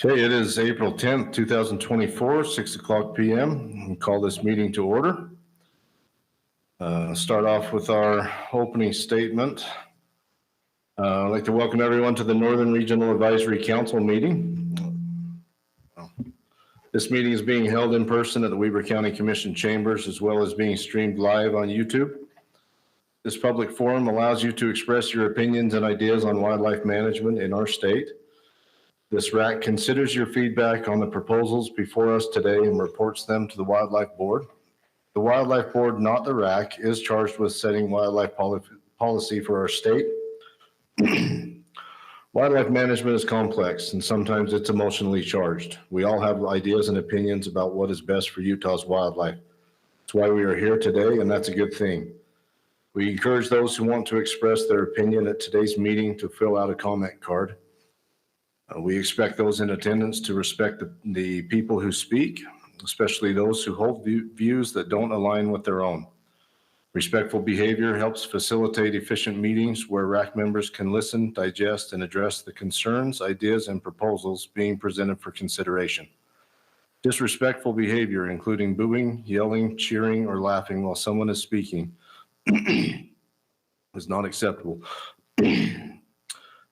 Okay, it is April 10th, 2024, 6 o'clock p.m. We call this meeting to order. Start off with our opening statement. I'd like to welcome everyone to the Northern Regional Advisory Council meeting. This meeting is being held in person at the Weber County Commission chambers, as well as being streamed live on YouTube. This public forum allows you to express your opinions and ideas on wildlife management in our state. This RAC considers your feedback on the proposals before us today and reports them to the Wildlife Board. The Wildlife Board, not the RAC, is charged with setting wildlife policy for our state. Wildlife management is complex and sometimes it's emotionally charged. We all have ideas and opinions about what is best for Utah's wildlife. That's why we are here today, and that's a good thing. We encourage those who want to express their opinion at today's meeting to fill out a comment card. We expect those in attendance to respect the people who speak, especially those who hold views that don't align with their own. Respectful behavior helps facilitate efficient meetings where RAC members can listen, digest, and address the concerns, ideas, and proposals being presented for consideration. Disrespectful behavior, including booing, yelling, cheering, or laughing while someone is speaking, is not acceptable.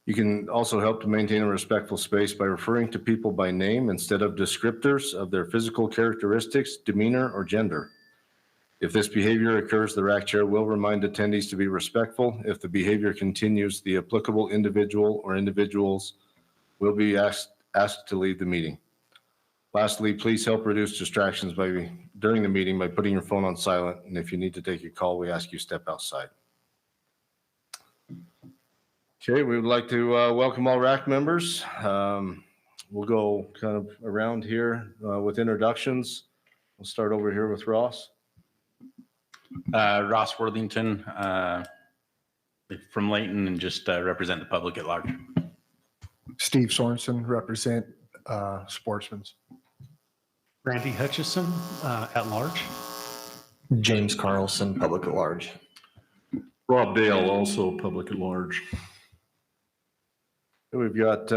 You can also help to maintain a respectful space by referring to people by name instead of descriptors of their physical characteristics, demeanor, or gender. If this behavior occurs, the RAC chair will remind attendees to be respectful. If the behavior continues, the applicable individual or individuals will be asked to leave the meeting. Lastly, please help reduce distractions during the meeting by putting your phone on silent. And if you need to take a call, we ask you step outside. Okay, we would like to welcome all RAC members. We'll go kind of around here with introductions. We'll start over here with Ross. Ross Worthington from Layton, and just represent the public at large. Steve Sorensen, represent Sportsman's. Randy Hutchison, at large. James Carlson, public at large. Rob Dale, also public at large. We've got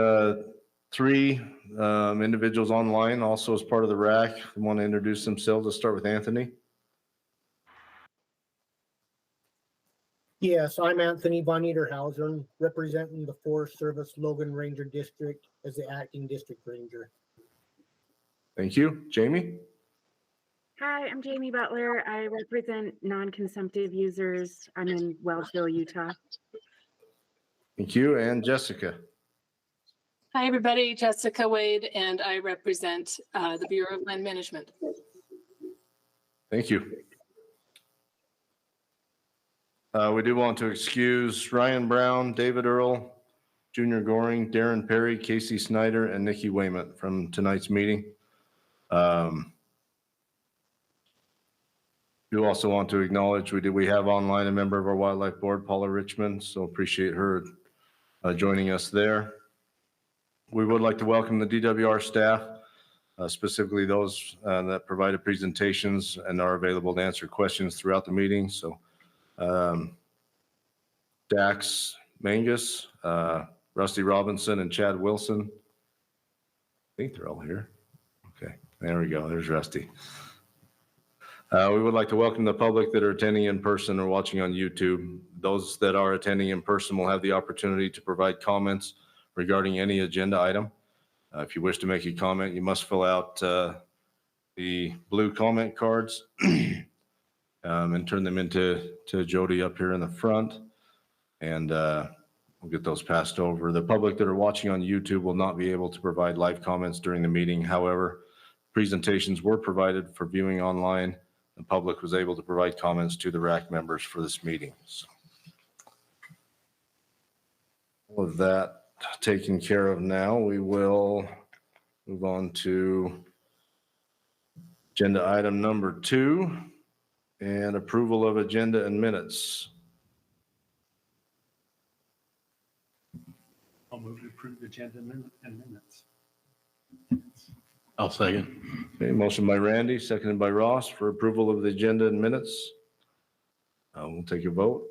three individuals online, also as part of the RAC, who want to introduce themselves. Let's start with Anthony. Yes, I'm Anthony Von Ederhausen, representing the Forest Service Logan Ranger District as the acting district ranger. Thank you. Jamie? Hi, I'm Jamie Butler. I represent non-consumptive users. I'm in Wellsville, Utah. Thank you. And Jessica? Hi, everybody. Jessica Wade, and I represent the Bureau of Land Management. Thank you. We do want to excuse Ryan Brown, David Earl, Junior Goring, Darren Perry, Casey Snyder, and Nikki Wayment from tonight's meeting. Do also want to acknowledge we have online a member of our Wildlife Board, Paula Richmond, so appreciate her joining us there. We would like to welcome the DWR staff, specifically those that provided presentations and are available to answer questions throughout the meeting. So Dax Mangus, Rusty Robinson, and Chad Wilson. I think they're all here. Okay, there we go. There's Rusty. We would like to welcome the public that are attending in person or watching on YouTube. Those that are attending in person will have the opportunity to provide comments regarding any agenda item. If you wish to make a comment, you must fill out the blue comment cards and turn them into Jody up here in the front, and we'll get those passed over. The public that are watching on YouTube will not be able to provide live comments during the meeting. However, presentations were provided for viewing online. The public was able to provide comments to the RAC members for this meeting. So, with that taken care of now, we will move on to agenda item number 2 and approval of agenda and minutes. I'll move to approve the agenda and minutes. I'll second. Okay, motion by Randy, seconded by Ross for approval of the agenda and minutes. We'll take a vote.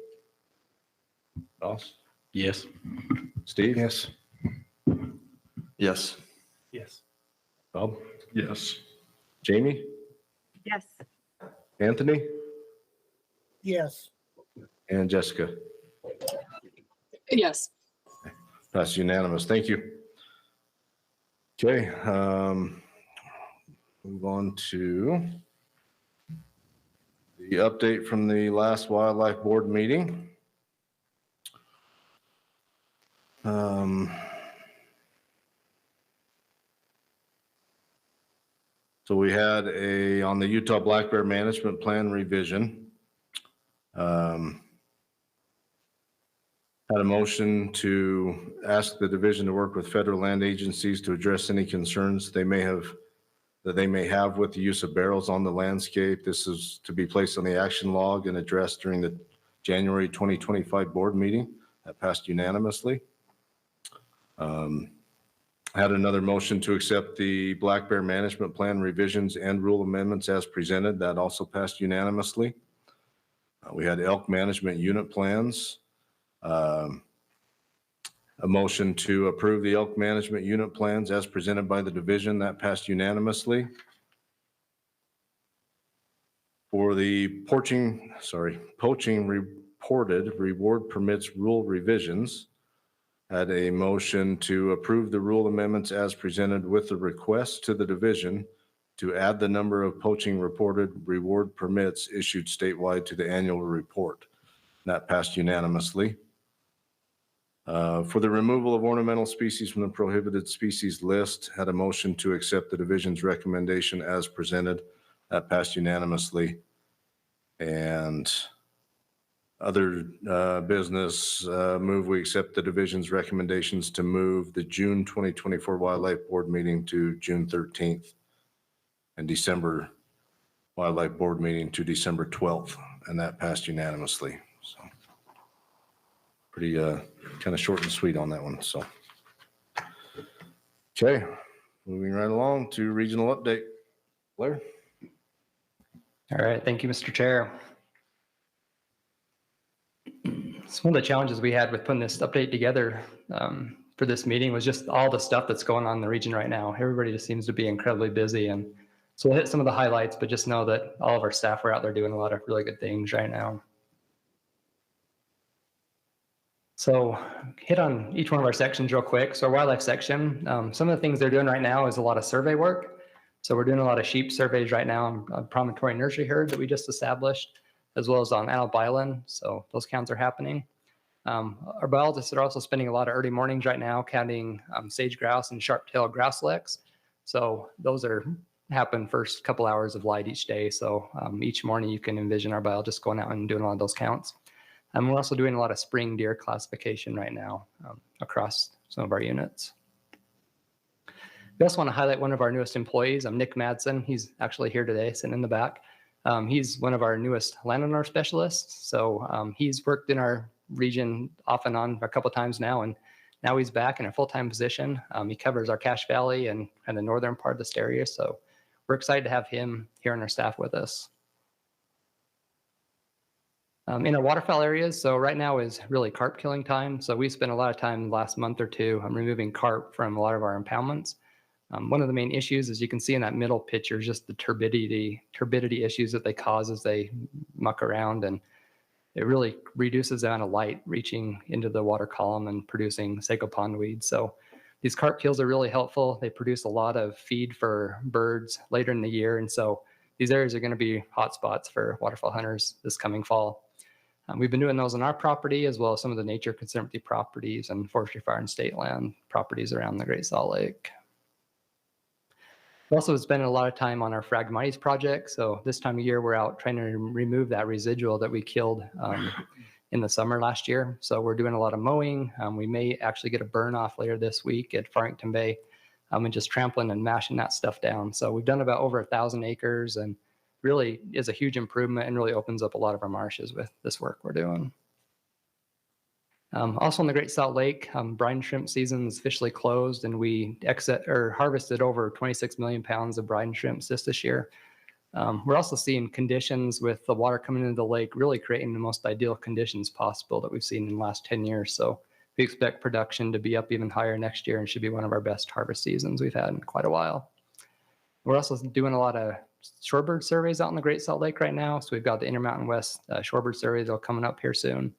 Ross? Yes. Steve? Yes. Yes. Yes. Bob, Yes. Jamie, Yes. Anthony, Yes. and Jessica. Yes. That's unanimous. Thank you. Okay, move on to the update from the last wildlife board meeting. So we had on the Utah Black Bear Management Plan revision. Had a motion to ask the division to work with federal land agencies to address any concerns they may have with the use of barrels on the landscape. This is to be placed on the action log and addressed during the January 2025 board meeting. That passed unanimously. Had another motion to accept the Black Bear Management Plan revisions and rule amendments as presented. That also passed unanimously. We had elk management unit plans. A motion to approve the elk management unit plans as presented by the division. That passed unanimously. For the poaching reported reward permits rule revisions, had a motion to approve the rule amendments as presented with the request to the division to add the number of poaching reported reward permits issued statewide to the annual report. That passed unanimously. For the removal of ornamental species from the prohibited species list, had a motion to accept the division's recommendation as presented. That passed unanimously. And other business, we accept the division's recommendations to move the June 2024 Wildlife Board meeting to June 13th and December Wildlife Board meeting to December 12th. And that passed unanimously. So pretty kind of short and sweet on that one. So, okay, moving right along to regional update. Blair? All right, thank you, Mr. Chair. So one of the challenges we had with putting this update together for this meeting was just all the stuff that's going on in the region right now. Everybody just seems to be incredibly busy. And so we'll hit some of the highlights, but just know that all of our staff are out there doing a lot of really good things right now. So hit on each one of our sections real quick. So our wildlife section, some of the things they're doing right now is a lot of survey work. So we're doing a lot of sheep surveys right now on Promontory Nursery Herd that we just established, as well as on Antelope Island. So those counts are happening. Our biologists are also spending a lot of early mornings right now counting sage grouse and sharp-tailed grouse-licks. So those happen first couple hours of light each day. So each morning you can envision our biologists going out and doing a lot of those counts. We're also doing a lot of spring deer classification right now across some of our units. We also want to highlight one of our newest employees, Nick Madsen. He's actually here today, sitting in the back. He's one of our newest landowner specialists. So he's worked in our region off and on a couple of times now, and now he's back in a full-time position. He covers our Cache Valley and the northern part of this area. So we're excited to have him here on our staff with us. In our waterfowl areas, so right now is really carp killing time. So we spent a lot of time the last month or two removing carp from a lot of our impoundments. One of the main issues, as you can see in that middle picture, is just the turbidity issues that they cause as they muck around, and it really reduces the amount of light reaching into the water column and producing sago pondweed. So these carp kills are really helpful. They produce a lot of feed for birds later in the year, and so these areas are going to be hot spots for waterfowl hunters this coming fall. We've been doing those on our property, as well as some of the nature conservancy properties and forestry, fire, and state land properties around the Great Salt Lake. We also spent a lot of time on our Phragmites project. So this time of year, we're out trying to remove that residual that we killed in the summer last year. So we're doing a lot of mowing. We may actually get a burn off later this week at Farmington Bay and just trampling and mashing that stuff down. So we've done about over 1,000 acres, and really is a huge improvement and really opens up a lot of our marshes with this work we're doing. Also in the Great Salt Lake, brine shrimp season is officially closed, and we harvested over 26 million pounds of brine shrimps this year. We're also seeing conditions with the water coming into the lake really creating the most ideal conditions possible that we've seen in the last 10 years. So we expect production to be up even higher next year and should be one of our best harvest seasons we've had in quite a while. We're also doing a lot of shorebird surveys out in the Great Salt Lake right now. So we've got the Intermountain West shorebird survey that'll coming up here soon.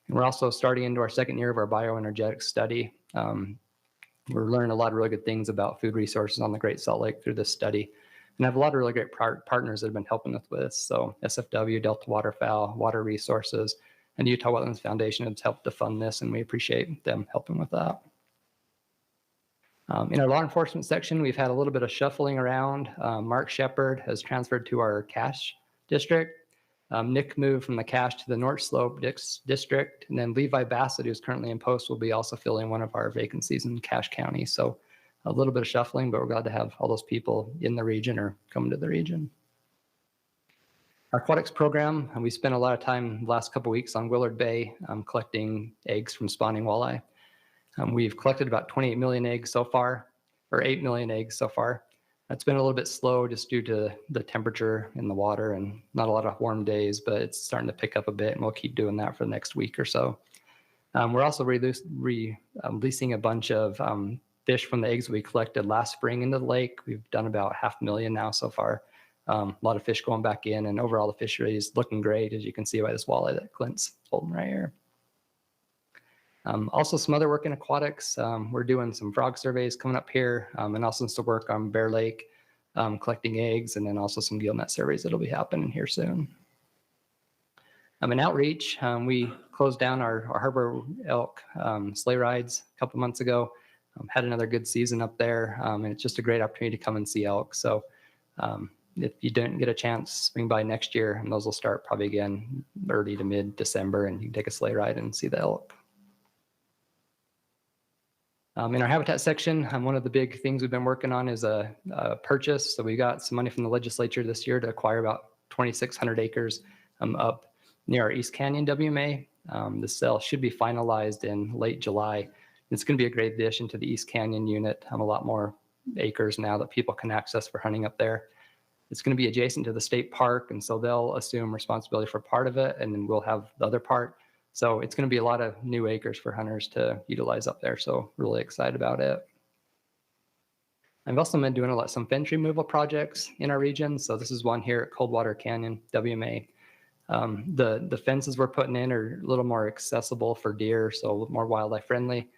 And we're also starting into our second year of our bioenergetics study. We're learning a lot of really good things about food resources on the Great Salt Lake through this study. And I have a lot of really great partners that have been helping us with this. So SFW, Delta Waterfowl, Water Resources, and Utah Wetlands Foundation has helped to fund this, and we appreciate them helping with that. In our law enforcement section, we've had a little bit of shuffling around. Mark Shepard has transferred to our Cache district. Nick moved from the Cache to the North Slope district. And then Levi Bassett, who's currently in post, will be also filling one of our vacancies in Cache County. So a little bit of shuffling, but we're glad to have all those people in the region or coming to the region. Our aquatics program, and we spent a lot of time the last couple of weeks on Willard Bay collecting eggs from spawning walleye. We've collected about 28 million eggs so far, or 8 million eggs so far. It's been a little bit slow just due to the temperature in the water and not a lot of warm days, but it's starting to pick up a bit, and we'll keep doing that for the next week or so. We're also releasing a bunch of fish from the eggs we collected last spring into the lake. We've done about 500,000 now so far. A lot of fish going back in, and overall the fishery is looking great, as you can see by this walleye that Clint's holding right here. Also some other work in aquatics. We're doing some frog surveys coming up here, and also some work on Bear Lake, collecting eggs, and then also some gill net surveys that'll be happening here soon. In outreach, we closed down our harbor elk sleigh rides a couple months ago. Had another good season up there, and it's just a great opportunity to come and see elk. So if you didn't get a chance, swing by next year, and those will start probably again early to mid-December, and you can take a sleigh ride and see the elk. In our habitat section, one of the big things we've been working on is a purchase. So we got some money from the legislature this year to acquire about 2,600 acres up near our East Canyon WMA. The sale should be finalized in late July. It's going to be a great addition to the East Canyon unit. A lot more acres now that people can access for hunting up there. It's going to be adjacent to the state park, and so they'll assume responsibility for part of it, and then we'll have the other part. So it's going to be a lot of new acres for hunters to utilize up there. So really excited about it. I've also been doing some fence removal projects in our region. So this is one here at Coldwater Canyon, WMA. The fences we're putting in are a little more accessible for deer, so a little more wildlife friendly.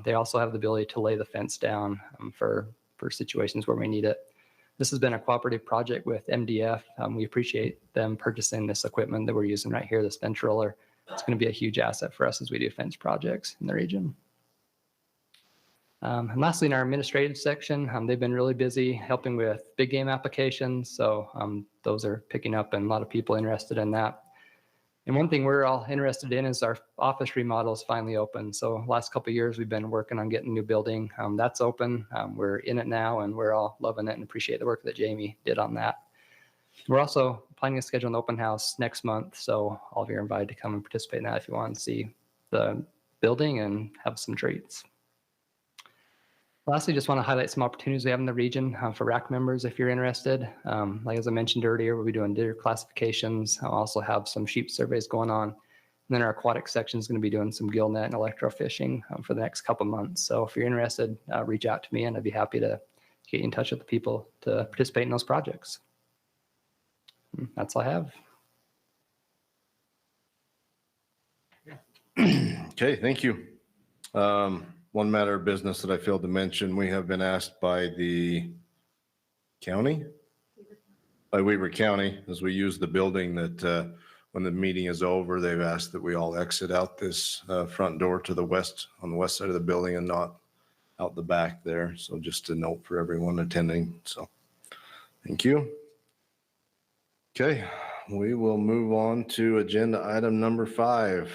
They also have the ability to lay the fence down for situations where we need it. This has been a cooperative project with MDF. We appreciate them purchasing this equipment that we're using right here, this fence roller. It's going to be a huge asset for us as we do fence projects in the region. And lastly, in our administrative section, they've been really busy helping with big game applications. So those are picking up, and a lot of people interested in that. And one thing we're all interested in is our office remodel is finally open. So last couple of years, we've been working on getting a new building. That's open. We're in it now, and we're all loving it and appreciate the work that Jamie did on that. We're also planning to schedule an open house next month. So all of you are invited to come and participate in that if you want to see the building and have some treats. Lastly, just want to highlight some opportunities we have in the region for RAC members if you're interested. Like as I mentioned earlier, we'll be doing deer classifications. I'll also have some sheep surveys going on. And then our aquatic section is going to be doing some gill net and electrofishing for the next couple months. So if you're interested, reach out to me, and I'd be happy to get you in touch with the people to participate in those projects. That's all I have. Okay, thank you. One matter of business that I failed to mention, we have been asked by the county, by Weaver County, as we use the building, that when the meeting is over, they've asked that we all exit out this front door to the west, on the west side of the building, and not out the back there. So just a note for everyone attending. So thank you. Okay, we will move on to agenda item number 5.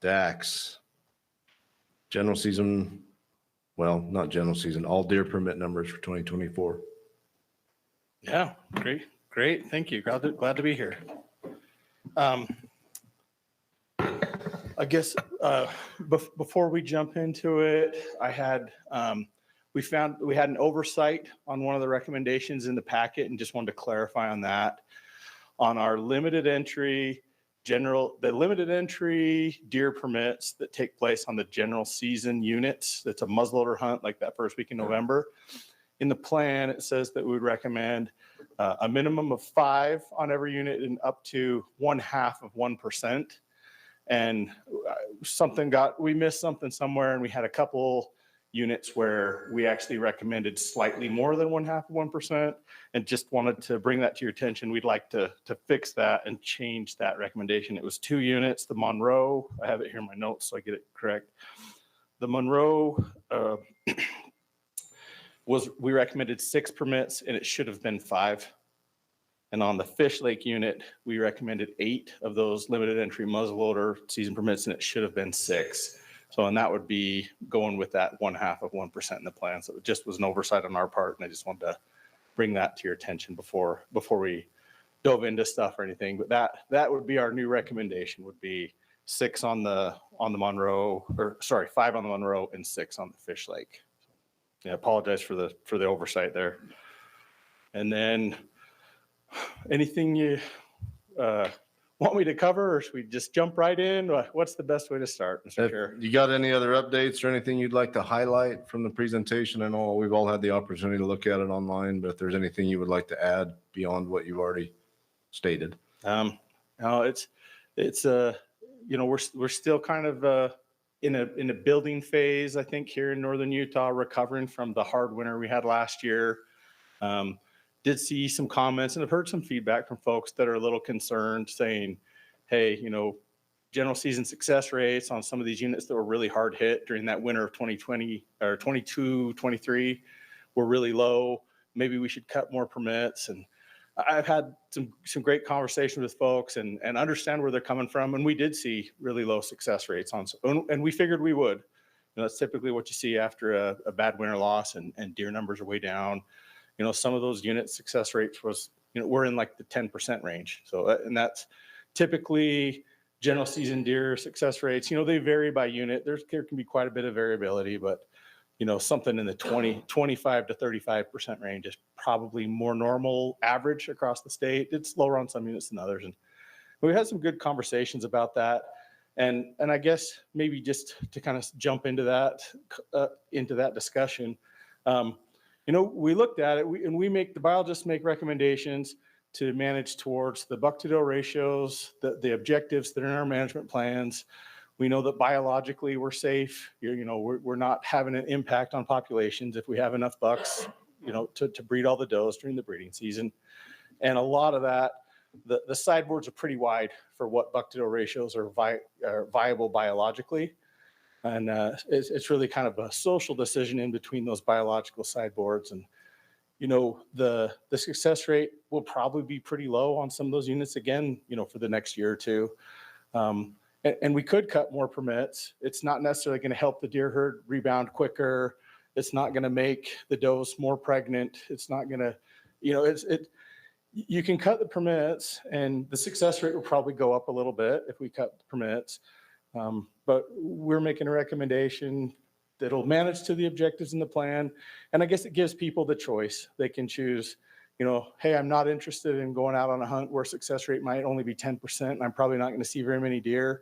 DAX. General season, well, not general season, all deer permit numbers for 2024. Yeah, great. Thank you. Glad to be here. I guess before we jump into it, we had an oversight on one of the recommendations in the packet, and just wanted to clarify on that. On our limited entry the limited entry deer permits that take place on the general season units. That's a muzzleloader hunt like that first week in November. In the plan, it says that we would recommend a minimum of 5 on every unit and up to 0.5%. And we missed something somewhere, and we had a couple units where we actually recommended slightly more than 0.5%, and just wanted to bring that to your attention. We'd like to fix that and change that recommendation. It was 2 units. The Monroe, I have it here in my notes so I get it correct. The Monroe we recommended 6 permits, and it should have been 5. And on the Fish Lake unit, we recommended 8 of those limited entry muzzleloader season permits, and it should have been 6. So, and that would be going with that 0.5% in the plan. So it just was an oversight on our part, and I just wanted to bring that to your attention before we dove into stuff or anything. But that would be our new recommendation, would be 6 on the Monroe, or sorry, 5 on the Monroe and 6 on the Fish Lake. Yeah, I apologize for the oversight there. And then anything you want me to cover, or should we just jump right in? What's the best way to start, Mr. Chair? You got any other updates or anything you'd like to highlight from the presentation? I know we've all had the opportunity to look at it online, but if there's anything you would like to add beyond what you've already stated. No, it's we're still kind of in a building phase, I think, here in northern Utah, recovering from the hard winter we had last year. Did see some comments and I've heard some feedback from folks that are a little concerned, saying, hey, general season success rates on some of these units that were really hard hit during that winter of 2020 or 22, 23 were really low. Maybe we should cut more permits. And I've had some great conversations with folks and understand where they're coming from. And we did see really low success rates and we figured we would. That's typically what you see after a bad winter loss, and deer numbers are way down. Some of those unit success rates we're in like the 10% range. So, and that's typically general season deer success rates. They vary by unit. There can be quite a bit of variability, but something in the 25 to 35% range is probably more normal average across the state. It's lower on some units than others. And we had some good conversations about that. And I guess maybe just to kind of jump into that discussion, we looked at it, the biologists make recommendations to manage towards the buck-to-doe ratios, the objectives that are in our management plans. We know that biologically we're safe. We're not having an impact on populations if we have enough bucks, to breed all the does during the breeding season. And a lot of that, the sideboards are pretty wide for what buck-to-doe ratios are viable biologically. And it's really kind of a social decision in between those biological sideboards. And, the success rate will probably be pretty low on some of those units again, for the next year or two. And we could cut more permits. It's not necessarily going to help the deer herd rebound quicker. It's not going to make the does more pregnant. It's not going to, you can cut the permits and the success rate will probably go up a little bit if we cut the permits. But we're making a recommendation that'll manage to the objectives in the plan. And I guess it gives people the choice. They can choose, hey, I'm not interested in going out on a hunt where success rate might only be 10%. And I'm probably not going to see very many deer,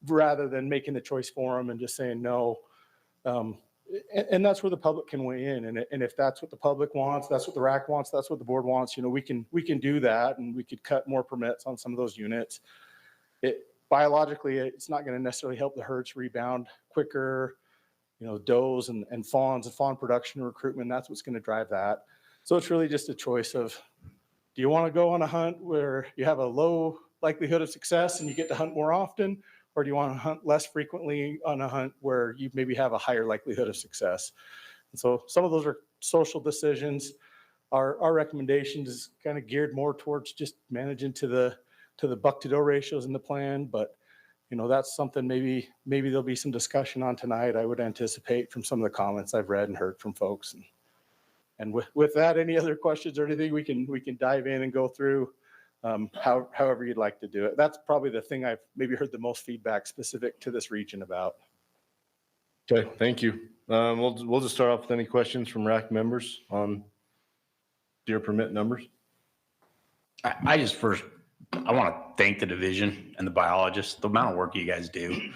rather than making the choice for them and just saying no. And that's where the public can weigh in. And if that's what the public wants, that's what the RAC wants, that's what the board wants, we can do that, and we could cut more permits on some of those units. Biologically, it's not going to necessarily help the herds rebound quicker. Does and fawns and fawn production and recruitment, that's what's going to drive that. So it's really just a choice of, do you want to go on a hunt where you have a low likelihood of success and you get to hunt more often? Or do you want to hunt less frequently on a hunt where you maybe have a higher likelihood of success? And so some of those are social decisions. Our recommendation is kind of geared more towards just managing to the buck-to-doe ratios in the plan. But, that's something maybe there'll be some discussion on tonight, I would anticipate, from some of the comments I've read and heard from folks. And with that, any other questions or anything, we can dive in and go through however you'd like to do it. That's probably the thing I've maybe heard the most feedback specific to this region about. Okay, thank you. We'll just start off with any questions from RAC members on deer permit numbers. I just first I want to thank the division and the biologists, the amount of work you guys do.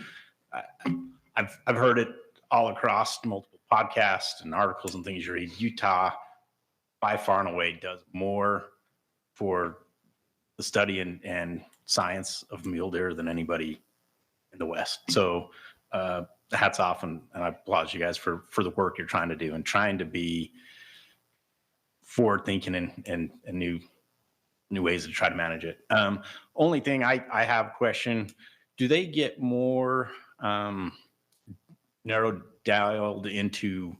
I've heard it all across multiple podcasts and articles and things you read. Utah, by far and away, does more for the study and science of mule deer than anybody in the West. So hats off, and I applaud you guys for the work you're trying to do and trying to be forward thinking and new ways to try to manage it. Only thing I have a question, do they get more narrowed dialed into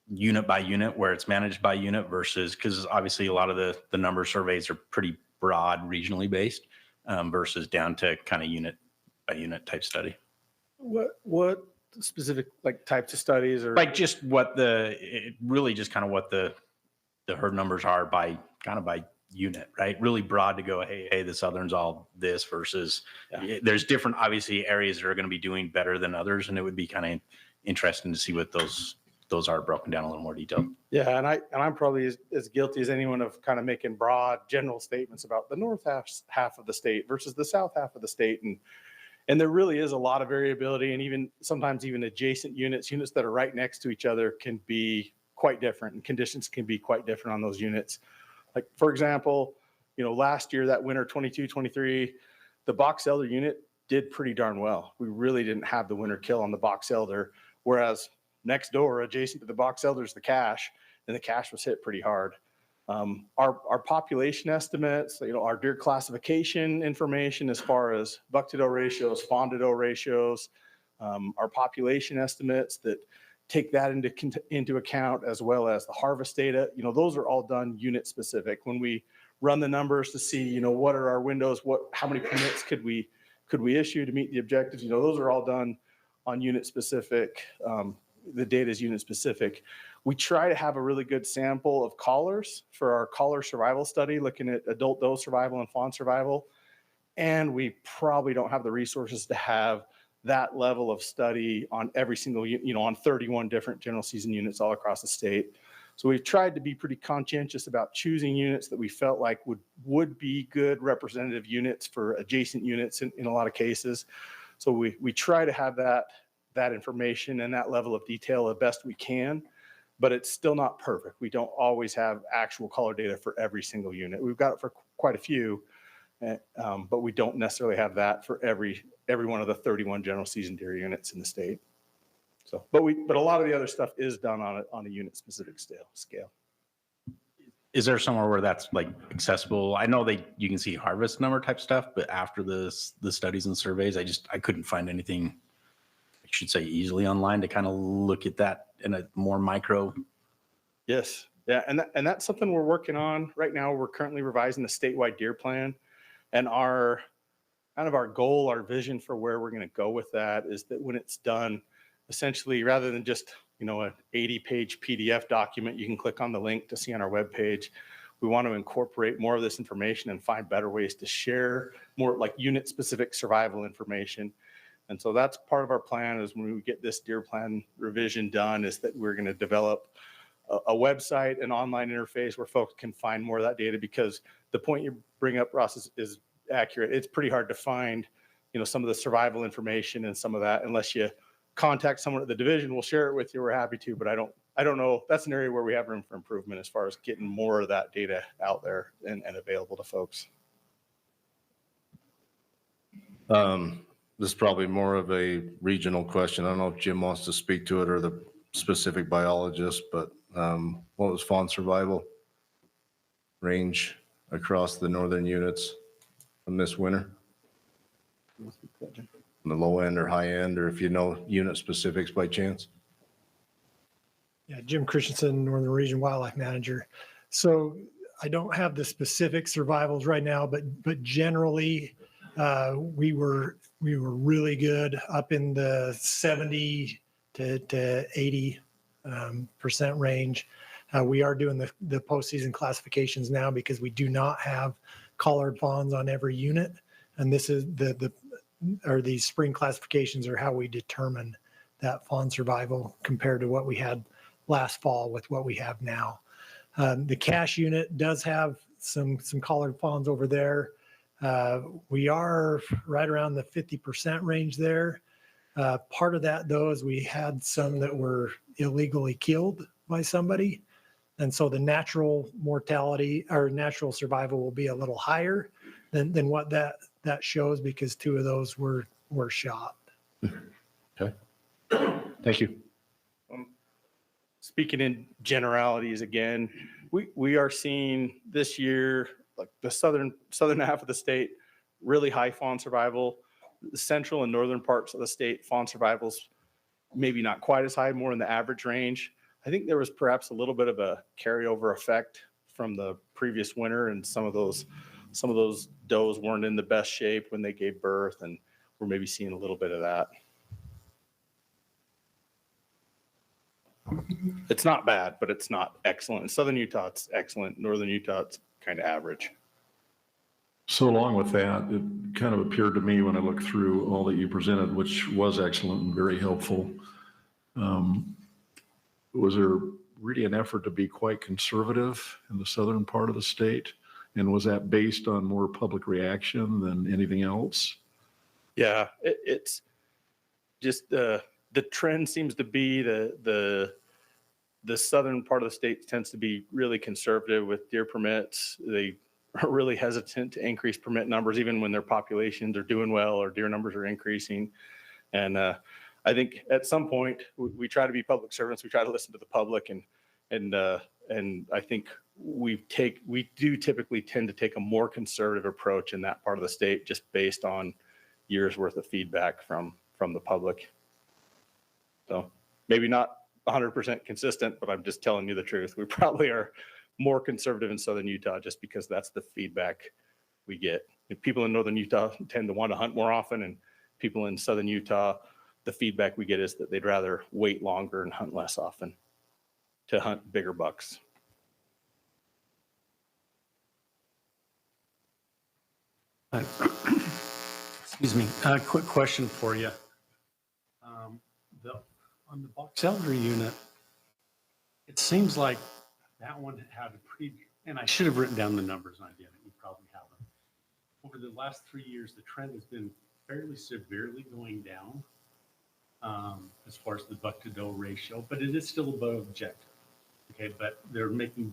unit by unit where it's managed by unit versus, because obviously a lot of the number surveys are pretty broad regionally based versus down to kind of unit by unit type study? What specific like types of studies or Like just what really just kind of what the herd numbers are by unit, right? Really broad to go, hey, the Southern's all this versus there's different obviously areas that are going to be doing better than others. And it would be kind of interesting to see what those are broken down a little more detailed. Yeah, and I'm probably as guilty as anyone of kind of making broad general statements about the north half of the state versus the south half of the state, and there really is a lot of variability, and even sometimes even adjacent units that are right next to each other can be quite different, and conditions can be quite different on those units. Like for example, last year that winter 22-23, the box elder unit did pretty darn well. We really didn't have the winter kill on the box elder, whereas next door, adjacent to the box elder, is the cache, and the cache was hit pretty hard. Our population estimates, our deer classification information as far as buck-to-doe ratios, fawn-to-doe ratios, our population estimates that take that into account, as well as the harvest data. Those are all done unit specific. When we run the numbers to see, what are our windows, how many permits could we issue to meet the objectives, those are all done on unit specific. The data is unit specific. We try to have a really good sample of collars for our collar survival study, looking at adult doe survival and fawn survival. And we probably don't have the resources to have that level of study on every single, on 31 different general season units all across the state. So we've tried to be pretty conscientious about choosing units that we felt like would be good representative units for adjacent units in a lot of cases. So we try to have that information and that level of detail the best we can, but it's still not perfect. We don't always have actual collar data for every single unit. We've got it for quite a few, but we don't necessarily have that for every one of the 31 general season deer units in the state. So, but a lot of the other stuff is done on a unit specific scale. Is there somewhere where that's like accessible? I know you can see harvest number type stuff, but after the studies and surveys, I couldn't find anything, I should say, easily online to kind of look at that in a more micro. Yes. Yeah. And that's something we're working on right now. We're currently revising the statewide deer plan, and our goal, our vision for where we're going to go with that is that when it's done, essentially, rather than just, an 80-page PDF document you can click on the link to see on our webpage, we want to incorporate more of this information and find better ways to share more like unit specific survival information. And so that's part of our plan, is when we get this deer plan revision done, is that we're going to develop a website, an online interface where folks can find more of that data, because the point you bring up, Ross, is accurate. It's pretty hard to find, some of the survival information and some of that unless you contact someone at the division. We'll share it with you. We're happy to, but I don't know. That's an area where we have room for improvement as far as getting more of that data out there and available to folks. This is probably more of a regional question. I don't know if Jim wants to speak to it or the specific biologist, but what was fawn survival range across the northern units from this winter? On the low end or high end, or if you know unit specifics by chance? Yeah, Jim Christensen, Northern Region Wildlife Manager. So I don't have the specific survivals right now, but generally we were really good up in the 70 to 80% range. We are doing the postseason classifications now because we do not have collared fawns on every unit, and this is these spring classifications are how we determine that fawn survival compared to what we had last fall with what we have now. The cache unit does have some collared fawns over there. We are right around the 50% range there. Part of that, though, is we had some that were illegally killed by somebody. And so the natural mortality or natural survival will be a little higher than what that shows, because 2 of those were shot. Okay. Thank you. Speaking in generalities again, we are seeing this year, like the southern half of the state, really high fawn survival. The central and northern parts of the state, fawn survival's maybe not quite as high, more in the average range. I think there was perhaps a little bit of a carryover effect from the previous winter, and some of those does weren't in the best shape when they gave birth, and we're maybe seeing a little bit of that. It's not bad, but it's not excellent. In southern Utah, it's excellent. Northern Utah, it's kind of average. So along with that, it kind of appeared to me when I looked through all that you presented, which was excellent and very helpful. Was there really an effort to be quite conservative in the southern part of the state? And was that based on more public reaction than anything else? Yeah, it's just the trend seems to be the southern part of the state tends to be really conservative with deer permits. They are really hesitant to increase permit numbers, even when their populations are doing well or deer numbers are increasing. And I think at some point we try to be public servants. We try to listen to the public, and I think we do typically tend to take a more conservative approach in that part of the state, just based on years worth of feedback from the public. So maybe not 100% consistent, but I'm just telling you the truth. We probably are more conservative in southern Utah just because that's the feedback we get. And people in northern Utah tend to want to hunt more often, and people in southern Utah, the feedback we get is that they'd rather wait longer and hunt less often to hunt bigger bucks. Excuse me, a quick question for you. On the box elder unit, it seems like that one had and I should have written down the numbers and I didn't, you probably haven't. Over the last 3 years, the trend has been fairly severely going down as far as the buck to doe ratio, but it is still above objective. Okay, but they're making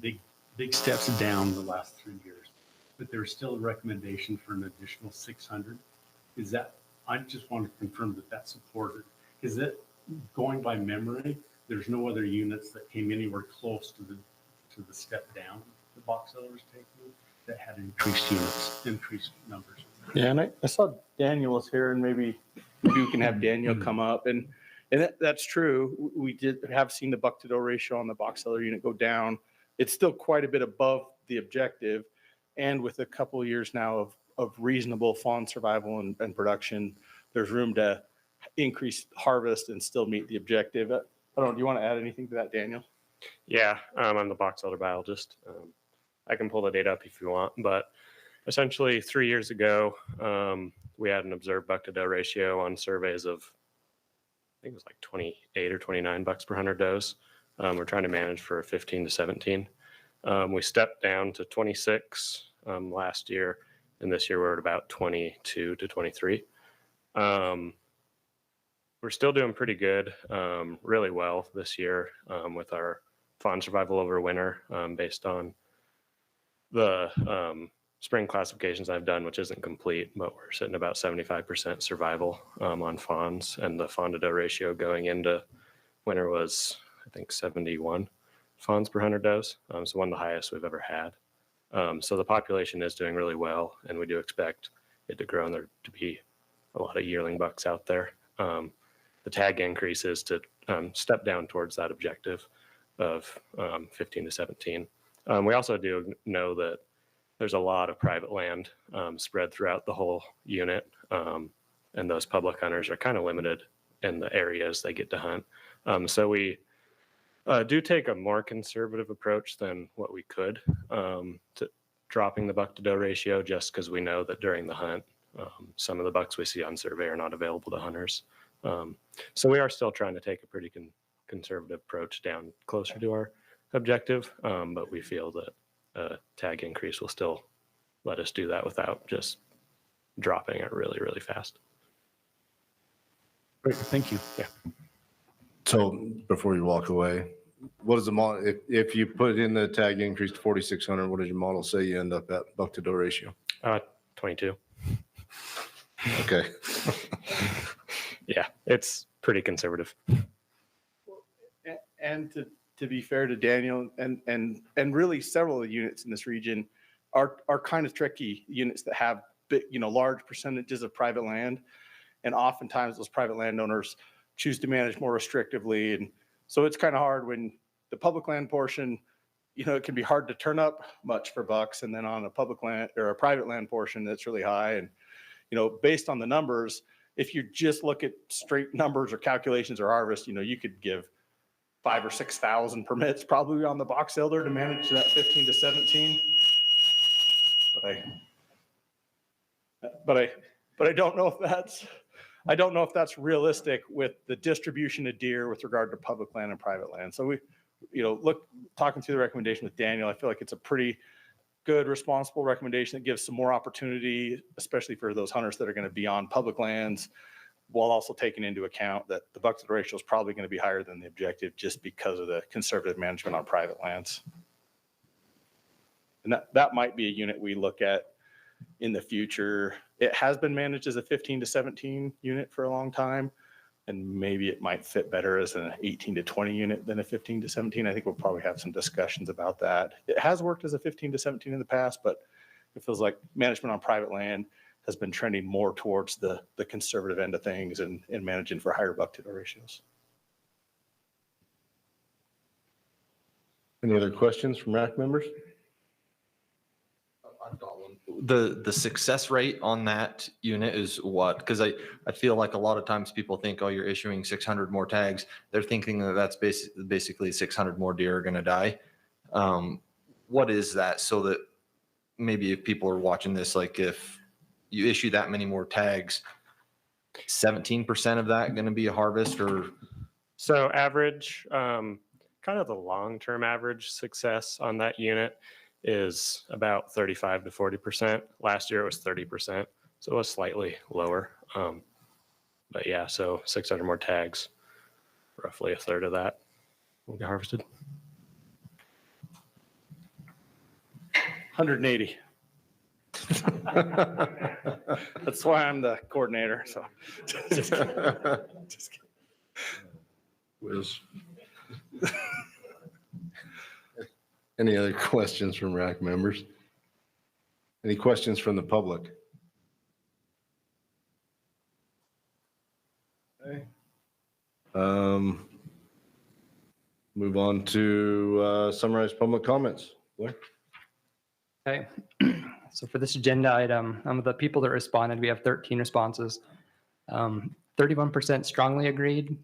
big steps down the last 3 years, but there's still a recommendation for an additional 600. Is that, I just want to confirm that that's supported. Is it, going by memory, there's no other units that came anywhere close to the step down the box elders taking that had increased numbers? Yeah, and I saw Daniel was here, and maybe you can have Daniel come up, and that's true. We did have seen the buck to doe ratio on the box elder unit go down. It's still quite a bit above the objective, and with a couple of years now of reasonable fawn survival and production, there's room to increase harvest and still meet the objective. I don't know, do you want to add anything to that, Daniel? Yeah, I'm the box elder biologist. I can pull the data up if you want, but essentially 3 years ago, we had an observed buck to doe ratio on surveys of, I think it was like 28 or 29 bucks per 100 does. We're trying to manage for 15 to 17. We stepped down to 26 last year, and this year we're at about 22 to 23. We're still doing pretty good, really well this year with our fawn survival over winter based on the spring classifications I've done, which isn't complete, but we're sitting about 75% survival on fawns, and the fawn to doe ratio going into winter was, I think, 71 fawns per 100 does. So one of the highest we've ever had. So the population is doing really well, and we do expect it to grow and there to be a lot of yearling bucks out there. The tag increase is to step down towards that objective of 15 to 17. We also do know that there's a lot of private land spread throughout the whole unit, and those public hunters are kind of limited in the areas they get to hunt. So we do take a more conservative approach than what we could to dropping the buck to doe ratio, just because we know that during the hunt, some of the bucks we see on survey are not available to hunters. So we are still trying to take a pretty conservative approach down closer to our objective, but we feel that a tag increase will still let us do that without just dropping it really, really fast. Great, thank you. Yeah. So before you walk away, what is the model? If you put in the tag increase to 4,600, what does your model say you end up at buck to doe ratio? 22. Okay. Yeah, it's pretty conservative. And to be fair to Daniel, and really several of the units in this region are kind of tricky units that have big, large percentages of private land. And oftentimes those private landowners choose to manage more restrictively. And so it's kind of hard when the public land portion, it can be hard to turn up much for bucks. And then on a public land or a private land portion, that's really high. And, based on the numbers, if you just look at straight numbers or calculations or harvest, you could give 5,000 or 6,000 permits probably on the box elder to manage that 15 to 17. But I don't know if that's realistic with the distribution of deer with regard to public land and private land. So we, talking through the recommendation with Daniel, I feel like it's a pretty good, responsible recommendation that gives some more opportunity, especially for those hunters that are going to be on public lands, while also taking into account that the buck to doe ratio is probably going to be higher than the objective just because of the conservative management on private lands. And that might be a unit we look at in the future. It has been managed as a 15 to 17 unit for a long time, and maybe it might fit better as an 18 to 20 unit than a 15 to 17. I think we'll probably have some discussions about that. It has worked as a 15 to 17 in the past, but it feels like management on private land has been trending more towards the conservative end of things and managing for higher buck to doe ratios. Any other questions from RAC members? I've got one. The success rate on that unit is what? Because I feel like a lot of times people think, oh, you're issuing 600 more tags. They're thinking that that's basically 600 more deer are going to die. What is that? So that maybe if people are watching this, like if you issue that many more tags, 17% of that going to be a harvest, or? So average, kind of the long-term average success on that unit is about 35 to 40%. Last year it was 30%, so it was slightly lower. But yeah, so 600 more tags, roughly a third of that will get harvested. 180. That's why I'm the coordinator. So just kidding. Was Any other questions from RAC members? Any questions from the public? Okay. Move on to summarize public comments. Blair? Okay, so for this agenda item, the people that responded, we have 13 responses. 31% strongly agreed,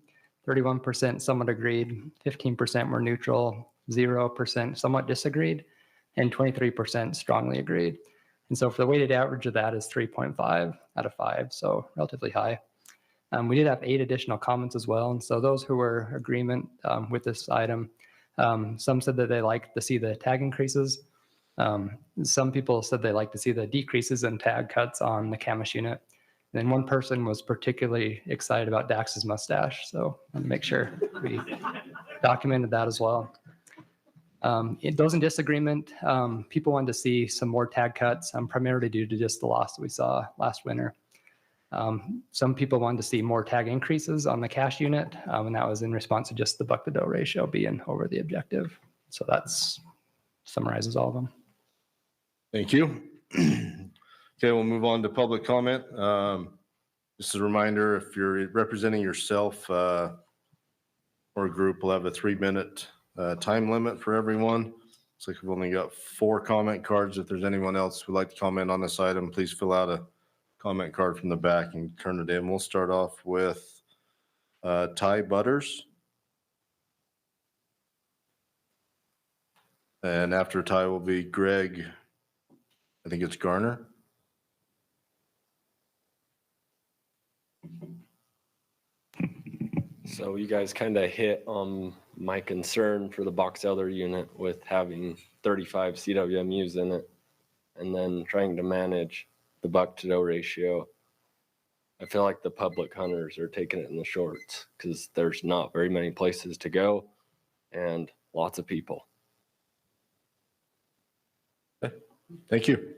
31% somewhat agreed, 15% were neutral, 0% somewhat disagreed, and 23% strongly agreed. And so for the weighted average of that is 3.5 out of 5, so relatively high. We did have 8 additional comments as well. And so those who were in agreement with this item, some said that they like to see the tag increases. Some people said they like to see the decreases in tag cuts on the Camish unit. And then one person was particularly excited about Dax's mustache. So I want to make sure we documented that as well. Those in disagreement, people wanted to see some more tag cuts, primarily due to just the loss that we saw last winter. Some people wanted to see more tag increases on the cash unit, and that was in response to just the buck to doe ratio being over the objective. So that's summarizes all of them. Thank you. Okay, we'll move on to public comment. Just a reminder, if you're representing yourself or a group, we'll have a 3-minute time limit for everyone. Looks like we've only got 4 comment cards. If there's anyone else who'd like to comment on this item, please fill out a comment card from the back and turn it in. We'll start off with Ty Butters. And after Ty will be Greg, I think it's Garner. So you guys kind of hit on my concern for the box elder unit with having 35 CWMUs in it and then trying to manage the buck to doe ratio, I feel like the public hunters are taking it in the shorts because there's not very many places to go and lots of people. Thank you.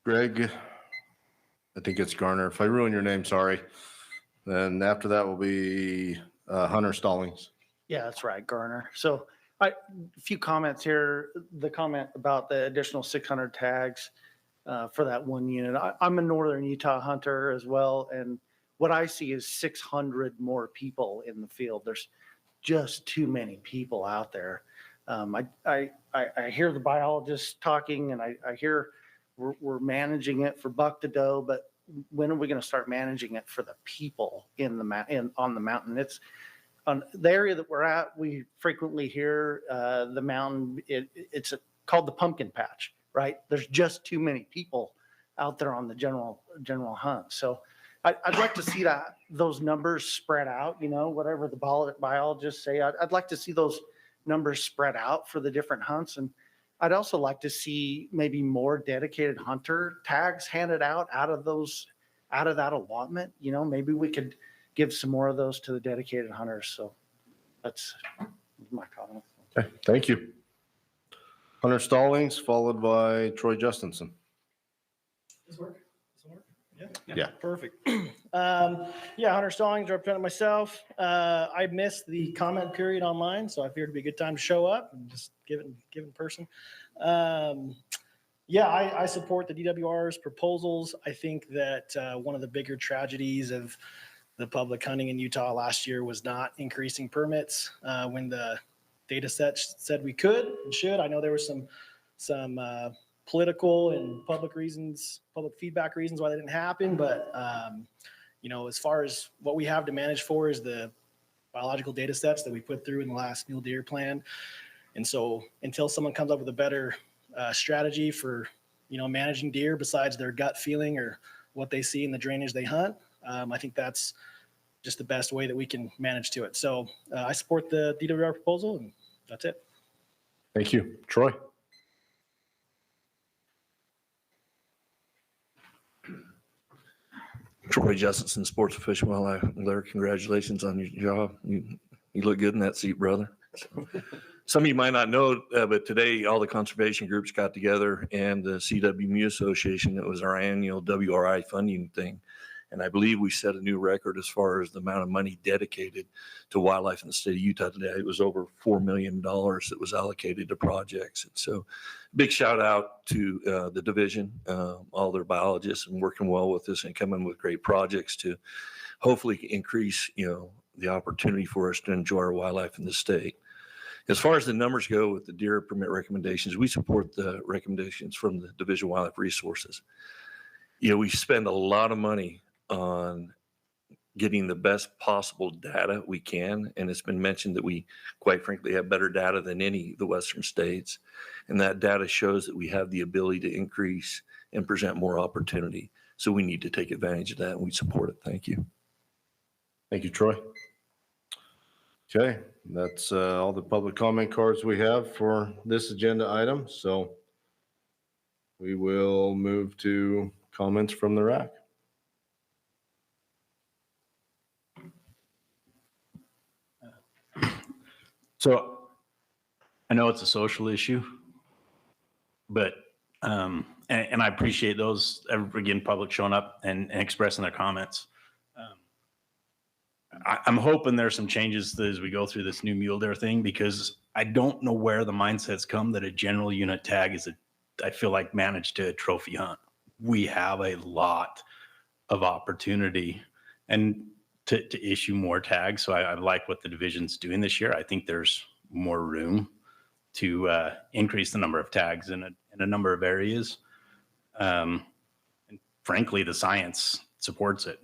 Greg, I think it's Garner. If I ruin your name, sorry. Then after that will be Hunter Stallings. Yeah, that's right, Garner. So a few comments here. The comment about the additional 600 tags for that one unit. I'm a Northern Utah hunter as well. And what I see is 600 more people in the field. There's just too many people out there. I hear the biologists talking, and I hear we're managing it for buck to doe, but when are we going to start managing it for the people on the mountain? It's on the area that we're at. We frequently hear the mountain. It's called the pumpkin patch, right? There's just too many people out there on the general hunt. So I'd like to see those numbers spread out. You know, whatever the biologists say, I'd like to see those numbers spread out for the different hunts. And I'd also like to see maybe more dedicated hunter tags handed out of that allotment. You know, maybe we could give some more of those to the dedicated hunters. So that's my comment. Okay, thank you. Hunter Stallings, followed by Troy Justinson. This work? Yeah. Perfect. Hunter Stallings, representing myself. I missed the comment period online, so I figured it'd be a good time to show up and just give it in person. I support the DWR's proposals. I think that one of the bigger tragedies of the public hunting in Utah last year was not increasing permits when the data set said we could and should. I know there was some political and public feedback reasons why that didn't happen. But, as far as what we have to manage for is the biological data sets that we put through in the last mule deer plan. And so until someone comes up with a better strategy for, managing deer besides their gut feeling or what they see in the drainage they hunt, I think that's just the best way that we can manage to it. So I support the DWR proposal, and that's it. Thank you. Troy. Troy Justinson, sports official. Wildlife. Larry, congratulations on your job. You look good in that seat, brother. Some of you might not know, but today all the conservation groups got together and the CWMU Association, it was our annual WRI funding thing. And I believe we set a new record as far as the amount of money dedicated to wildlife in the state of Utah today. It was over $4 million that was allocated to projects. And so big shout out to the division, all their biologists, and working well with us and coming with great projects to hopefully increase, the opportunity for us to enjoy our wildlife in the state. As far as the numbers go with the deer permit recommendations, we support the recommendations from the Division of Wildlife Resources. We spend a lot of money on getting the best possible data we can. And it's been mentioned that we, quite frankly, have better data than any of the Western states. And that data shows that we have the ability to increase and present more opportunity. So we need to take advantage of that, and we support it. Thank you. Thank you, Troy. Okay, that's all the public comment cards we have for this agenda item. So we will move to comments from the RAC. So I know it's a social issue, but, and I appreciate those, again, public showing up and expressing their comments. I'm hoping there's some changes as we go through this new mule deer thing, because I don't know where the mindset's come that a general unit tag is I feel like managed to trophy hunt. We have a lot of opportunity and to issue more tags. So I like what the division's doing this year. I think there's more room to increase the number of tags in a number of areas. And frankly, the science supports it.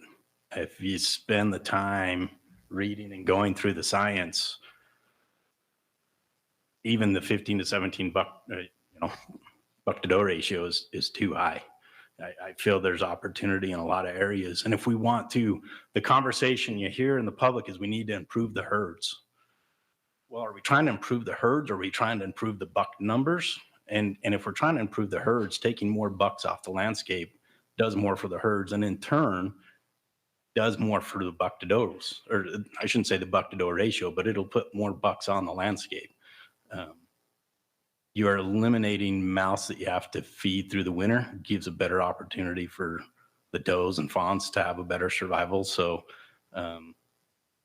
If you spend the time reading and going through the science, even the 15 to 17 buck to doe ratio is too high. I feel there's opportunity in a lot of areas. And if we want to, the conversation you hear in the public is we need to improve the herds. Well, are we trying to improve the herds? Or are we trying to improve the buck numbers? And if we're trying to improve the herds, taking more bucks off the landscape does more for the herds, and in turn does more for the buck to does, or I shouldn't say the buck to doe ratio, but it'll put more bucks on the landscape. You are eliminating mouse that you have to feed through the winter. It gives a better opportunity for the does and fawns to have a better survival. So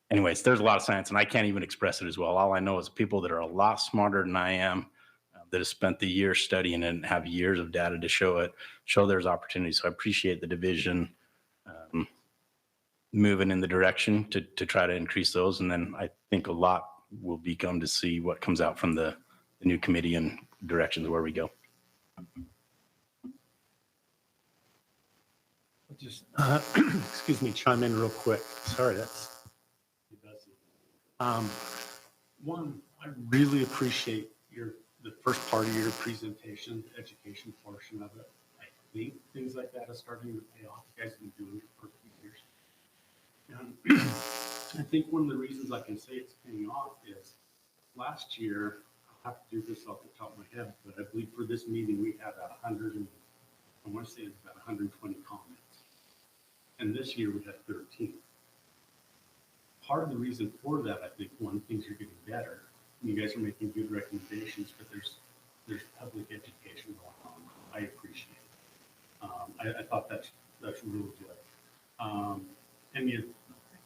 anyways, there's a lot of science, and I can't even express it as well. All I know is people that are a lot smarter than I am, that have spent the year studying it and have years of data to show there's opportunities. So I appreciate the division moving in the direction to try to increase those. And then I think a lot will become to see what comes out from the new committee and directions where we go. Just, excuse me, chime in real quick. Sorry, that's. One, I really appreciate the first part of your presentation, the education portion of it. I think things like that are starting to pay off. You guys have been doing it for a few years. And I think one of the reasons I can say it's paying off is last year, I'll have to do this off the top of my head, but I believe for this meeting, we had 100, I want to say it's about 120 comments. And this year we had 13. Part of the reason for that, I think, one, things are getting better. You guys are making good recommendations, but there's public education going on. I appreciate it. I thought that's really good.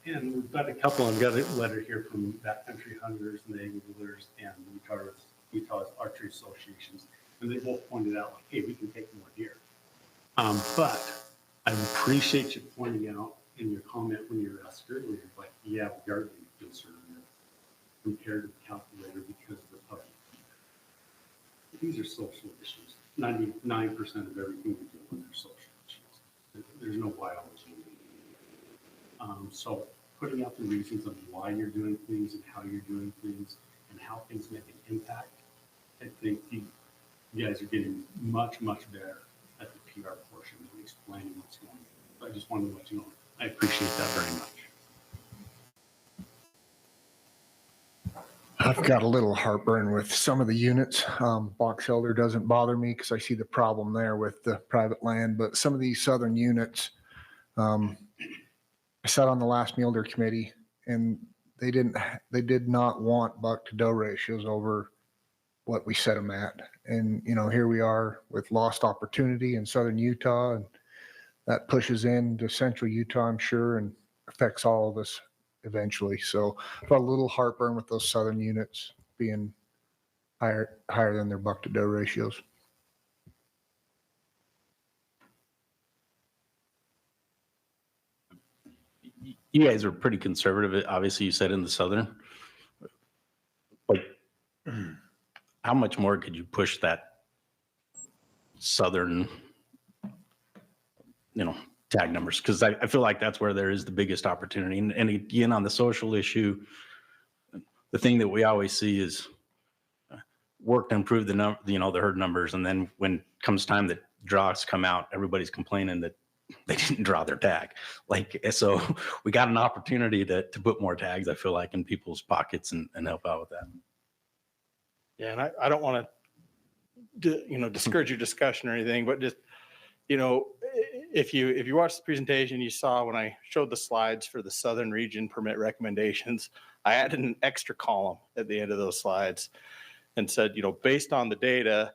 And we've got a couple. I've got a letter here from Backcountry Hunters, Native Wheelers, and Utah's Archery Associations, and they both pointed out, like, hey, we can take more deer. But I appreciate you pointing out in your comment when you were asked earlier, like, yeah, we are getting conservative compared to the calculator because of the public. These are social issues. 99% of everything we do with are social issues. There's no biology. So putting out the reasons of why you're doing things and how you're doing things and how things make an impact, I think you guys are getting much, much better at the PR portion of explaining what's going on. So I just wanted to let you know, I appreciate that very much. I've got a little heartburn with some of the units. Box elder doesn't bother me because I see the problem there with the private land, but some of these southern units, I sat on the last mule deer committee and they did not want buck to doe ratios over what we set them at. And, here we are with lost opportunity in southern Utah, and that pushes into central Utah, I'm sure, and affects all of us eventually. So I've got a little heartburn with those southern units being higher than their buck to doe ratios. You guys are pretty conservative. Obviously, you said in the southern. Like, how much more could you push that southern, tag numbers? Because I feel like that's where there is the biggest opportunity. And again, on the social issue, the thing that we always see is work to improve the the herd numbers. And then when it comes time that draws come out, everybody's complaining that they didn't draw their tag. So we got an opportunity to put more tags, I feel like, in people's pockets and help out with that. Yeah, and I don't want to, discourage your discussion or anything, but just, if you watched the presentation, you saw when I showed the slides for the Southern Region Permit Recommendations, I added an extra column at the end of those slides and said, based on the data,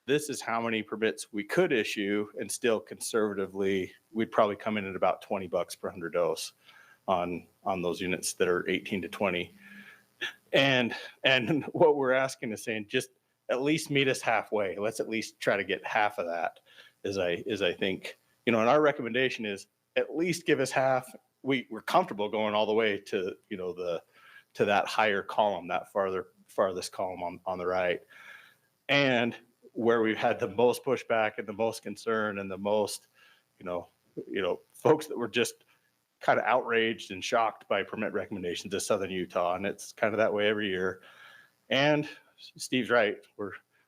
this is how many permits we could issue, and still conservatively, we'd probably come in at about $20 per 100 does on those units that are 18 to 20. And what we're asking is saying, just at least meet us halfway. Let's at least try to get half of that. Is I think, and our recommendation is at least give us half. We're comfortable going all the way to, to that higher column, that farthest column on the right. And where we've had the most pushback and the most concern and the most, folks that were just kind of outraged and shocked by permit recommendations is Southern Utah. And it's kind of that way every year. And Steve's right.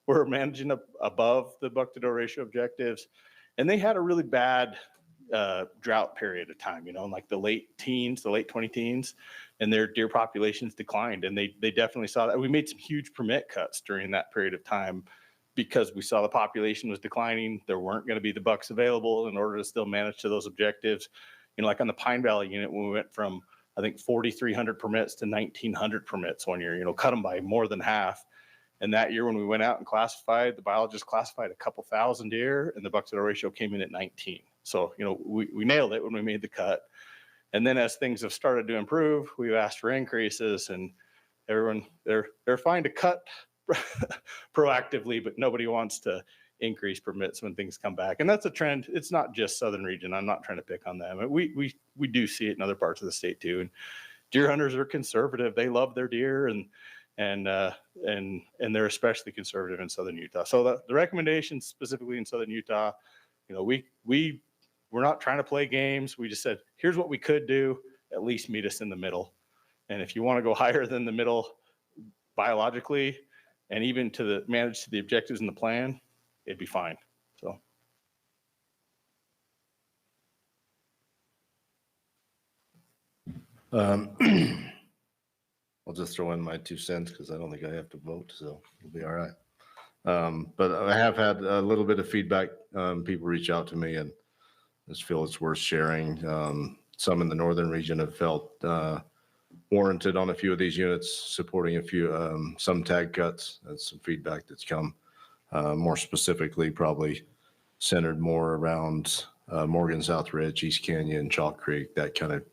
We're managing above the buck to doe ratio objectives. And they had a really bad drought period of time, in like the late 20 teens, and their deer populations declined. And they definitely saw that. We made some huge permit cuts during that period of time because we saw the population was declining, there weren't going to be the bucks available in order to still manage to those objectives. You know, like on the Pine Valley unit, when we went from, I think, 4,300 permits to 1,900 permits one year, you know, cut them by more than half. And that year when we went out and classified, the biologists classified a couple thousand deer and the buck to doe ratio came in at 19. So, you know, we nailed it when we made the cut. And then as things have started to improve, we've asked for increases, and everyone, they're fine to cut proactively, but nobody wants to increase permits when things come back. And that's a trend. It's not just Southern region. I'm not trying to pick on them. We do see it in other parts of the state too. And deer hunters are conservative. They love their deer, and they're especially conservative in Southern Utah. So the recommendations specifically in Southern Utah, you know, we're not trying to play games. We just said, here's what we could do, at least meet us in the middle. And if you want to go higher than the middle biologically and even to manage to the objectives in the plan, it'd be fine. So. I'll just throw in my 2 cents because I don't think I have to vote, so it'll be all right. But I have had a little bit of feedback. People reach out to me and just feel it's worth sharing. Some in the northern region have felt warranted on a few of these units, supporting a few, some tag cuts. That's some feedback that's come. More specifically, probably centered more around Morgan South Ridge, East Canyon, Chalk Creek, that kind of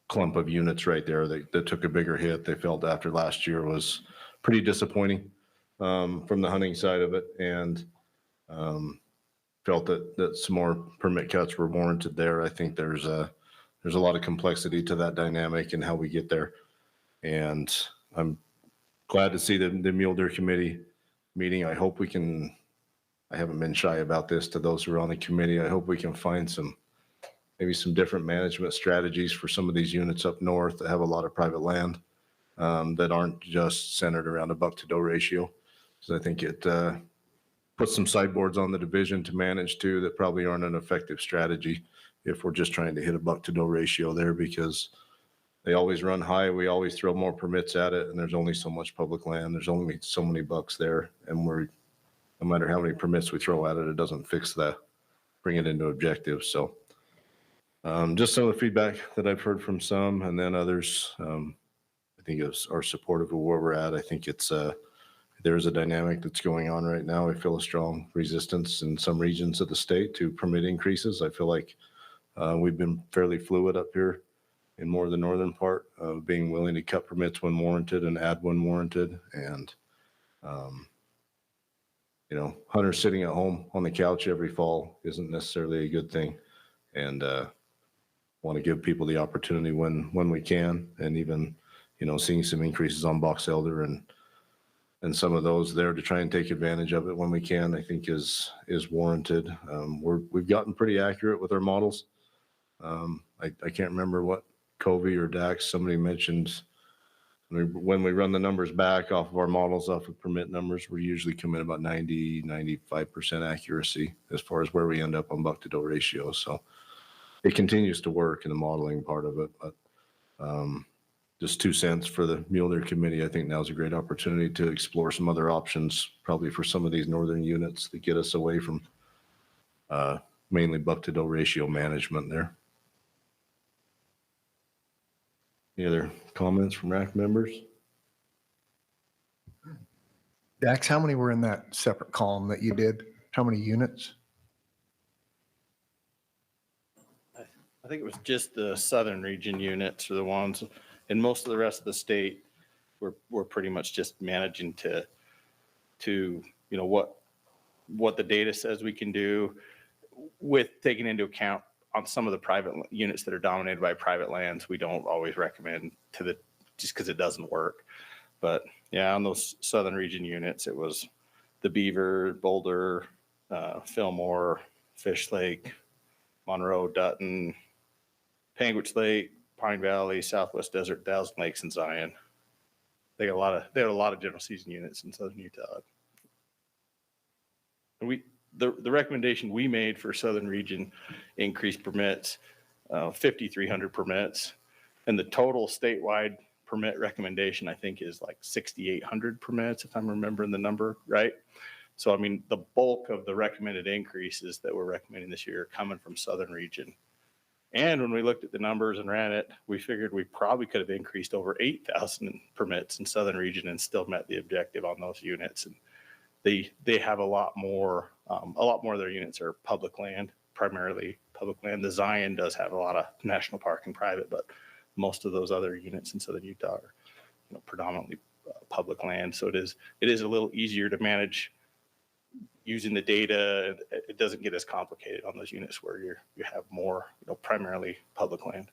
clump of units right there that took a bigger hit. They felt after last year was pretty disappointing from the hunting side of it, and felt that some more permit cuts were warranted there. I think there's a lot of complexity to that dynamic and how we get there. And I'm glad to see the Mule Deer Committee meeting. I hope we can, I haven't been shy about this to those who are on the committee. I hope we can find maybe some different management strategies for some of these units up north that have a lot of private land that aren't just centered around a buck to doe ratio. So I think it puts some sideboards on the division to manage too that probably aren't an effective strategy if we're just trying to hit a buck to doe ratio there, because they always run high. We always throw more permits at it, and there's only so much public land. There's only so many bucks there, and no matter how many permits we throw at it, it doesn't bring it into objectives. So just some of the feedback that I've heard from some, and then others, I think are supportive of where we're at. I think there's a dynamic that's going on right now. I feel a strong resistance in some regions of the state to permit increases. I feel like we've been fairly fluid up here in more of the northern part of being willing to cut permits when warranted and add when warranted. And, hunters sitting at home on the couch every fall isn't necessarily a good thing. And want to give people the opportunity when we can, and even, seeing some increases on box elder and some of those there to try and take advantage of it when we can, I think is warranted. We've gotten pretty accurate with our models. I can't remember what Covey or Dax, somebody mentioned when we run the numbers back off of our models, off of permit numbers, we usually come in about 95% accuracy as far as where we end up on buck to doe ratio. So it continues to work in the modeling part of it, but just 2 cents for the Mule Deer Committee. I think now's a great opportunity to explore some other options, probably for some of these northern units that get us away from mainly buck to doe ratio management there. Any other comments from RAC members? Dax, how many were in that separate column that you did? How many units? I think it was just the southern region units are the ones, and most of the rest of the state, we're pretty much just managing to what the data says we can do, with taking into account on some of the private units that are dominated by private lands. We don't always recommend just because it doesn't work. But yeah, on those southern region units, it was the Beaver, Boulder, Fillmore, Fish Lake, Monroe, Dutton, Panguitch Lake, Pine Valley, Southwest Desert, Thousand Lakes, and Zion. They had a lot of general season units in southern Utah. And the recommendation we made for southern region increased permits, 5,300 permits, and the total statewide permit recommendation, I think, is like 6,800 permits, if I'm remembering the number right. So, I mean, the bulk of the recommended increases that we're recommending this year are coming from Southern region. And when we looked at the numbers and ran it, we figured we probably could have increased over 8,000 permits in Southern region and still met the objective on those units. And they have a lot more of their units are public land, primarily public land. The Zion does have a lot of national park and private, but most of those other units in Southern Utah are, predominantly public land. So it is a little easier to manage using the data. It doesn't get as complicated on those units where you have more, primarily public land.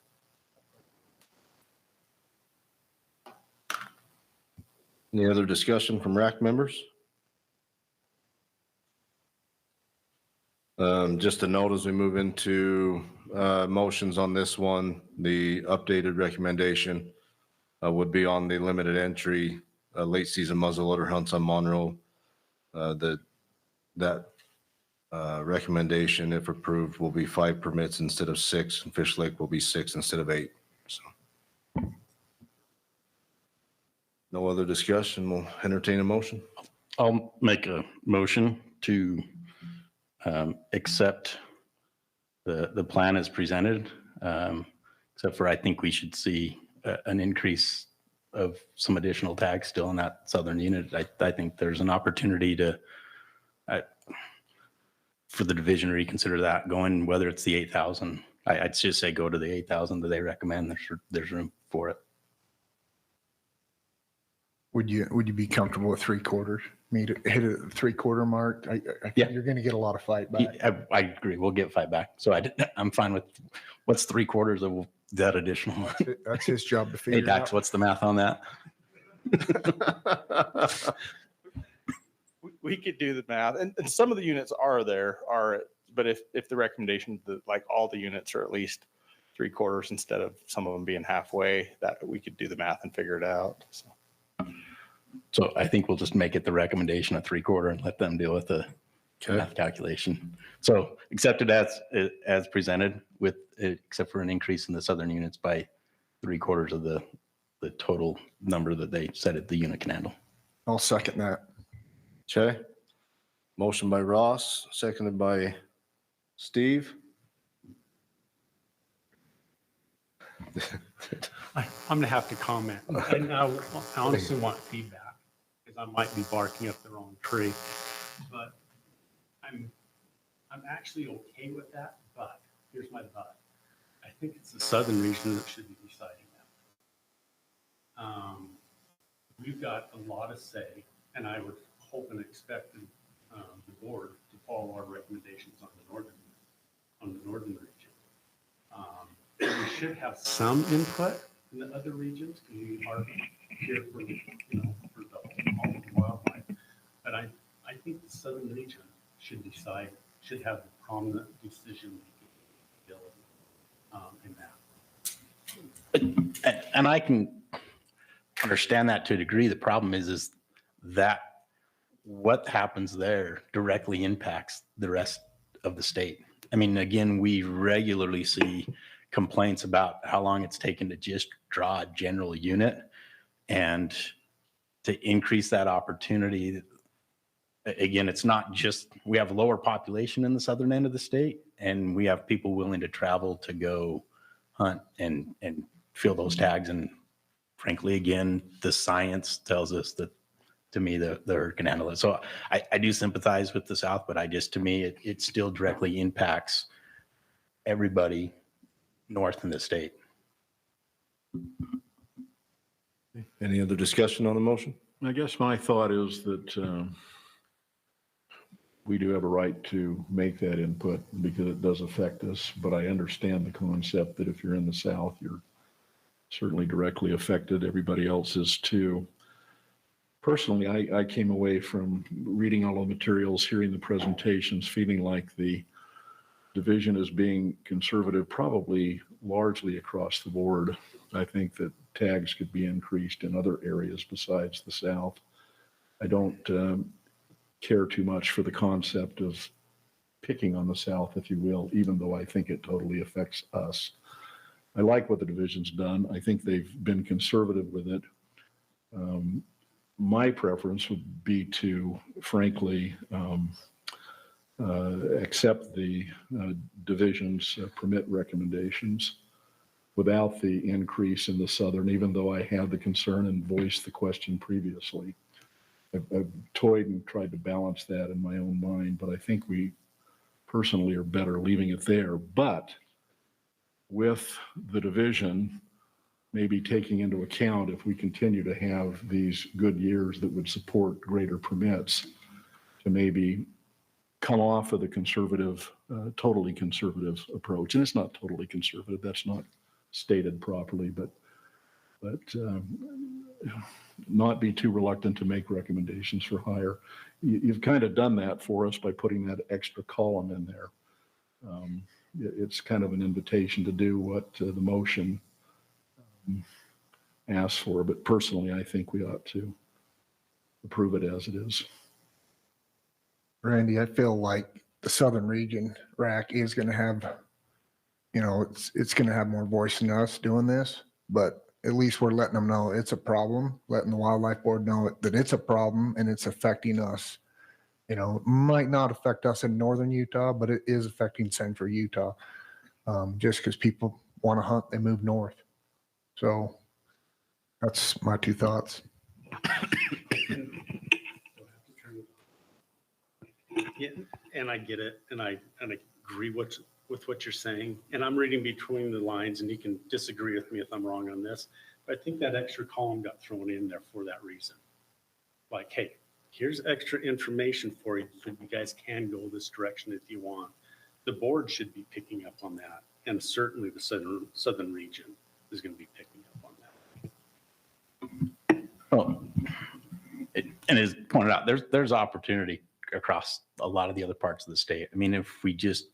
Any other discussion from RAC members? Just a note as we move into motions on this one, the updated recommendation would be on the limited entry late season muzzleloader hunts on Monroe. That recommendation, if approved, will be 5 permits instead of 6, and Fish Lake will be 6 instead of 8. So, no other discussion. We'll entertain a motion. I'll make a motion to accept the plan as presented, except for I think we should see an increase of some additional tags still in that southern unit. I think there's an opportunity to for the division to reconsider that going, whether it's the 8,000. I'd just say go to the 8,000 that they recommend. There's room for it. Would you be comfortable with 3/4? Hit a 3/4 mark? I Yeah. You're going to get a lot of fight back. I agree. We'll get 5 back. So I'm fine with what's 3/4 of that additional. That's his job to Hey, figure it Dax, out. what's the math on that? We could do the math, and some of the units but if the recommendation that like all the units are at least 3/4 instead of some of them being halfway, that we could do the math and figure it out. So I think we'll just make it the recommendation of 3/4 and let them deal with the math calculation. So accepted as presented except for an increase in the southern units by 3/4 of the total number that they said the unit can handle. I'll second that. Okay. Motion by Ross, seconded by Steve. I'm going to have to comment. And I honestly want feedback because I might be barking up the wrong tree. But I'm actually okay with that. But here's my but. I think it's the southern region that should be deciding that. We've got a lot of say, and I would hope and expect the board to follow our recommendations on the northern region. We should have some input in the other regions because we are here for all of the wildlife. But I think the southern region should have the prominent decision making ability in that. And I can understand that to a degree. The problem is that what happens there directly impacts the rest of the state. I mean, again, we regularly see complaints about how long it's taken to just draw a general unit, and to increase that opportunity. Again, it's not just, we have lower population in the southern end of the state, and we have people willing to travel to go hunt and fill those tags. And frankly, again, the science tells us that, to me, the herd can handle it. So I do sympathize with the South, but to me, it still directly impacts everybody north in the state. Any other discussion on the motion? I guess my thought is that we do have a right to make that input because it does affect us, but I understand the concept that if you're in the South, you're certainly directly affected. Everybody else is too. Personally, I came away from reading all the materials, hearing the presentations, feeling like the division is being conservative, probably largely across the board. I think that tags could be increased in other areas besides the South. I don't care too much for the concept of picking on the South, if you will, even though I think it totally affects us. I like what the division's done. I think they've been conservative with it. My preference would be to frankly accept the division's permit recommendations without the increase in the southern, even though I had the concern and voiced the question previously. I've toyed and tried to balance that in my own mind, but I think we personally are better leaving it there. But with the division maybe taking into account, if we continue to have these good years that would support greater permits, to maybe come off of the conservative, totally conservative approach. And it's not totally conservative. That's not stated properly, but not be too reluctant to make recommendations for higher. You've kind of done that for us by putting that extra column in there. It's kind of an invitation to do what the motion asks for, but personally, I think we ought to approve it as it is. Randy, I feel like the Southern Region RAC is going to have, it's going to have more voice than us doing this, but at least we're letting them know it's a problem, letting the Wildlife Board know that it's a problem and it's affecting us. It might not affect us in northern Utah, but it is affecting Central Utah. Just because people want to hunt, they move north. So that's my two thoughts. Yeah, and I get it, and I agree with what you're saying, and I'm reading between the lines, and you can disagree with me if I'm wrong on this, but I think that extra column got thrown in there for that reason. Like, hey, here's extra information for you, so you guys can go this direction if you want. The board should be picking up on that, and certainly the southern region is going to be picking up on that. Well, and as pointed out, there's opportunity across a lot of the other parts of the state. I mean, if we just,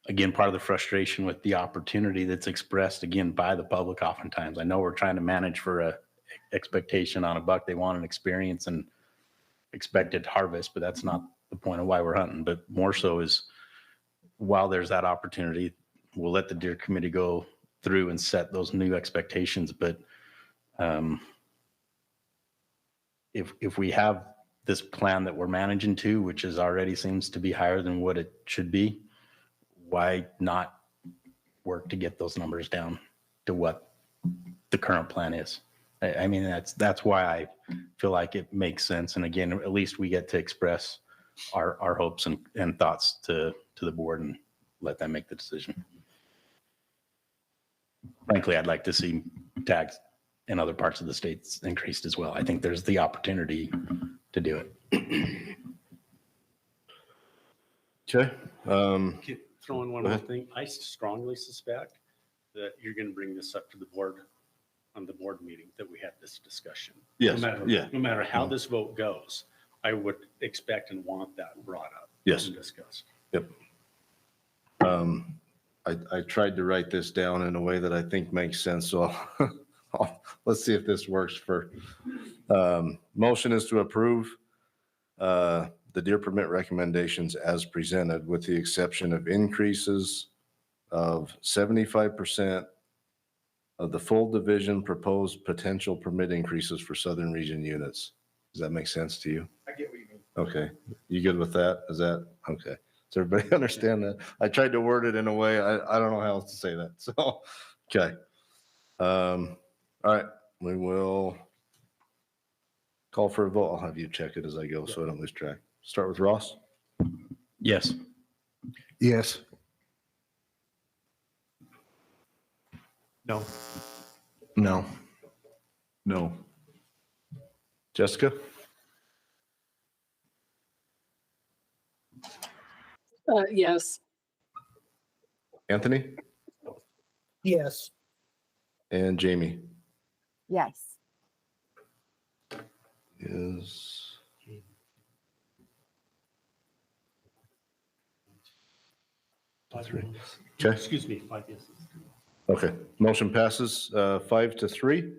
again, part of the frustration with the opportunity that's expressed again by the public oftentimes. I know we're trying to manage for a expectation on a buck. They want an experience and expected harvest, but that's not the point of why we're hunting. But more so is while there's that opportunity, we'll let the deer committee go through and set those new expectations. But if we have this plan that we're managing to, which is already seems to be higher than what it should be, why not work to get those numbers down to what the current plan is? I mean, that's why I feel like it makes sense. And again, at least we get to express our hopes and thoughts to the board and let them make the decision. Frankly, I'd like to see tags in other parts of the states increased as well. I think there's the opportunity to do it. Okay. Throw in one more thing. I strongly suspect that you're going to bring this up to the board on the board meeting that we had this discussion. Yes. No matter how this vote goes, I would expect and want that brought up. Yes. And discussed. Yep. I tried to write this down in a way that I think makes sense. So let's see if this works for, motion is to approve the deer permit recommendations as presented, with the exception of increases of 75% of the full division proposed potential permit increases for southern region units. Does that make sense to you? I get what you mean. Okay. You good with that? Is that okay? Does everybody understand that? I tried to word it in a way, I don't know how else to say that. So, okay. All right. We will call for a vote. I'll have you check it as I go so I don't lose track. Start with Ross. Yes. Yes. No. No. No. Jessica? Yes. Anthony? Yes. And Jamie Yes. is. Three. Okay. Excuse me, 5 yeses. Okay. Motion passes 5-3. Is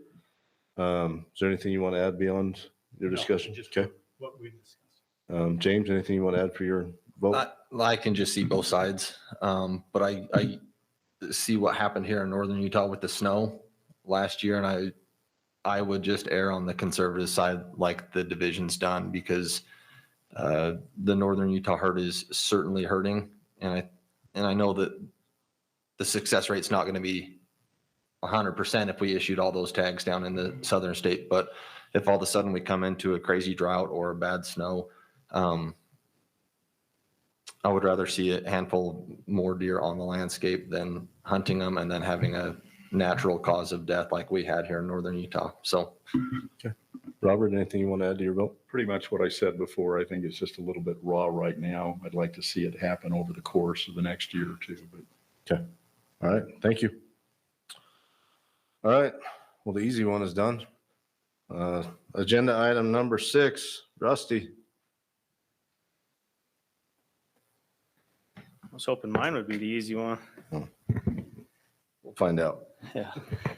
there anything you want to add beyond your discussion? Just Okay. what we discussed. James, anything you want to add for your vote? I can just see both sides. But see what happened here in northern Utah with the snow last year, and I would just err on the conservative side like the division's done, because the northern Utah herd is certainly hurting, and I know that the success rate's not going to be 100% if we issued all those tags down in the southern state, but if all of a sudden we come into a crazy drought or a bad snow, I would rather see a handful more deer on the landscape than hunting them and then having a natural cause of death like we had here in northern Utah. So, Robert, anything you want to add to your vote? Pretty much what I said before. I think it's just a little bit raw right now. I'd like to see it happen over the course of the next year or two, but. Okay. All right. Thank you. All right. Well, the easy one is done. Agenda item number 6, Rusty. I was hoping mine would be the easy one. We'll find out. Yeah.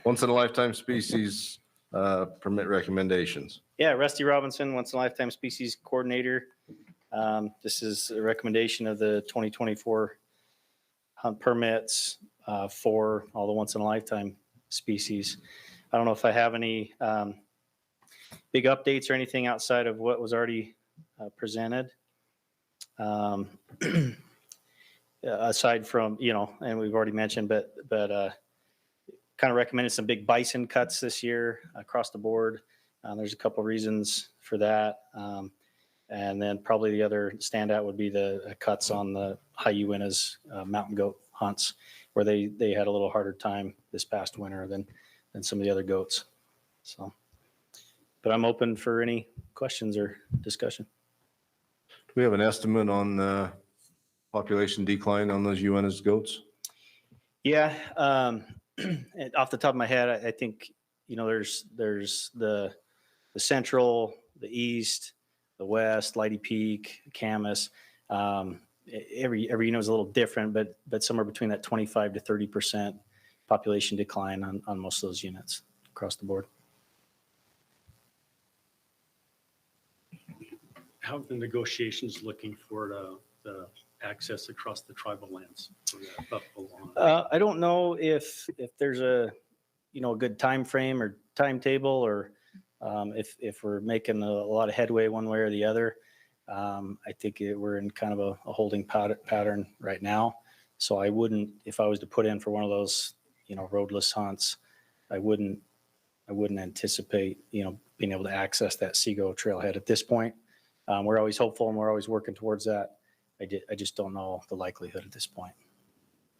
Once in a lifetime species permit recommendations. Yeah, Rusty Robinson, once in a lifetime species coordinator. This is a recommendation of the 2024 hunt permits for all the once in a lifetime species. I don't know if I have any big updates or anything outside of what was already presented. Aside from, and we've already mentioned, but kind of recommended some big bison cuts this year across the board. There's a couple reasons for that. And then probably the other standout would be the cuts on the hyenas mountain goat hunts, where they had a little harder time this past winter than some of the other goats. So, but I'm open for any questions or discussion. Do we have an estimate on population decline on those UNS goats? Yeah, off the top of my head, I think there's the central, the east, the west, Lighty Peak, Camas. Every is a little different, but somewhere between that 25 to 30% population decline on most of those units across the board. How are the negotiations looking for the access across the tribal lands? I don't know if there's a good time frame or timetable, or if we're making a lot of headway one way or the other. I think we're in kind of a holding pattern right now. So I wouldn't, if I was to put in for one of those, roadless hunts, I wouldn't anticipate, being able to access that Seago trailhead at this point. We're always hopeful and we're always working towards that. I just don't know the likelihood at this point.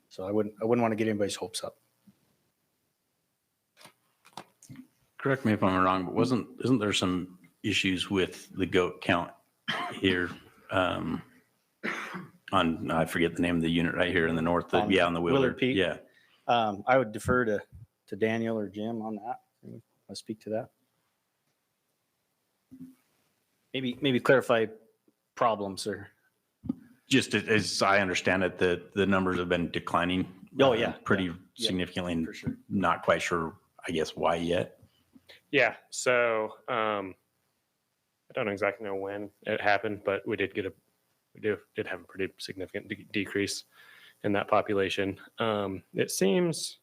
So I wouldn't want to get anybody's hopes up. Correct me if I'm wrong, but isn't there some issues with the goat count here? I forget the name of the unit right here in the north. On the Willard Peak. Yeah. I would defer to Daniel or Jim on that. I'll speak to that. Maybe clarify problems or. Just as I understand it, the numbers have been declining. Oh yeah. Pretty significantly, and for sure. Not quite sure, I guess, why yet. Yeah. So I don't exactly know when it happened, but we did have a pretty significant decrease in that population. It seems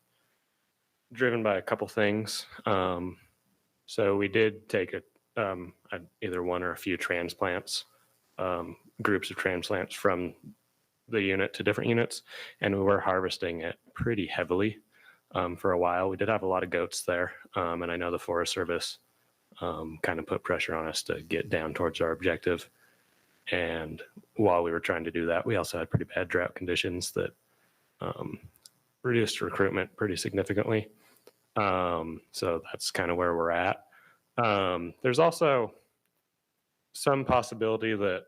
driven by a couple things. So we did take either one or a few transplants, groups of transplants from the unit to different units, and we were harvesting it pretty heavily for a while. We did have a lot of goats there, and I know the Forest Service kind of put pressure on us to get down towards our objective. And while we were trying to do that, we also had pretty bad drought conditions that reduced recruitment pretty significantly. So that's kind of where we're at. There's also some possibility that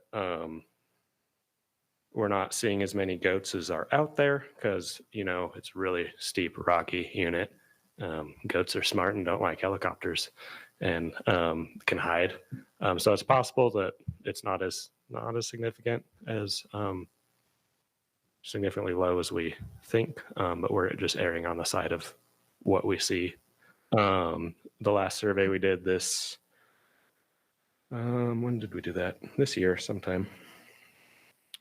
we're not seeing as many goats as are out there because, it's a really steep, rocky unit. Goats are smart and don't like helicopters and can hide. So it's possible that it's not as significant as significantly low as we think, but we're just erring on the side of what we see. The last survey we did this, when did we do that? This year sometime.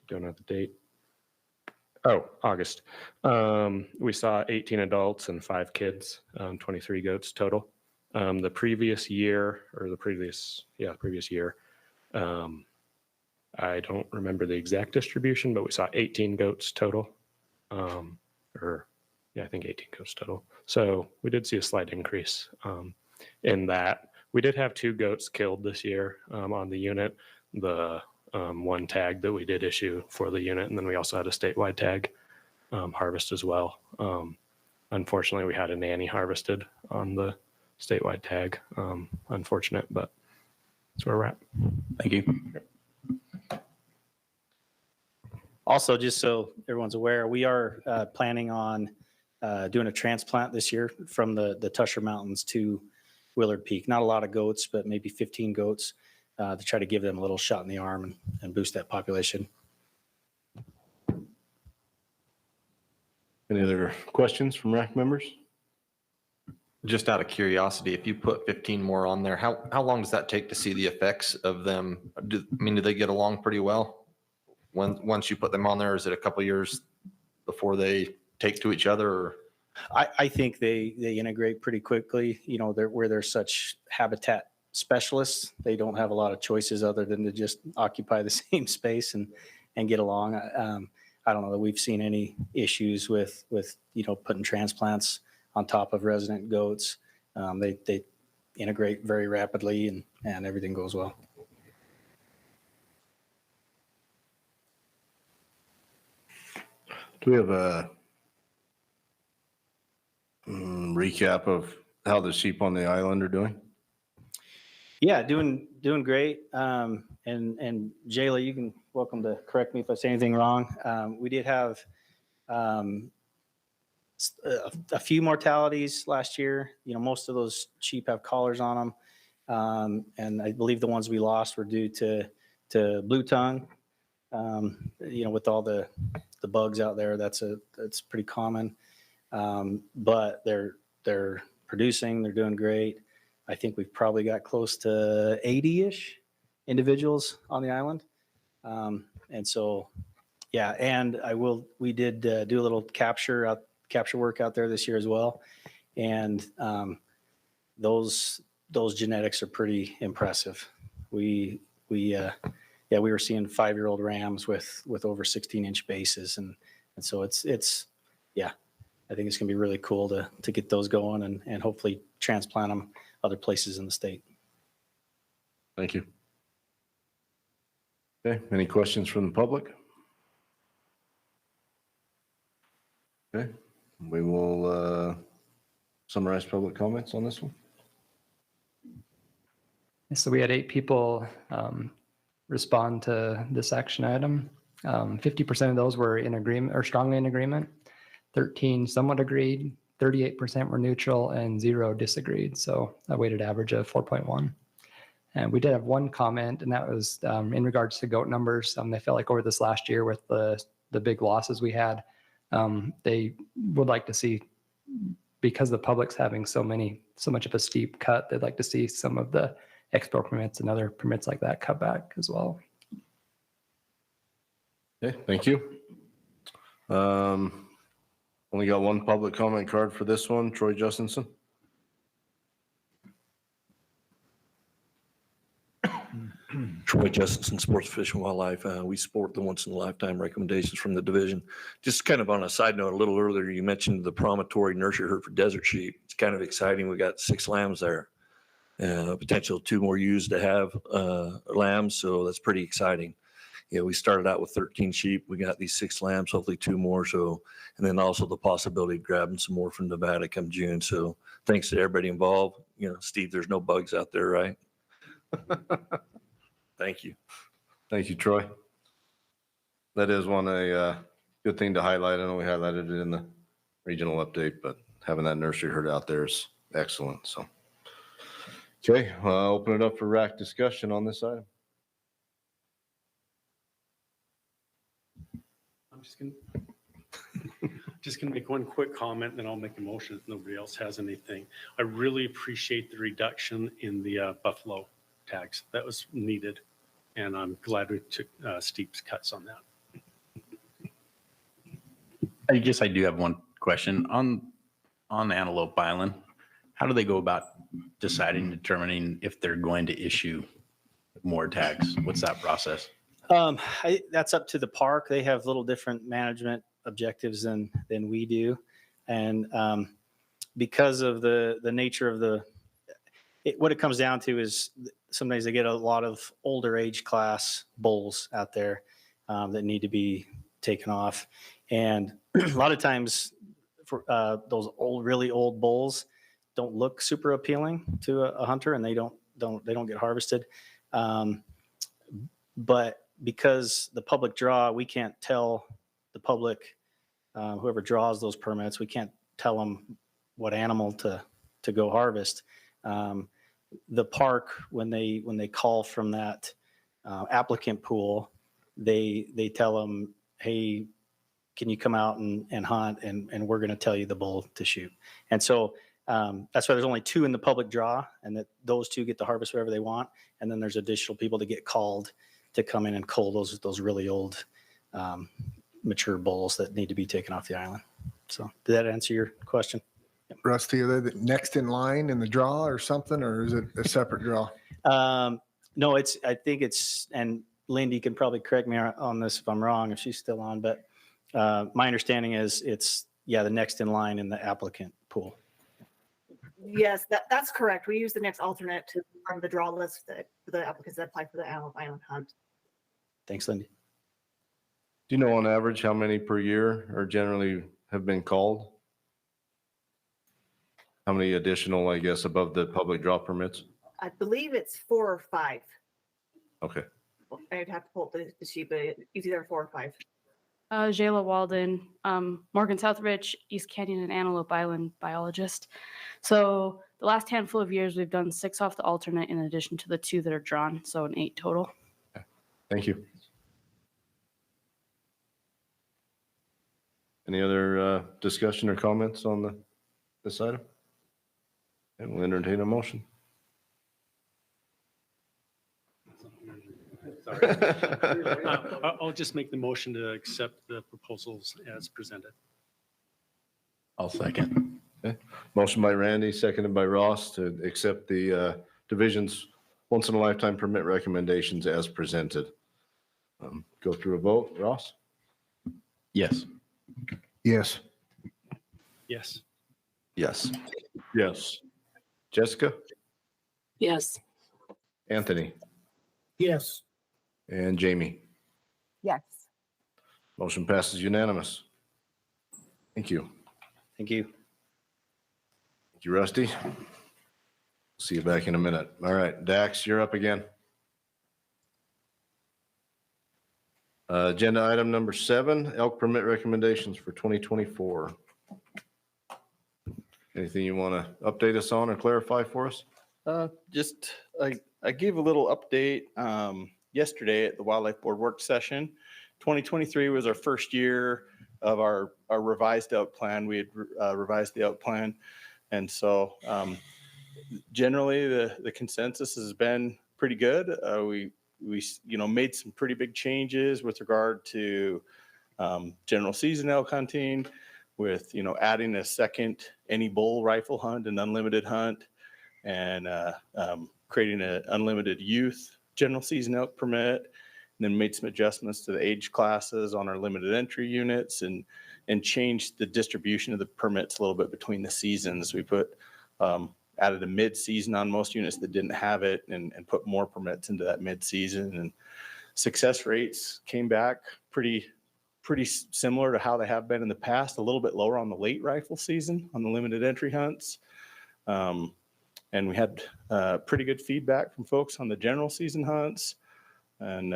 Don't know the date. August. We saw 18 adults and 5 kids, 23 goats total. The previous year, previous year, I don't remember the exact distribution, but we saw 18 goats total. I think 18 goats total. So we did see a slight increase in that. We did have 2 goats killed this year on the unit. The one tag that we did issue for the unit, and then we also had a statewide tag harvest as well. Unfortunately, we had a nanny harvested on the statewide tag. Unfortunate, but that's where we're at. Thank you. Also, just so everyone's aware, we are planning on doing a transplant this year from the Tusher Mountains to Willard Peak. Not a lot of goats, but maybe 15 goats to try to give them a little shot in the arm and boost that population. Any other questions from RAC members? Just out of curiosity, if you put 15 more on there, how long does that take to see the effects of them? Do they get along pretty well once you put them on there? Is it a couple years before they take to each other? Or? I think they integrate pretty quickly. Where they're such habitat specialists, they don't have a lot of choices other than to just occupy the same space and get along. I don't know that we've seen any issues with putting transplants on top of resident goats. They integrate very rapidly and everything goes well. Do we have a recap of how the sheep on the island are doing? Yeah, doing great. And Jayla, you can welcome to correct me if I say anything wrong. We did have a few mortalities last year. Most of those sheep have collars on them, and I believe the ones we lost were due to blue tongue. With all the bugs out there, that's pretty common. But they're producing, they're doing great. I think we've probably got close to 80-ish individuals on the island. And so, yeah, and we did do a little capture work out there this year as well. And those genetics are pretty impressive. We were seeing 5-year-old rams with over 16-inch bases. And so I think it's gonna be really cool to get those going and hopefully transplant them other places in the state. Thank you. Okay, any questions from the public? Okay, we will summarize public comments on this one. So we had 8 people respond to this action item. 50% of those were in agreement or strongly in agreement. 13 somewhat agreed, 38% were neutral, and 0 disagreed. So a weighted average of 4.1. And we did have one comment, and that was in regards to goat numbers. They felt like over this last year with the big losses we had, they would like to see, because the public's having so much of a steep cut, they'd like to see some of the expo permits and other permits like that cut back as well. Okay, thank you. Only got one public comment card for this one, Troy Justinson. Troy Justinson, Sports, Fish, and Wildlife. We support the once-in-a-lifetime recommendations from the division. Just kind of on a side note, a little earlier, you mentioned the promontory nursery herd for desert sheep. It's kind of exciting. We got 6 lambs there. Potential 2 more ewes to have lambs, so that's pretty exciting. We started out with 13 sheep. We got these 6 lambs, hopefully 2 more. So, and then also the possibility of grabbing some more from Nevada come June. So thanks to everybody involved. Steve, there's no bugs out there, right? Thank you. Thank you, Troy. That is a good thing to highlight. I know we highlighted it in the regional update, but having that nursery herd out there is excellent. So, okay, I'll open it up for RAC discussion on this item. I'm just gonna make one quick comment, then I'll make a motion if nobody else has anything. I really appreciate the reduction in the buffalo tags. That was needed, and I'm glad we took steep cuts on that. I guess I do have one question on Antelope Island. How do they go about determining if they're going to issue more tags? What's that process? That's up to the park. They have little different management objectives than we do. And because of the nature of what it comes down to is sometimes they get a lot of older age class bulls out there that need to be taken off. And a lot of times for those really old bulls don't look super appealing to a hunter, and they don't get harvested. But because the public draw, we can't tell the public, whoever draws those permits, we can't tell them what animal to go harvest. The park, when they call from that applicant pool, they tell them, hey, can you come out and hunt, and we're going to tell you the bull to shoot. And so that's why there's only 2 in the public draw, and that those 2 get to harvest whatever they want. And then there's additional people that get called to come in and cull those really old mature bulls that need to be taken off the island. So did that answer your question? Rusty, are they the next in line in the draw or something, or is it a separate draw? No, I think it's, and Lindy can probably correct me on this if I'm wrong, if she's still on, but my understanding is it's the next in line in the applicant pool. Yes, that's correct. We use the next alternate from the draw list for the applicants that apply for the Antelope Island hunt. Thanks, Lindy. Do you know on average how many per year are generally have been called? How many additional, I guess, above the public draw permits? I believe it's 4 or 5. Okay. I'd have to pull up the sheet, but it's either 4 or 5. Jayla Walden, Morgan Southridge, East Canyon and Antelope Island biologist. So the last handful of years, we've done 6 off the alternate in addition to the 2 that are drawn, so an 8 total. Okay. Thank you. Any other discussion or comments on this item? And we'll entertain a motion. Sorry. I'll just make the motion to accept the proposals as presented. I'll second. Okay. Motion by Randy, seconded by Ross to accept the division's once in a lifetime permit recommendations as presented. Go through a vote. Ross? Yes. Yes. Yes. Yes. Yes. Jessica? Yes. Anthony? Yes. And Jamie? Yes. Motion passes unanimous. Thank you. Thank you. Thank you, Rusty. See you back in a minute. All right, Dax, you're up again. Agenda item number 7, elk permit recommendations for 2024. Anything you want to update us on or clarify for us? Just, I gave a little update yesterday at the Wildlife Board work session. 2023 was our first year of our revised elk plan. We had revised the elk plan. And so generally the consensus has been pretty good. We made some pretty big changes with regard to general season elk hunting, with adding a second any bull rifle hunt and unlimited hunt, and creating an unlimited youth general season elk permit, and then made some adjustments to the age classes on our limited entry units, and changed the distribution of the permits a little bit between the seasons. We added a mid-season on most units that didn't have it, and put more permits into that mid-season, and success rates came back pretty similar to how they have been in the past, a little bit lower on the late rifle season on the limited entry hunts. And we had pretty good feedback from folks on the general season hunts. And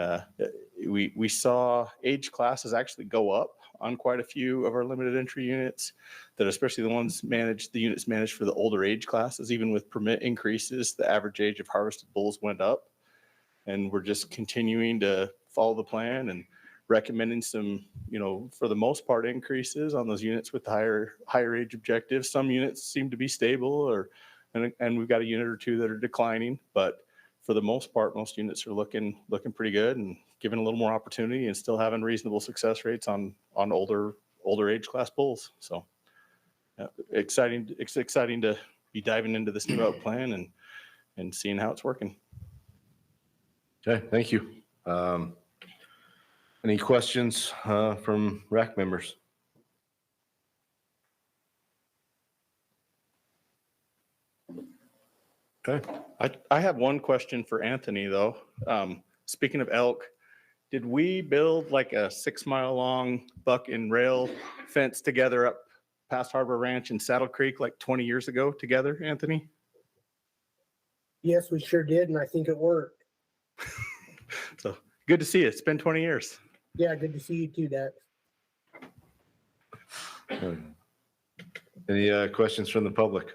we saw age classes actually go up on quite a few of our limited entry units, that especially the units managed for the older age classes. Even with permit increases, the average age of harvested bulls went up. And we're just continuing to follow the plan and recommending some, for the most part, increases on those units with the higher age objectives. Some units seem to be stable, and we've got a unit or 2 that are declining, but for the most part, most units are looking pretty good, and given a little more opportunity and still having reasonable success rates on older older age class bulls. So exciting. It's exciting to be diving into this new elk plan and seeing how it's working. Okay, thank you. Any questions from RAC members? Okay. I have one question for Anthony though. Speaking of elk, did we build like a 6-mile long buck and rail fence together up past Harbor Ranch and Saddle Creek like 20 years ago together, Anthony? Yes, we sure did, and I think it worked. So good to see you. It's been 20 years. Yeah, good to see you too, Dax. Any questions from the public?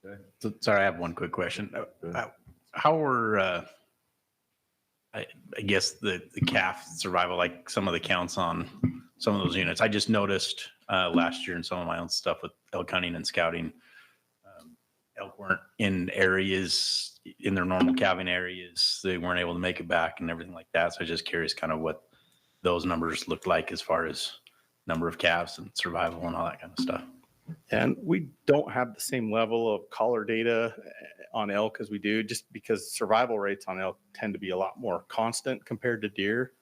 Okay. So, sorry, I have one quick question. How were, I guess, the calf survival, like some of the counts on some of those units? I just noticed last year in some of my own stuff with elk hunting and scouting, elk weren't in areas, in their normal calving areas. They weren't able to make it back and everything like that. So I'm just curious kind of what those numbers looked like as far as number of calves and survival and all that kind of stuff. And we don't have the same level of collar data on elk as we do, just because survival rates on elk tend to be a lot more constant compared to deer.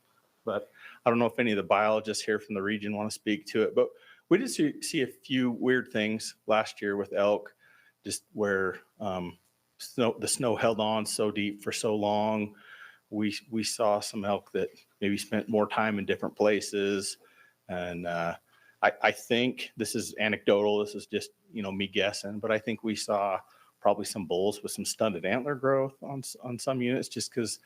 But I don't know if any of the biologists here from the region want to speak to it, but we did see a few weird things last year with elk, just where the snow held on so deep for so long. We saw some elk that maybe spent more time in different places. And I think this is anecdotal. This is just, me guessing, but I think we saw probably some bulls with some stunted antler growth on some units, just because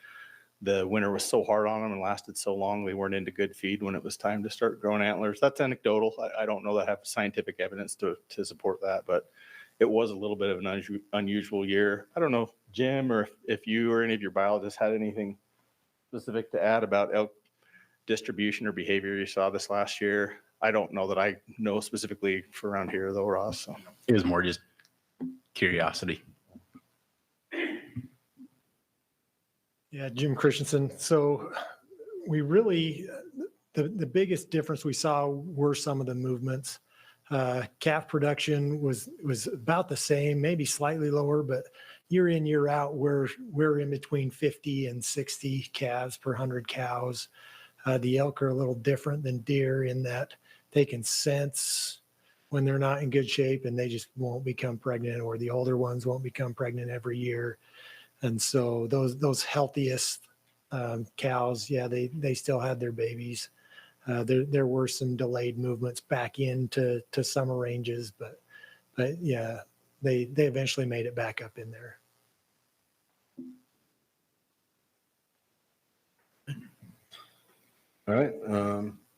the winter was so hard on them and lasted so long. They weren't into good feed when it was time to start growing antlers. That's anecdotal. I don't know that I have scientific evidence to support that, but it was a little bit of an unusual year. I don't know, Jim, or if you or any of your biologists had anything specific to add about elk distribution or behavior you saw this last year. I don't know that I know specifically for around here though, Ross. So. It was more just curiosity. Yeah, Jim Christensen. So we really, the biggest difference we saw were some of the movements. Calf production was about the same, maybe slightly lower, but year in, year out, we're in between 50 and 60 calves per 100 cows. The elk are a little different than deer in that they can sense when they're not in good shape and they just won't become pregnant, or the older ones won't become pregnant every year. And so those healthiest cows, yeah, they still had their babies. There were some delayed movements back into summer ranges, but yeah, they eventually made it back up in there. All right.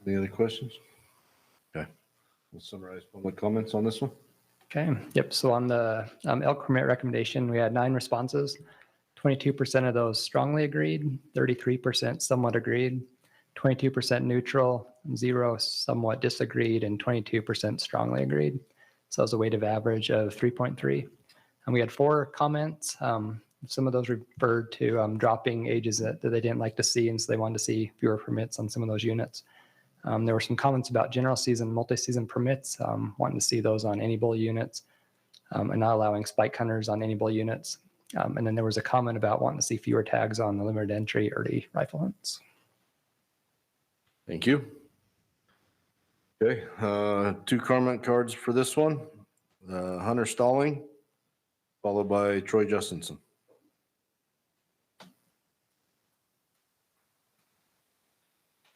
Any other questions? Okay. We'll summarize public comments on this one. Okay. Yep. So on the Elk Permit recommendation, we had 9 responses. 22% of those strongly agreed, 33% somewhat agreed, 22% neutral, 0 somewhat disagreed, and 22% strongly agreed. So it was a weighted average of 3.3. And we had 4 comments. Some of those referred to dropping ages that they didn't like to see, and so they wanted to see fewer permits on some of those units. There were some comments about general season, multi-season permits, wanting to see those on any bull units, and not allowing spike hunters on any bull units. And then there was a comment about wanting to see fewer tags on the limited entry early rifle hunts. Thank you. Okay, 2 comment cards for this one. Hunter Stalling, followed by Troy Justinson.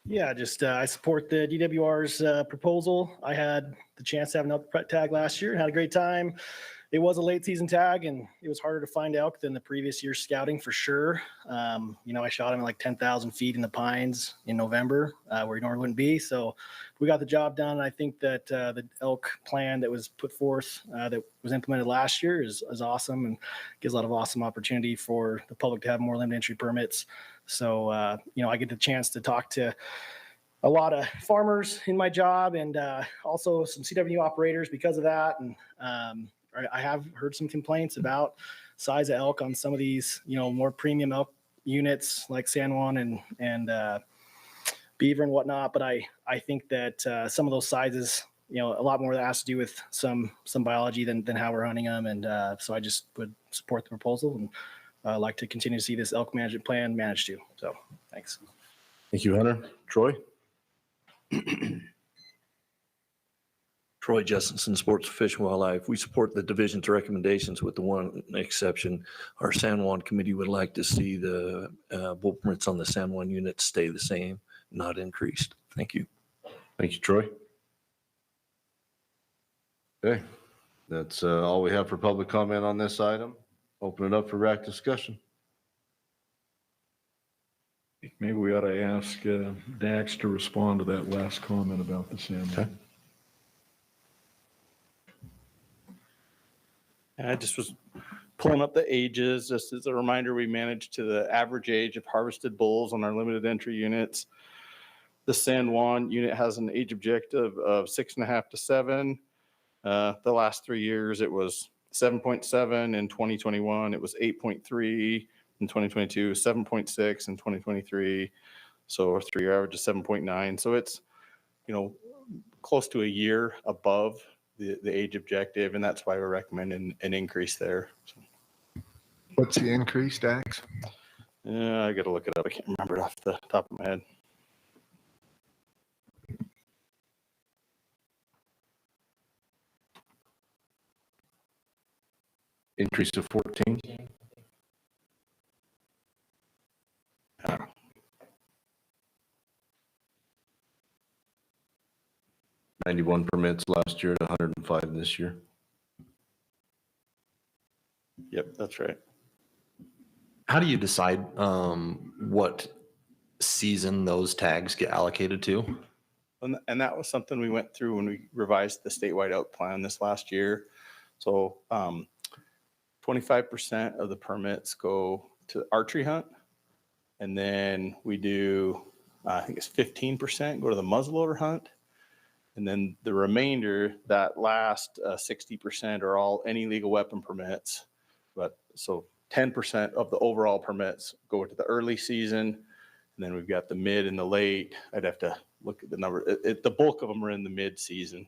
Yeah, just I support the DWR's proposal. I had the chance to have an elk tag last year and had a great time. It was a late season tag, and it was harder to find elk than the previous year's scouting for sure. I shot him at like 10,000 feet in the pines in November, where he normally wouldn't be. So we got the job done. I think that the elk plan that was put forth, that was implemented last year is awesome and gives a lot of awesome opportunity for the public to have more limited entry permits. So, I get the chance to talk to a lot of farmers in my job, and also some CWMU operators because of that. And I have heard some complaints about size of elk on some of these, more premium elk units like San Juan and beaver and whatnot, but I think that some of those sizes, a lot more that has to do with some biology than how we're hunting them. And so I just would support the proposal and like to continue to see this elk management plan managed to. So thanks. Thank you, Hunter. Troy? Troy Justinson, Sports Fish and Wildlife. We support the division's recommendations with the one exception. Our San Juan committee would like to see the bull permits on the San Juan units stay the same, not increased. Thank you. Thank you, Troy. Okay, that's all we have for public comment on this item. Open it up for RAC discussion. Maybe we ought to ask Dax to respond to that last comment about the salmon. Okay. I just was pulling up the ages, just as a reminder, we managed to the average age of harvested bulls on our limited entry units. The San Juan unit has an age objective of 6.5 to 7. The last 3 years, it was 7.7 in 2021. It was 8.3 in 2022, 7.6 in 2023. So our 3-year average is 7.9. So it's, close to a year above the age objective, and that's why we're recommending an increase there. So, What's the increase, Dax? I got to look it up. I can't remember it off the top of my head. Increase of 14. 91 permits last year to 105 this year. Yep, that's right. How do you decide what season those tags get allocated to? And that was something we went through when we revised the statewide elk plan this last year. So 25% of the permits go to archery hunt. And then we do, I think it's 15% go to the muzzleloader hunt. And then the remainder, that last 60% are all any legal weapon permits. But so 10% of the overall permits go to the early season. And then we've got the mid and the late. I'd have to look at the number. The bulk of them are in the mid season.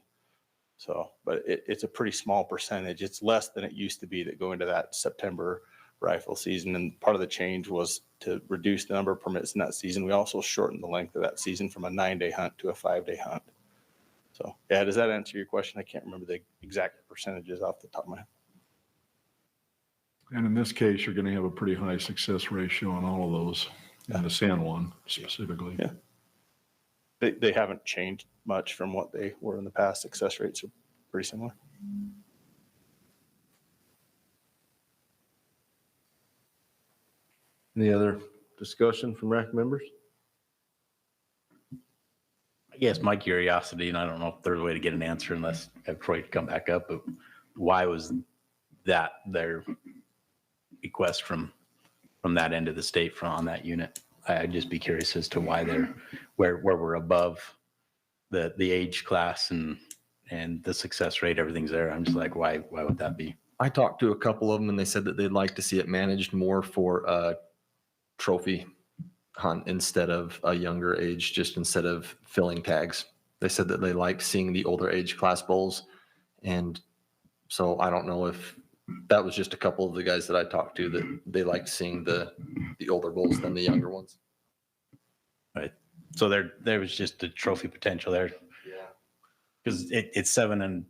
So, but it's a pretty small percentage. It's less than it used to be that go into that September rifle season. And part of the change was to reduce the number of permits in that season. We also shortened the length of that season from a 9-day hunt to a 5-day hunt. So, yeah, does that answer your question? I can't remember the exact percentages off the top of my head. And in this case, you're going to have a pretty high success ratio on all of those, in the San Juan specifically. Yeah. They haven't changed much from what they were in the past. Success rates are pretty similar. Any other discussion from RAC members? I guess my curiosity, and I don't know if there's a way to get an answer unless have Troy come back up, but why was that their request from that end of the state on that unit? I'd just be curious as to why they're where we're above the age class and the success rate, everything's there. I'm just like, why would that be? I talked to a couple of them and they said that they'd like to see it managed more for a trophy hunt instead of a younger age, just instead of filling tags. They said that they liked seeing the older age class bulls. And so I don't know if that was just a couple of the guys that I talked to that they liked seeing the older bulls than the younger ones. Right. So there was just a trophy potential there. Yeah. Because it's 7 and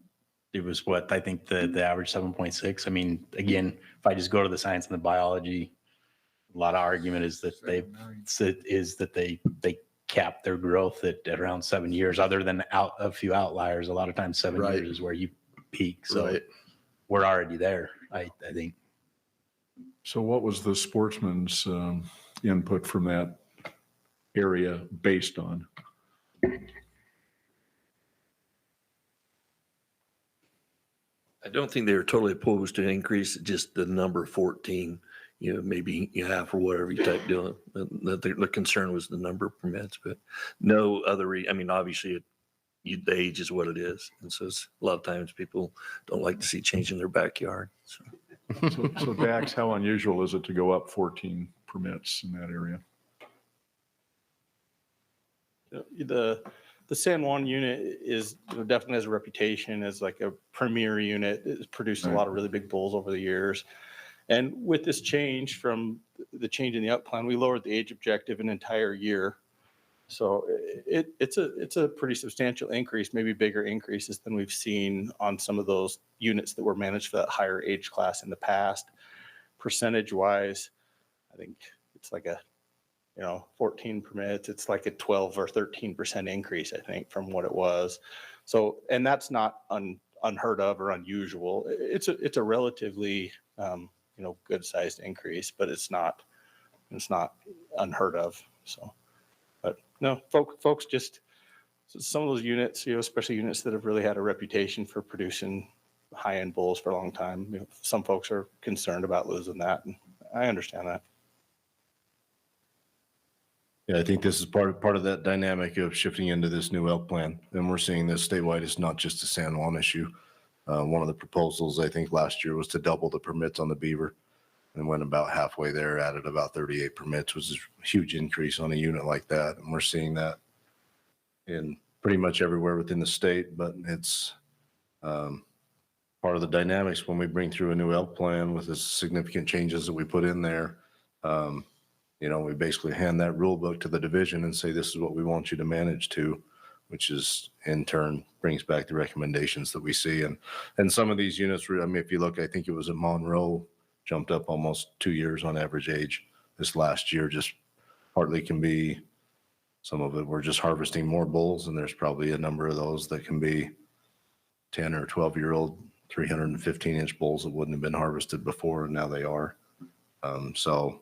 it was what I think the average 7.6. I mean, again, if I just go to the science and the biology, a lot of argument is that they cap their growth at around 7 years, other than a few outliers. A lot of times 7 years is where you peak. So we're already there, I think. So what was the sportsman's input from that area based on? I don't think they were totally opposed to an increase, just the number 14, maybe half or whatever you type doing. The concern was the number of permits, but no other, obviously the age is what it is. And so it's, a lot of times people don't like to see change in their backyard. So Dax, how unusual is it to go up 14 permits in that area? The San Juan unit is definitely has a reputation as like a premier unit. It's produced a lot of really big bulls over the years. And with this change from the change in the Elk plan, we lowered the age objective an entire year. So it's a pretty substantial increase, maybe bigger increases than we've seen on some of those units that were managed for that higher age class in the past. Percentage wise, I think it's like 14 permits. It's like a 12 or 13% increase, I think, from what it was. So, and that's not unheard of or unusual. It's a relatively, good sized increase, but it's not unheard of. So, but no, folks just, some of those units, especially units that have really had a reputation for producing high-end bulls for a long time, some folks are concerned about losing that, and I understand that. Yeah, I think this is part of that dynamic of shifting into this new elk plan. And we're seeing this statewide. It's not just a San Juan issue. One of the proposals, I think, last year was to double the permits on the beaver, and went about halfway there, added about 38 permits, which is a huge increase on a unit like that. And we're seeing that in pretty much everywhere within the state, but it's part of the dynamics when we bring through a new elk plan with the significant changes that we put in there. We basically hand that rule book to the division and say, this is what we want you to manage to, which is in turn brings back the recommendations that we see. And some of these units, if you look, I think it was at Monroe, jumped up almost 2 years on average age this last year. Just partly can be some of it. We're just harvesting more bulls, and there's probably a number of those that can be 10 or 12-year-old 315-inch bulls that wouldn't have been harvested before, and now they are. So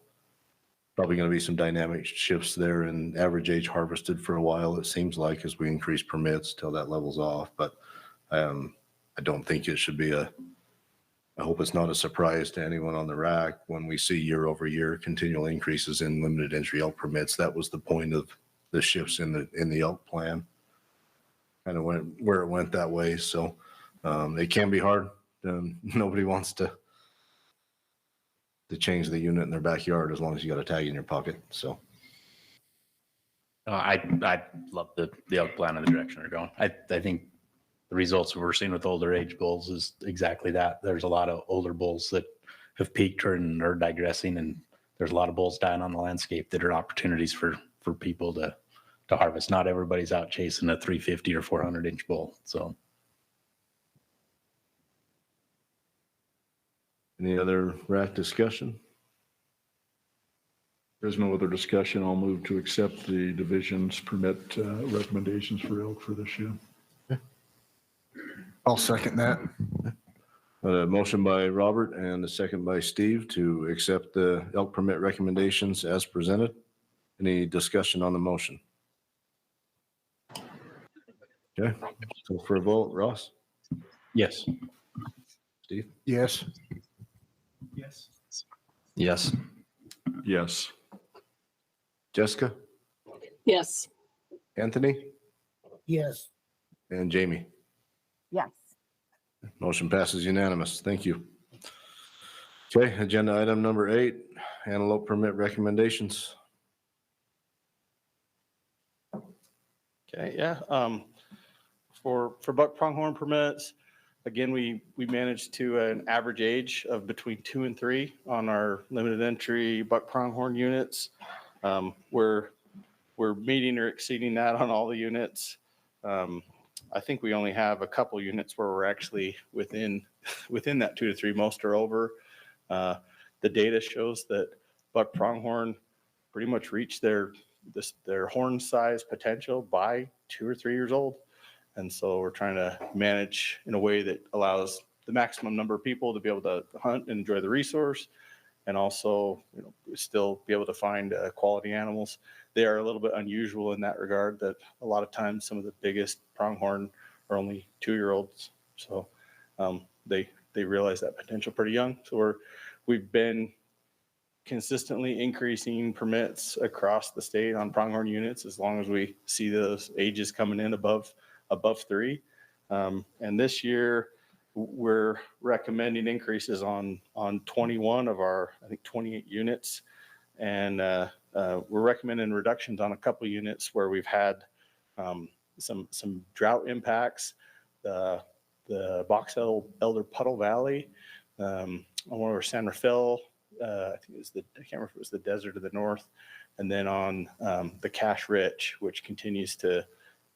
probably going to be some dynamic shifts there in average age harvested for a while, it seems like, as we increase permits till that levels off. But I don't think it should be I hope it's not a surprise to anyone on the RAC when we see year over year continual increases in limited entry elk permits. That was the point of the shifts in the elk plan, kind of went where it went that way. So it can be hard. Nobody wants to change the unit in their backyard as long as you got a tag in your pocket. So I love the elk plan and the direction they're going. I think the results we're seeing with older age bulls is exactly that. There's a lot of older bulls that have peaked and are digressing, and there's a lot of bulls dying on the landscape that are opportunities for people to harvest. Not everybody's out chasing a 350 or 400-inch bull. So any other RAC discussion? There's no other discussion. I'll move to accept the division's permit recommendations for elk for this year. I'll second that. A motion by Robert and a second by Steve to accept the elk permit recommendations as presented. Any discussion on the motion? Okay, so for a vote, Ross? yes. Steve? Yes. Yes. Yes. Yes. Jessica? Yes. Anthony? Yes. And Jamie? Yes. Motion passes unanimous. Thank you. Okay, agenda item number 8, Antelope Permit Recommendations. Okay, yeah. For buck pronghorn permits, again, we managed to an average age of between 2 and 3 on our limited entry buck pronghorn units. We're meeting or exceeding that on all the units. I think we only have a couple units where we're actually within that 2 to 3. Most are over. The data shows that buck pronghorn pretty much reach their horn size potential by 2 or 3 years old. And so we're trying to manage in a way that allows the maximum number of people to be able to hunt and enjoy the resource, and also, still be able to find quality animals. They are a little bit unusual in that regard, that a lot of times some of the biggest pronghorn are only 2-year-olds. So they realize that potential pretty young. So we've been consistently increasing permits across the state on pronghorn units as long as we see those ages coming in above 3. And this year we're recommending increases on 21 of our, I think, 28 units. And we're recommending reductions on a couple units where we've had some drought impacts, the box elder puddle valley, on one of San Rafael, I think it was I can't remember if it was the desert to the north, and then on the Cache Rich, which continues to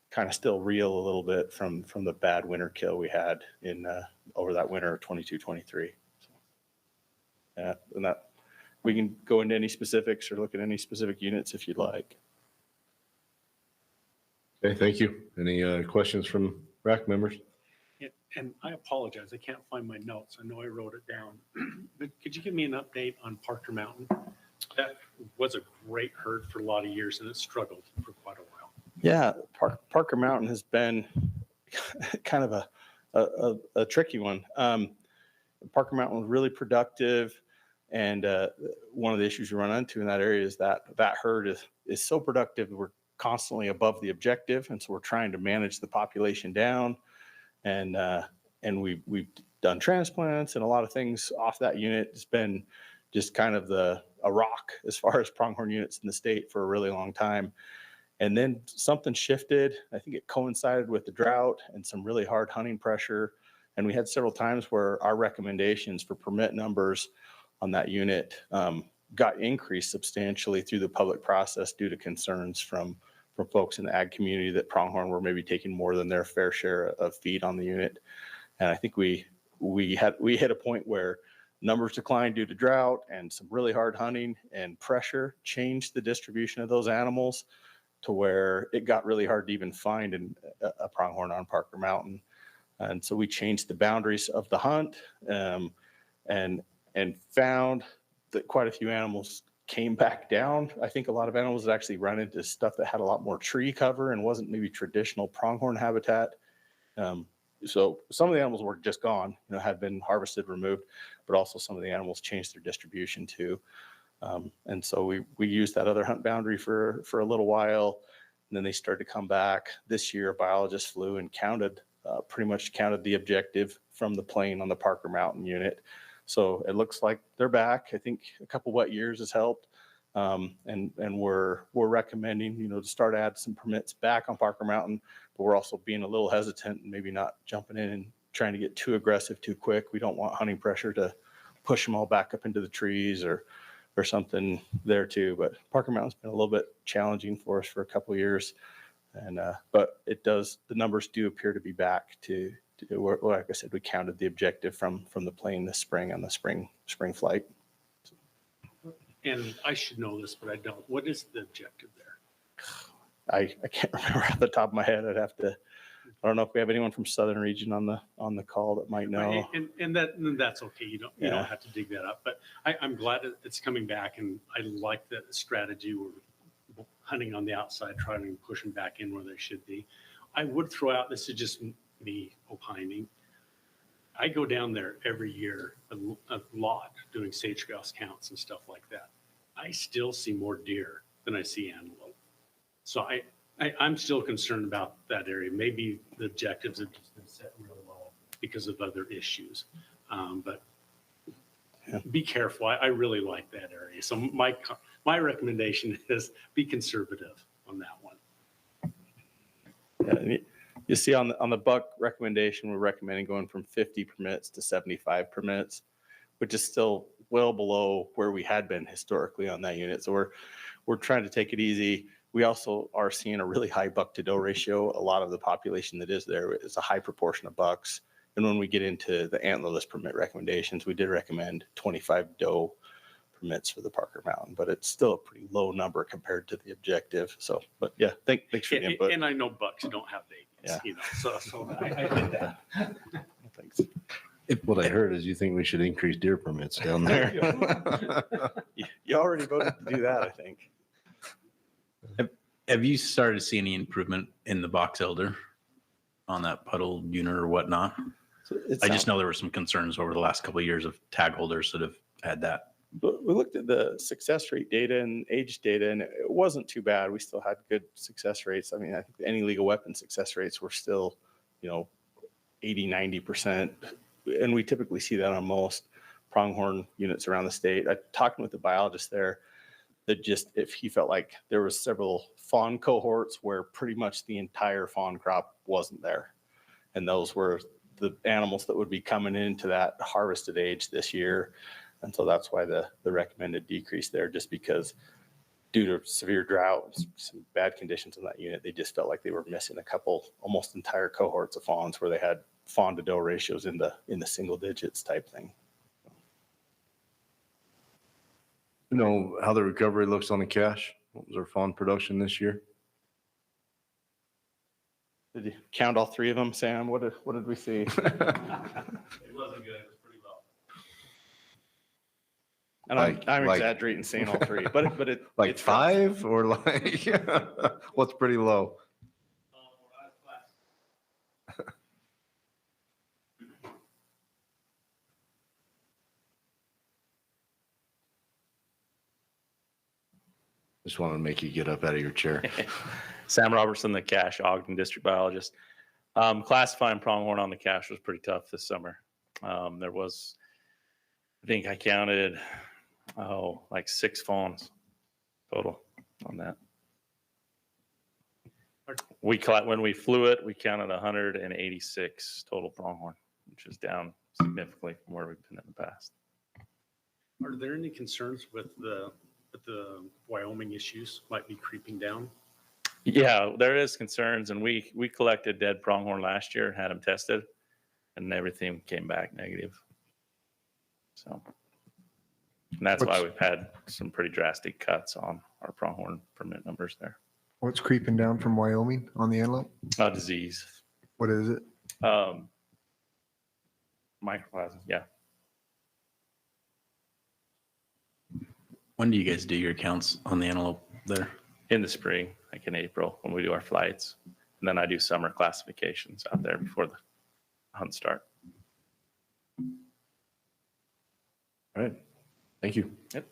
kind of still reel a little bit from the bad winter kill we had in over that winter of 22-23. So, yeah, and that we can go into any specifics or look at any specific units if you'd like. Okay, thank you. Any questions from RAC members? Yeah, and I apologize, I can't find my notes. I know I wrote it down. But could you give me an update on Parker Mountain? That was a great herd for a lot of years and it struggled for quite a while. Yeah, Parker Mountain has been kind of a tricky one. Parker Mountain was really productive, and one of the issues we run into in that area is that herd is so productive, we're constantly above the objective, and so we're trying to manage the population down, and we've done transplants and a lot of things off that unit. It's been just kind of a rock as far as pronghorn units in the state for a really long time. And then something shifted. I think it coincided with the drought and some really hard hunting pressure. And we had several times where our recommendations for permit numbers on that unit got increased substantially through the public process due to concerns from folks in the ag community that pronghorn were maybe taking more than their fair share of feed on the unit. And I think we hit a point where numbers declined due to drought, and some really hard hunting and pressure changed the distribution of those animals to where it got really hard to even find a pronghorn on Parker Mountain. And so we changed the boundaries of the hunt, and found that quite a few animals came back down. I think a lot of animals had actually run into stuff that had a lot more tree cover and wasn't maybe traditional pronghorn habitat. So some of the animals were just gone, had been harvested, removed, but also some of the animals changed their distribution too. And so we used that other hunt boundary for a little while, and then they started to come back. This year, a biologist flew and pretty much counted the objective from the plane on the Parker Mountain unit. So it looks like they're back. I think a couple wet years has helped. And we're recommending, to start to add some permits back on Parker Mountain, but we're also being a little hesitant and maybe not jumping in and trying to get too aggressive too quick. We don't want hunting pressure to push them all back up into the trees or something there too. But Parker Mountain's been a little bit challenging for us for a couple of years. And, but the numbers do appear to be back to like I said, we counted the objective from the plane this spring on the spring flight. And I should know this, but I don't. What is the objective there? I can't remember off the top of my head. I don't know if we have anyone from Southern region on the call that might know. And that's okay. You don't have to dig that up. But I'm glad that it's coming back, and I like that strategy. We're hunting on the outside, trying to push them back in where they should be. I would throw out, this is just me opining, I go down there every year a lot doing sage-grouse counts and stuff like that. I still see more deer than I see antelope. So I'm still concerned about that area. Maybe the objectives have just been set real low because of other issues. But be careful. I really like that area. So my recommendation is be conservative on that one. Yeah, you see on the buck recommendation, we're recommending going from 50 permits to 75 permits, which is still well below where we had been historically on that unit. So we're trying to take it easy. We also are seeing a really high buck to doe ratio. A lot of the population that is there is a high proportion of bucks. And when we get into the antlerless permit recommendations, we did recommend 25 doe permits for the Parker Mountain, but it's still a pretty low number compared to the objective. So, but yeah, thanks for the input. And I know bucks don't have babies, so I did that. Thanks. What I heard is you think we should increase deer permits down there. You already voted to do that, I think. Have you started to see any improvement in the box elder on that puddle unit or whatnot? I just know there were some concerns over the last couple of years of tag holders that have had that. But we looked at the success rate data and age data, and it wasn't too bad. We still had good success rates. I mean, I think any legal weapon success rates were still, 80, 90%. And we typically see that on most pronghorn units around the state. I talked with the biologist there. that just, if he felt like there was several fawn cohorts where pretty much the entire fawn crop wasn't there. And those were the animals that would be coming into that harvested age this year. And so that's why the recommended decrease there, just because due to severe drought, some bad conditions in that unit, they just felt like they were missing a couple, almost entire cohorts of fawns where they had fawn to doe ratios in the single digits type thing. You know how the recovery looks on the cache? What was our fawn production this year? Did you count all three of them, Sam? What did we see? It wasn't good. It was pretty low. And I'm exaggerating saying all three, but it Like it's 5 or like, what's pretty low? Just wanted to make you get up out of your chair. Sam Robertson, the cache Ogden district biologist. Classifying pronghorn on the cache was pretty tough this summer. There was, I think I counted, like 6 fawns total on that. When we flew it, we counted 186 total pronghorn, which is down significantly from where we've been in the past. Are there any concerns with the Wyoming issues might be creeping down? Yeah, there is concerns, and we collected dead pronghorn last year, had them tested, and everything came back negative. So, and that's why we've had some pretty drastic cuts on our pronghorn permit numbers there. What's creeping down from Wyoming on the antelope? Disease. What is it? Microplasma, yeah. When do you guys do your counts on the antelope there? In the spring, like in April, when we do our flights. And then I do summer classifications out there before the hunt start. All right. Thank you. Yep.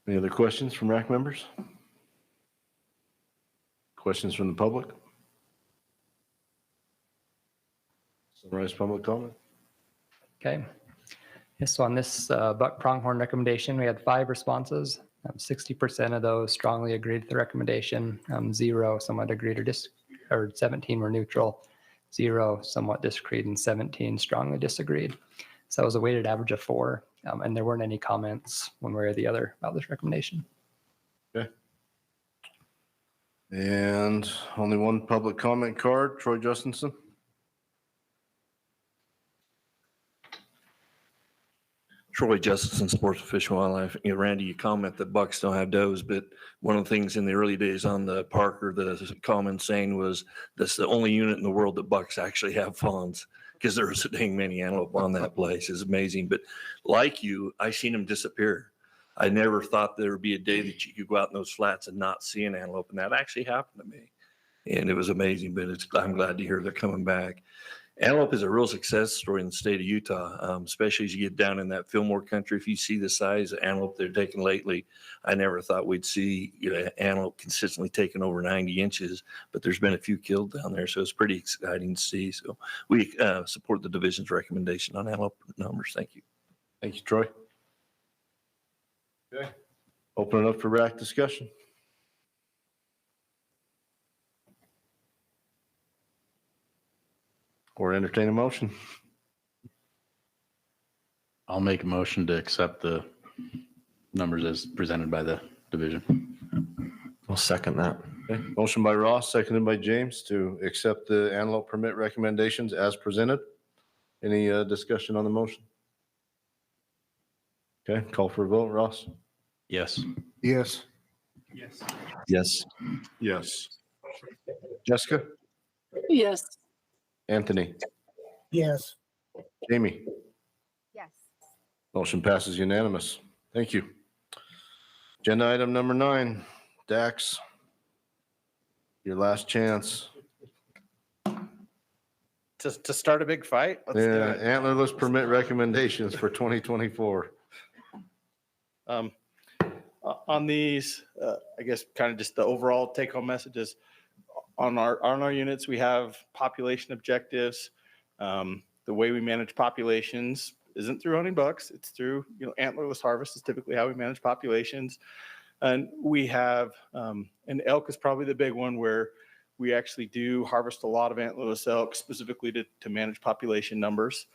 Any other questions from RAC members? Questions from the public? Summarize public comment. Okay. Yes, so on this buck pronghorn recommendation, we had 5 responses. 60% of those strongly agreed with the recommendation. 0 somewhat agreed or 17 were neutral. 0 somewhat disagreed, and 17 strongly disagreed. So it was a weighted average of 4, and there weren't any comments one way or the other about this recommendation. Okay. And only one public comment card, Troy Justinson. Troy Justinson, Sports and Fish and Wildlife. You know, Randy, you comment that bucks don't have does, but one of the things in the early days on the Parker, the common saying was that's the only unit in the world that bucks actually have fawns, because there was so dang many antelope on that place. It's amazing. But like you, I seen them disappear. I never thought there would be a day that you could go out in those flats and not see an antelope, and that actually happened to me. And it was amazing, but I'm glad to hear they're coming back. Antelope is a real success story in the state of Utah, especially as you get down in that Fillmore country. If you see the size of antelope they're taking lately, I never thought we'd see antelope consistently taking over 90 inches, but there's been a few killed down there, so it's pretty exciting to see. So we support the division's recommendation on antelope numbers. Thank you. Thank you, Troy. Okay. Open it up for RAC discussion. Or entertain a motion. I'll make a motion to accept the numbers as presented by the division. I'll second that. Okay. Motion by Ross, seconded by James to accept the antelope permit recommendations as presented. Any discussion on the motion? Okay, call for a vote. Ross? Yes. Yes. Yes. Yes. Yes. Jessica? Yes. Anthony? Yes. Jamie? Yes. Motion passes unanimous. Thank you. Agenda item number 9, Dax. Your last chance. To start a big fight? Let's do Yeah, it. Antlerless permit recommendations for 2024. On these, I guess kind of just the overall take-home messages on our units, we have population objectives. The way we manage populations isn't through hunting bucks. It's through, antlerless harvest is typically how we manage populations. And we have, and elk is probably the big one where we actually do harvest a lot of antlerless elk specifically to manage population numbers.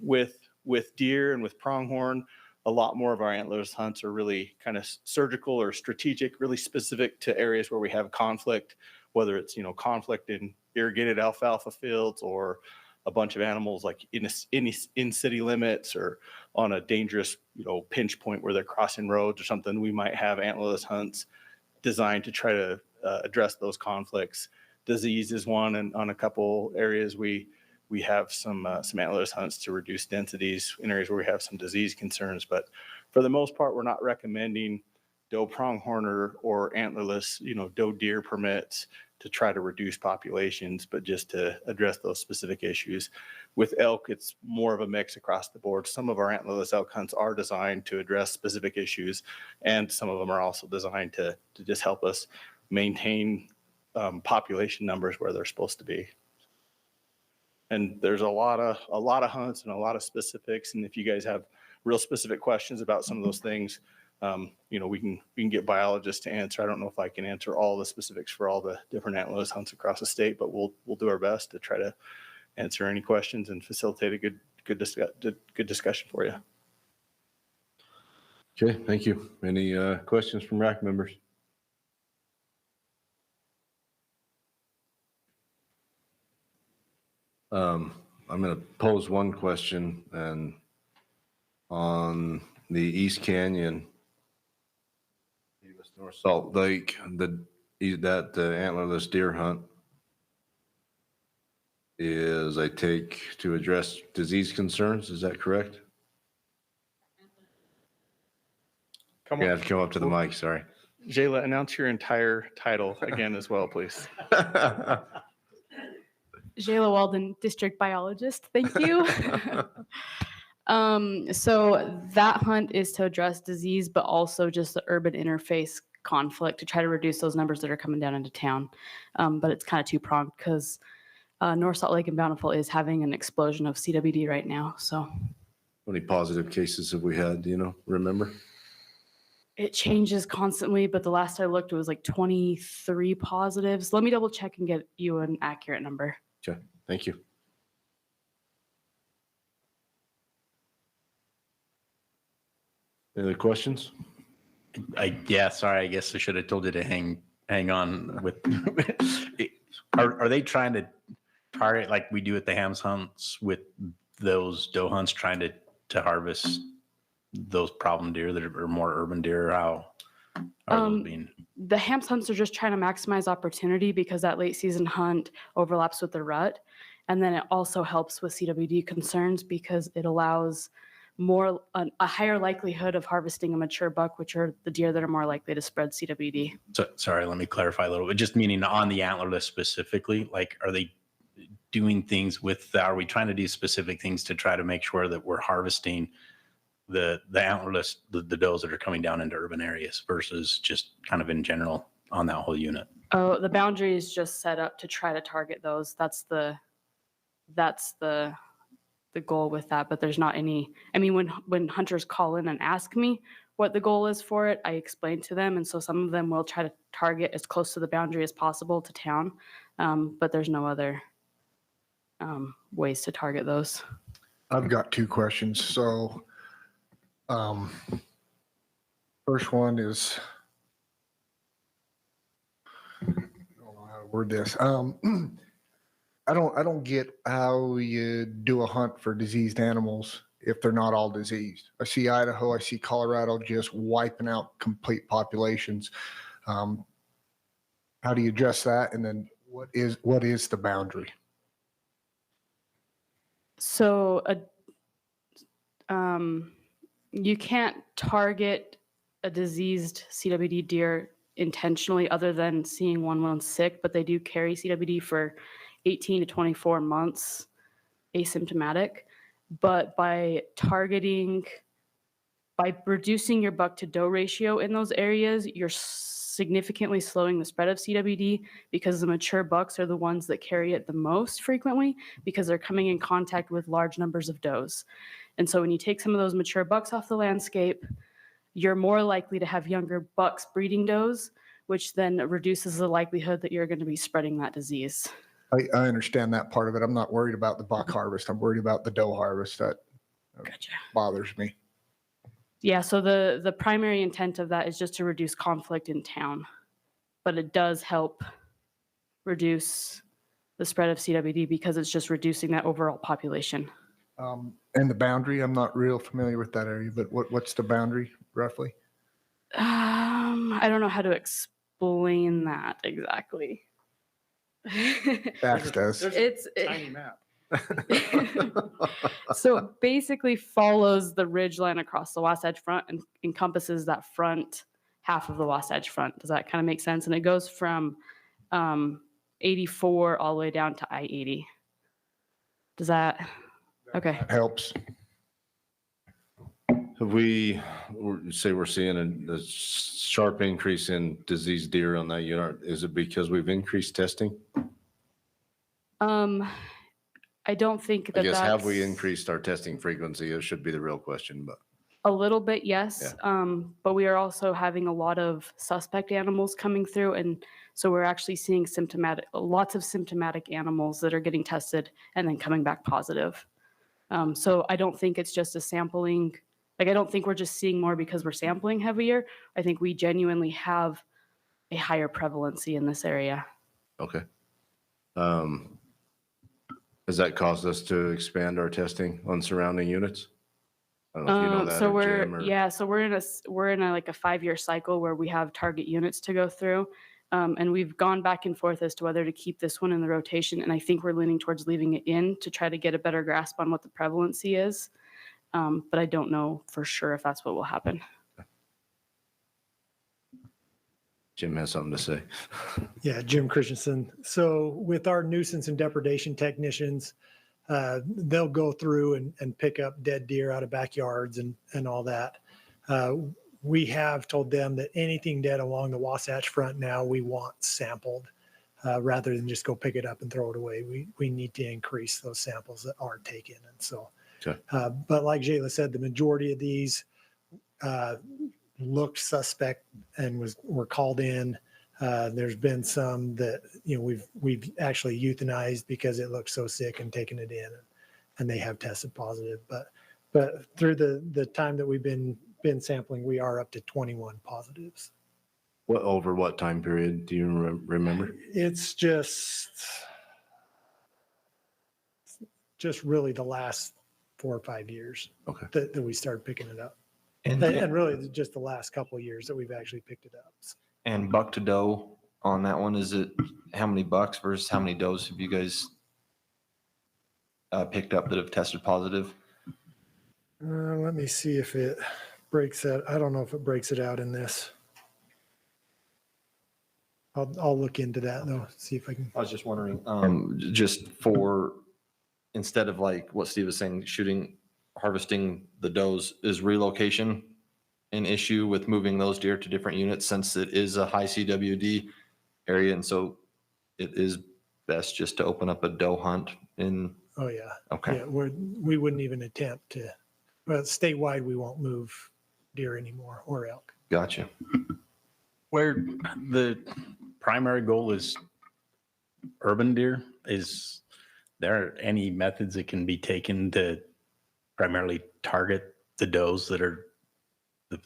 With deer and with pronghorn, a lot more of our antlerless hunts are really kind of surgical or strategic, really specific to areas where we have conflict, whether it's, conflict in irrigated alfalfa fields or a bunch of animals like in city limits or on a dangerous, pinch point where they're crossing roads or something. We might have antlerless hunts designed to try to address those conflicts. Disease is one, and on a couple areas we have some antlerless hunts to reduce densities in areas where we have some disease concerns. But for the most part, we're not recommending doe pronghorn or antlerless, doe deer permits to try to reduce populations, but just to address those specific issues. With elk, it's more of a mix across the board. Some of our antlerless elk hunts are designed to address specific issues, and some of them are also designed to just help us maintain population numbers where they're supposed to be. And there's a lot of hunts and a lot of specifics. And if you guys have real specific questions about some of those things, we can get biologists to answer. I don't know if I can answer all the specifics for all the different antlerless hunts across the state, but we'll do our best to try to answer any questions and facilitate a good discussion for you. Okay, thank you. Any questions from RAC members? I'm going to pose one question, and on the East Canyon, North Salt Lake, that antlerless deer hunt is, I take, to address disease concerns. Is that correct? Come You on. have to come up to the mic, sorry. Jayla, announce your entire title again as well, please. Jayla Walden, district biologist. Thank you. So that hunt is to address disease, but also just the urban interface conflict to try to reduce those numbers that are coming down into town. But it's kind of two-pronged because North Salt Lake and Bountiful is having an explosion of CWD right now. So How many positive cases have we had? Do you remember? it changes constantly, but the last I looked, it was like 23 positives. Let me double check and get you an accurate number. Okay, thank you. Any other questions? Yeah, sorry, I guess I should have told you to hang on with. Are they trying to target like we do at the hams hunts with those doe hunts, trying to harvest those problem deer that are more urban deer? How are those being? The hams hunts are just trying to maximize opportunity because that late season hunt overlaps with the rut. And then it also helps with CWD concerns because it allows a higher likelihood of harvesting a mature buck, which are the deer that are more likely to spread CWD. So, sorry, let me clarify a little bit. Just meaning on the antlerless specifically, like, are they doing things are we trying to do specific things to try to make sure that we're harvesting the antlerless, the does that are coming down into urban areas versus just kind of in general on that whole unit? Oh, the boundary is just set up to try to target those. That's the goal with that, but there's not any, when hunters call in and ask me what the goal is for it, I explain to them. And so some of them will try to target as close to the boundary as possible to town. But there's no other ways to target those. I've got two questions. So, first one is, I don't know how to word this. I don't get how you do a hunt for diseased animals if they're not all diseased. I see Idaho, I see Colorado just wiping out complete populations. How do you address that? And then what is the boundary? So you can't target a diseased CWD deer intentionally other than seeing one sick, but they do carry CWD for 18 to 24 months asymptomatic. But by reducing your buck to doe ratio in those areas, you're significantly slowing the spread of CWD because the mature bucks are the ones that carry it the most frequently because they're coming in contact with large numbers of does. And so when you take some of those mature bucks off the landscape, you're more likely to have younger bucks breeding does, which then reduces the likelihood that you're going to be spreading that disease. I understand that part of it. I'm not worried about the buck harvest. I'm worried about the doe harvest. That bothers me. Yeah, so the primary intent of that is just to reduce conflict in town, but it does help reduce the spread of CWD because it's just reducing that overall population. And the boundary, I'm not real familiar with that area, but what's the boundary roughly? I don't know how to explain that exactly. Dax does. It's Tiny map. So it basically follows the ridge line across the Wasatch Front and encompasses that front half of the Wasatch Front. Does that kind of make sense? And it goes from 84 all the way down to I-80. Does that? Okay. Helps. Have we, say we're seeing a sharp increase in diseased deer on that unit? Is it because we've increased testing? I don't think that I guess, have we that's- increased our testing frequency? It should be the real question, but. A little bit, yes. But we are also having a lot of suspect animals coming through. And so we're actually seeing lots of symptomatic animals that are getting tested and then coming back positive. So I don't think it's just a sampling. Like, I don't think we're just seeing more because we're sampling heavier. I think we genuinely have a higher prevalency in this area. Okay. Has that caused us to expand our testing on surrounding units? I don't know if you know that, So or Jim, or- so we're in a like a 5-year cycle where we have target units to go through. And we've gone back and forth as to whether to keep this one in the rotation. And I think we're leaning towards leaving it in to try to get a better grasp on what the prevalency is. But I don't know for sure if that's what will happen. Jim has something to say. Yeah, Jim Christensen. So with our nuisance and depredation technicians, they'll go through and pick up dead deer out of backyards and all that. We have told them that anything dead along the Wasatch Front now we want sampled rather than just go pick it up and throw it away. We need to increase those samples that are taken. And so, okay. But like Jayla said, the majority of these looked suspect and were called in. There's been some that, you know, we've actually euthanized because it looked so sick and taken it in, and they have tested positive. But through the time that we've been sampling, we are up to 21 positives. What, over what time period? Do you remember? It's just really the last 4 or 5 years that we started picking it up. And really just the last couple of years that we've actually picked it up. And buck to doe on that one, is it how many bucks versus how many does have you guys picked up that have tested positive? Let me see if it breaks that. I don't know if it breaks it out in this. I'll look into that though, see if I can. I was just wondering, just for, instead of like what Steve was saying, harvesting the does, is relocation an issue with moving those deer to different units since it is a high CWD area? And so it is best just to open up a doe hunt in. Oh yeah. Okay. Yeah, we wouldn't even attempt to, but statewide, we won't move deer anymore or elk. Gotcha. Where the primary goal is urban deer, is there any methods that can be taken to primarily target the does that are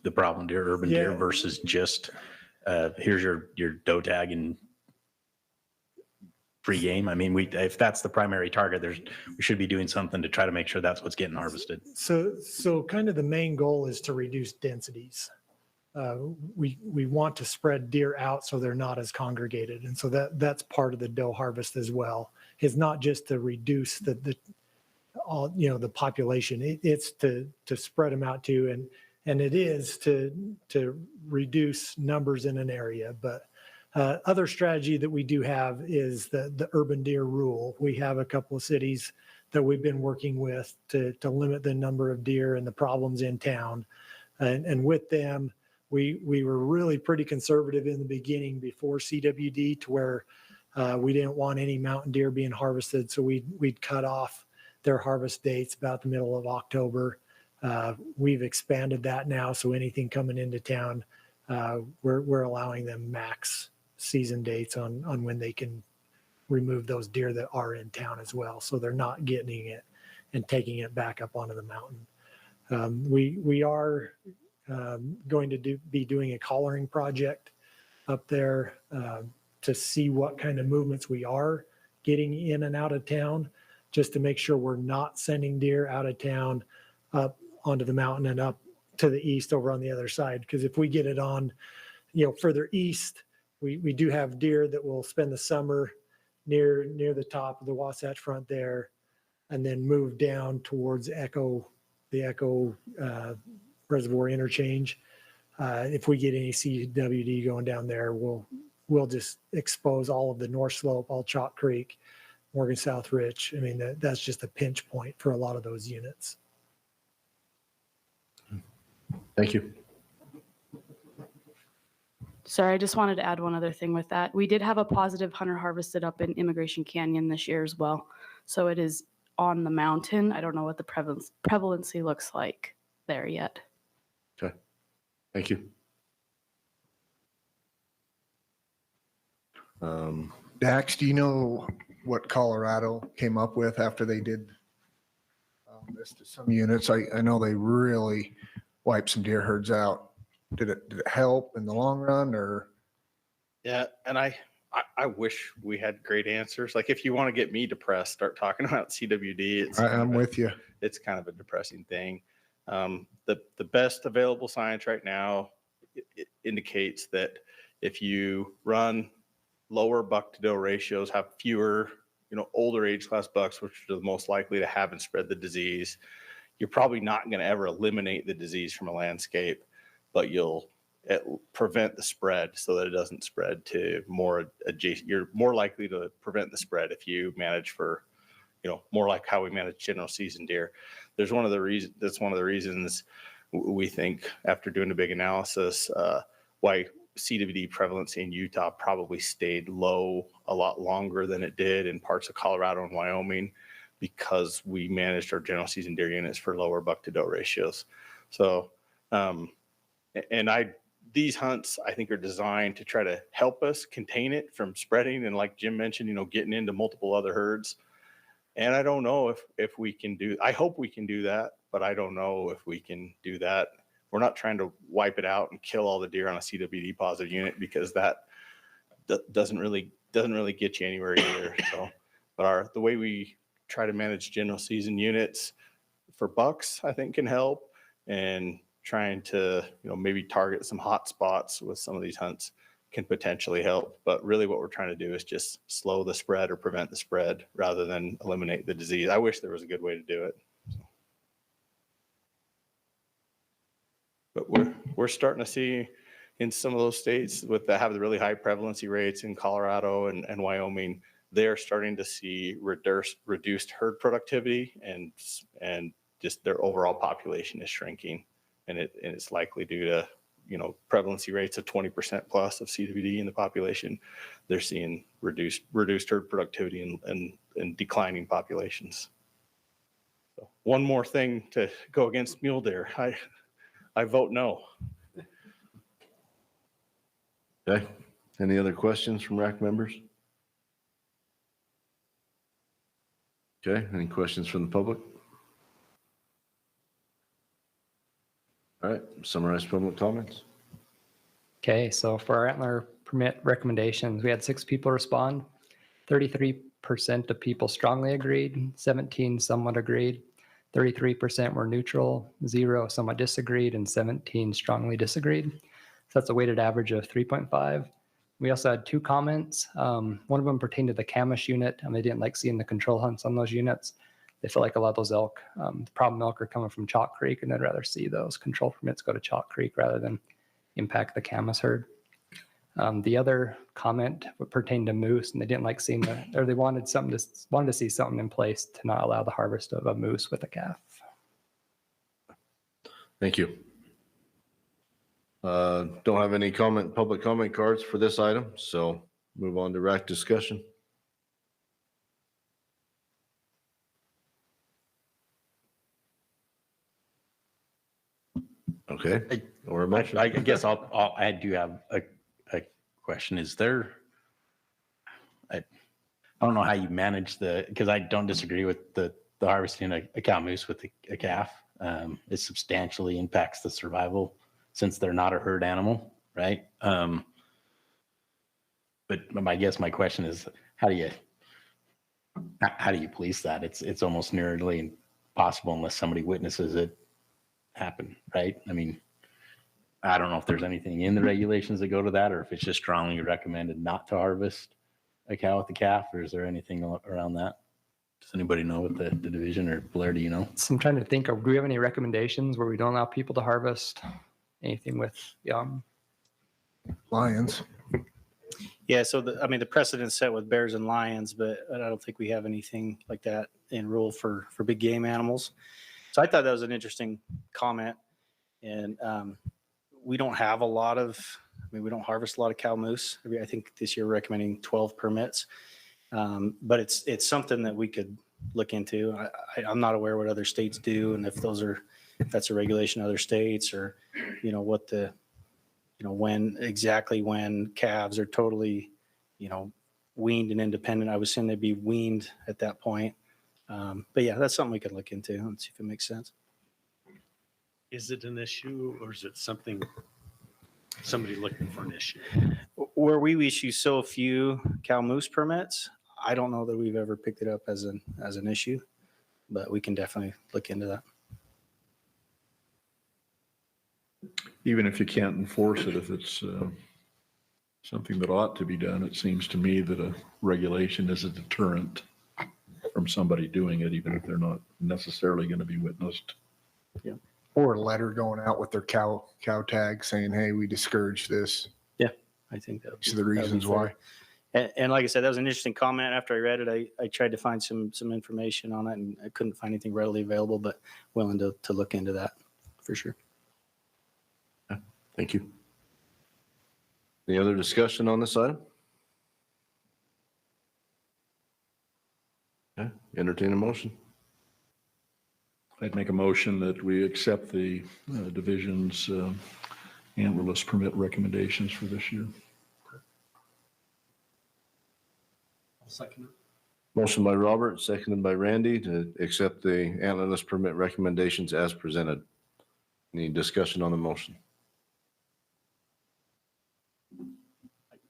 the problem deer, urban deer, versus just here's your doe tag and free game? I mean, if that's the primary target, we should be doing something to try to make sure that's what's getting harvested. So kind of the main goal is to reduce densities. We want to spread deer out so they're not as congregated. And so that's part of the doe harvest as well. It's not just to reduce the population. It's to spread them out too. And it is to reduce numbers in an area. But other strategy that we do have is the urban deer rule. We have a couple of cities that we've been working with to limit the number of deer and the problems in town. And with them, we were really pretty conservative in the beginning before CWD, to where we didn't want any mountain deer being harvested. So we'd cut off their harvest dates about the middle of October. We've expanded that now, so anything coming into town, we're allowing them max season dates on when they can remove those deer that are in town as well. So they're not getting it and taking it back up onto the mountain. We are going to be doing a collaring project up there to see what kind of movements we are getting in and out of town, just to make sure we're not sending deer out of town up onto the mountain and up to the east over on the other side. Because if we get it on, further east, we do have deer that will spend the summer near the top of the Wasatch Front there, and then move down towards the Echo Reservoir interchange. If we get any CWD going down there, we'll just expose all of the North Slope, all Chalk Creek, Morgan South Ridge. I mean, that's just a pinch point for a lot of those units. Thank you. Sorry, I just wanted to add one other thing with that. We did have a positive hunter harvested up in Immigration Canyon this year as well. So it is on the mountain. I don't know what the prevalency looks like there yet. Okay. Thank you. Dax, do you know what Colorado came up with after they did this to some units? I know they really wiped some deer herds out. Did it help in the long run, or? Yeah, and I wish we had great answers. Like, if you want to get me depressed, start talking about CWD. I'm with you. It's kind of a depressing thing. The best available science right now it indicates that if you run lower buck to doe ratios, have fewer, older age class bucks, which are the most likely to have and spread the disease, you're probably not going to ever eliminate the disease from a landscape, but you'll prevent the spread so that it doesn't spread to more adjacent. You're more likely to prevent the spread if you manage for, more like how we manage general season deer. That's one of the reasons we think, after doing a big analysis, why CWD prevalency in Utah probably stayed low a lot longer than it did in parts of Colorado and Wyoming, because we managed our general season deer units for lower buck to doe ratios. So, these hunts, I think, are designed to try to help us contain it from spreading. And like Jim mentioned, getting into multiple other herds. And I don't know if we can I hope we can do that, but I don't know if we can do that. We're not trying to wipe it out and kill all the deer on a CWD positive unit, because that doesn't really get you anywhere either. So, but the way we try to manage general season units for bucks, I think, can help. And trying to, maybe target some hot spots with some of these hunts can potentially help. But really what we're trying to do is just slow the spread or prevent the spread rather than eliminate the disease. I wish there was a good way to do it. But we're starting to see in some of those states that have the really high prevalency rates in Colorado and Wyoming, they're starting to see reduced herd productivity, and just their overall population is shrinking. And it's likely due to, prevalency rates of 20% plus of CWD in the population. They're seeing reduced herd productivity and declining populations. So one more thing to go against mule deer. I vote no. Okay. Any other questions from RAC members? Okay. Any questions from the public? All right, summarize public comments. Okay, so for our Antler permit recommendations, we had 6 people respond. 33% of people strongly agreed, 17 somewhat agreed, 33% were neutral, 0 somewhat disagreed, and 17 strongly disagreed. So that's a weighted average of 3.5. We also had 2 comments. One of them pertained to the Camish unit, and they didn't like seeing the control hunts on those units. They feel like a lot of those elk, the problem elk, are coming from Chalk Creek, and they'd rather see those control permits go to Chalk Creek rather than impact the camas herd. The other comment pertained to moose, and they didn't like seeing they wanted to see something in place to not allow the harvest of a moose with a calf. Thank you. Don't have any public comment cards for this item, so move on to RAC discussion. Okay. Or a I, motion. I guess I do have a question. Is there, I don't know how you manage because I don't disagree with the harvesting a cow moose with a calf. It substantially impacts the survival since they're not a herd animal, right? But I guess my question is, how do you police that? It's almost nearly impossible unless somebody witnesses it happen, right? I mean, I don't know if there's anything in the regulations that go to that, or if it's just strongly recommended not to harvest a cow with a calf, or is there anything around that? Does anybody know what the division, or Blair, do you know? So I'm trying to think of, do we have any recommendations where we don't allow people to harvest anything with young? Lions. Yeah, so the precedent's set with bears and lions, but I don't think we have anything like that in rule for big game animals. So I thought that was an interesting comment. And we don't have a lot of, we don't harvest a lot of cow moose. I think this year we're recommending 12 permits. But it's something that we could look into. I'm not aware what other states do, and if that's a regulation in other states, or what the when calves are totally weaned and independent. I was saying they'd be weaned at that point. But yeah, that's something we could look into and see if it makes sense. Is it an issue, or is it something somebody looking for an issue? Where we issue so few cow moose permits, I don't know that we've ever picked it up as an issue, but we can definitely look into that. Even if you can't enforce it, if it's something that ought to be done, it seems to me that a regulation is a deterrent from somebody doing it, even if they're not necessarily going to be witnessed. Yeah. Or a letter going out with their cow tag saying, hey, we discourage this. Yeah, I think that These are the reasons why. And like I said, that was an interesting comment. After I read it, I tried to find some information on it, and I couldn't find anything readily available, but willing to look into that for sure. Thank you. Any other discussion on this item? Okay, entertain a motion. I'd make a motion that we accept the division's antlerless permit recommendations for this year. I'll second it. Motion by Robert, seconded by Randy to accept the antlerless permit recommendations as presented. Any discussion on the motion?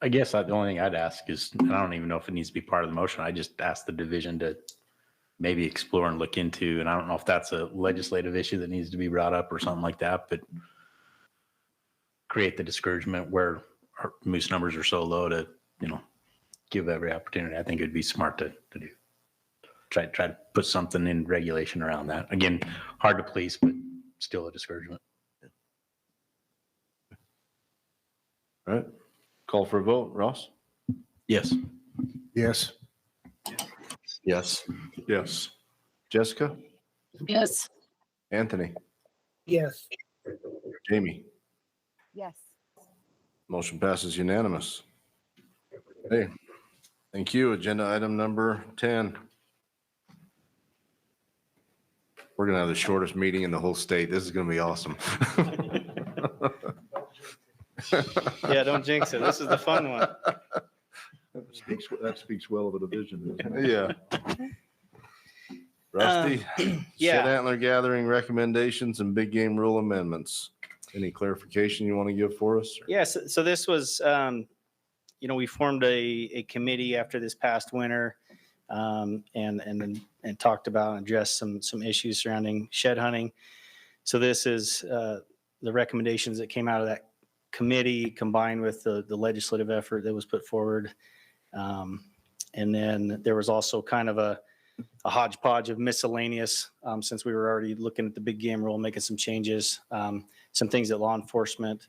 I guess the only thing I'd ask is, and I don't even know if it needs to be part of the motion. I just asked the division to maybe explore and look into, and I don't know if that's a legislative issue that needs to be brought up or something like that, but create the discouragement where our moose numbers are so low to, give every opportunity. I think it'd be smart to do. Try to put something in regulation around that. Again, hard to police, but still a discouragement. All right. Call for a vote. Ross? Yes. Yes. Yes. Yes. Jessica? Yes. Anthony? Yes. Jamie? Yes. Motion passes unanimous. Hey, thank you. Agenda item number 10. We're going to have the shortest meeting in the whole state. This is going to be awesome. Yeah, don't jinx it. This is the fun one. That speaks well of a division. doesn't it? Yeah. Rusty? Yeah. Shed antler gathering recommendations and big game rule amendments. Any clarification you want to give for us? Yeah, so this was, we formed a committee after this past winter, and talked about and addressed some issues surrounding shed hunting. So this is the recommendations that came out of that committee combined with the legislative effort that was put forward. And then there was also kind of a hodgepodge of miscellaneous, since we were already looking at the big game rule, making some changes, some things that law enforcement,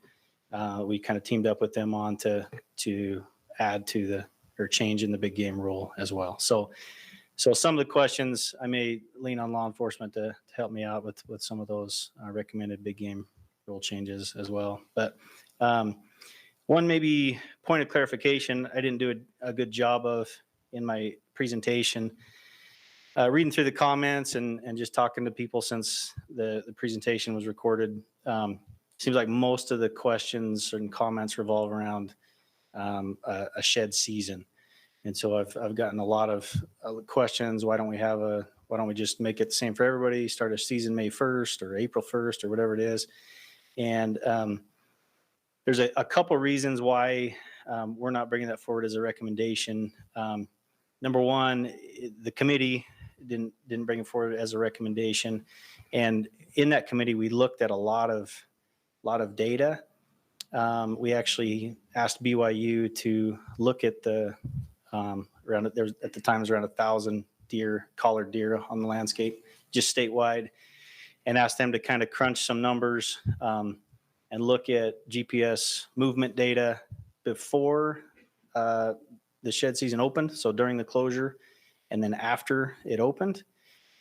we kind of teamed up with them on to add to or change in the big game rule as well. So some of the questions I may lean on law enforcement to help me out with some of those recommended big game rule changes as well. But one maybe point of clarification I didn't do a good job of in my presentation. Reading through the comments and just talking to people since the presentation was recorded, seems like most of the questions and comments revolve around a shed season. And so I've gotten a lot of questions. Why don't we just make it the same for everybody? Start a season May 1st or April 1st or whatever it is. And there's a couple reasons why we're not bringing that forward as a recommendation. Number one, the committee didn't bring it forward as a recommendation. And in that committee, we looked at a lot of data. We actually asked BYU to look at the there was at the time it was around 1,000 collared deer on the landscape, just statewide, and asked them to kind of crunch some numbers and look at GPS movement data before the shed season opened, so during the closure, and then after it opened.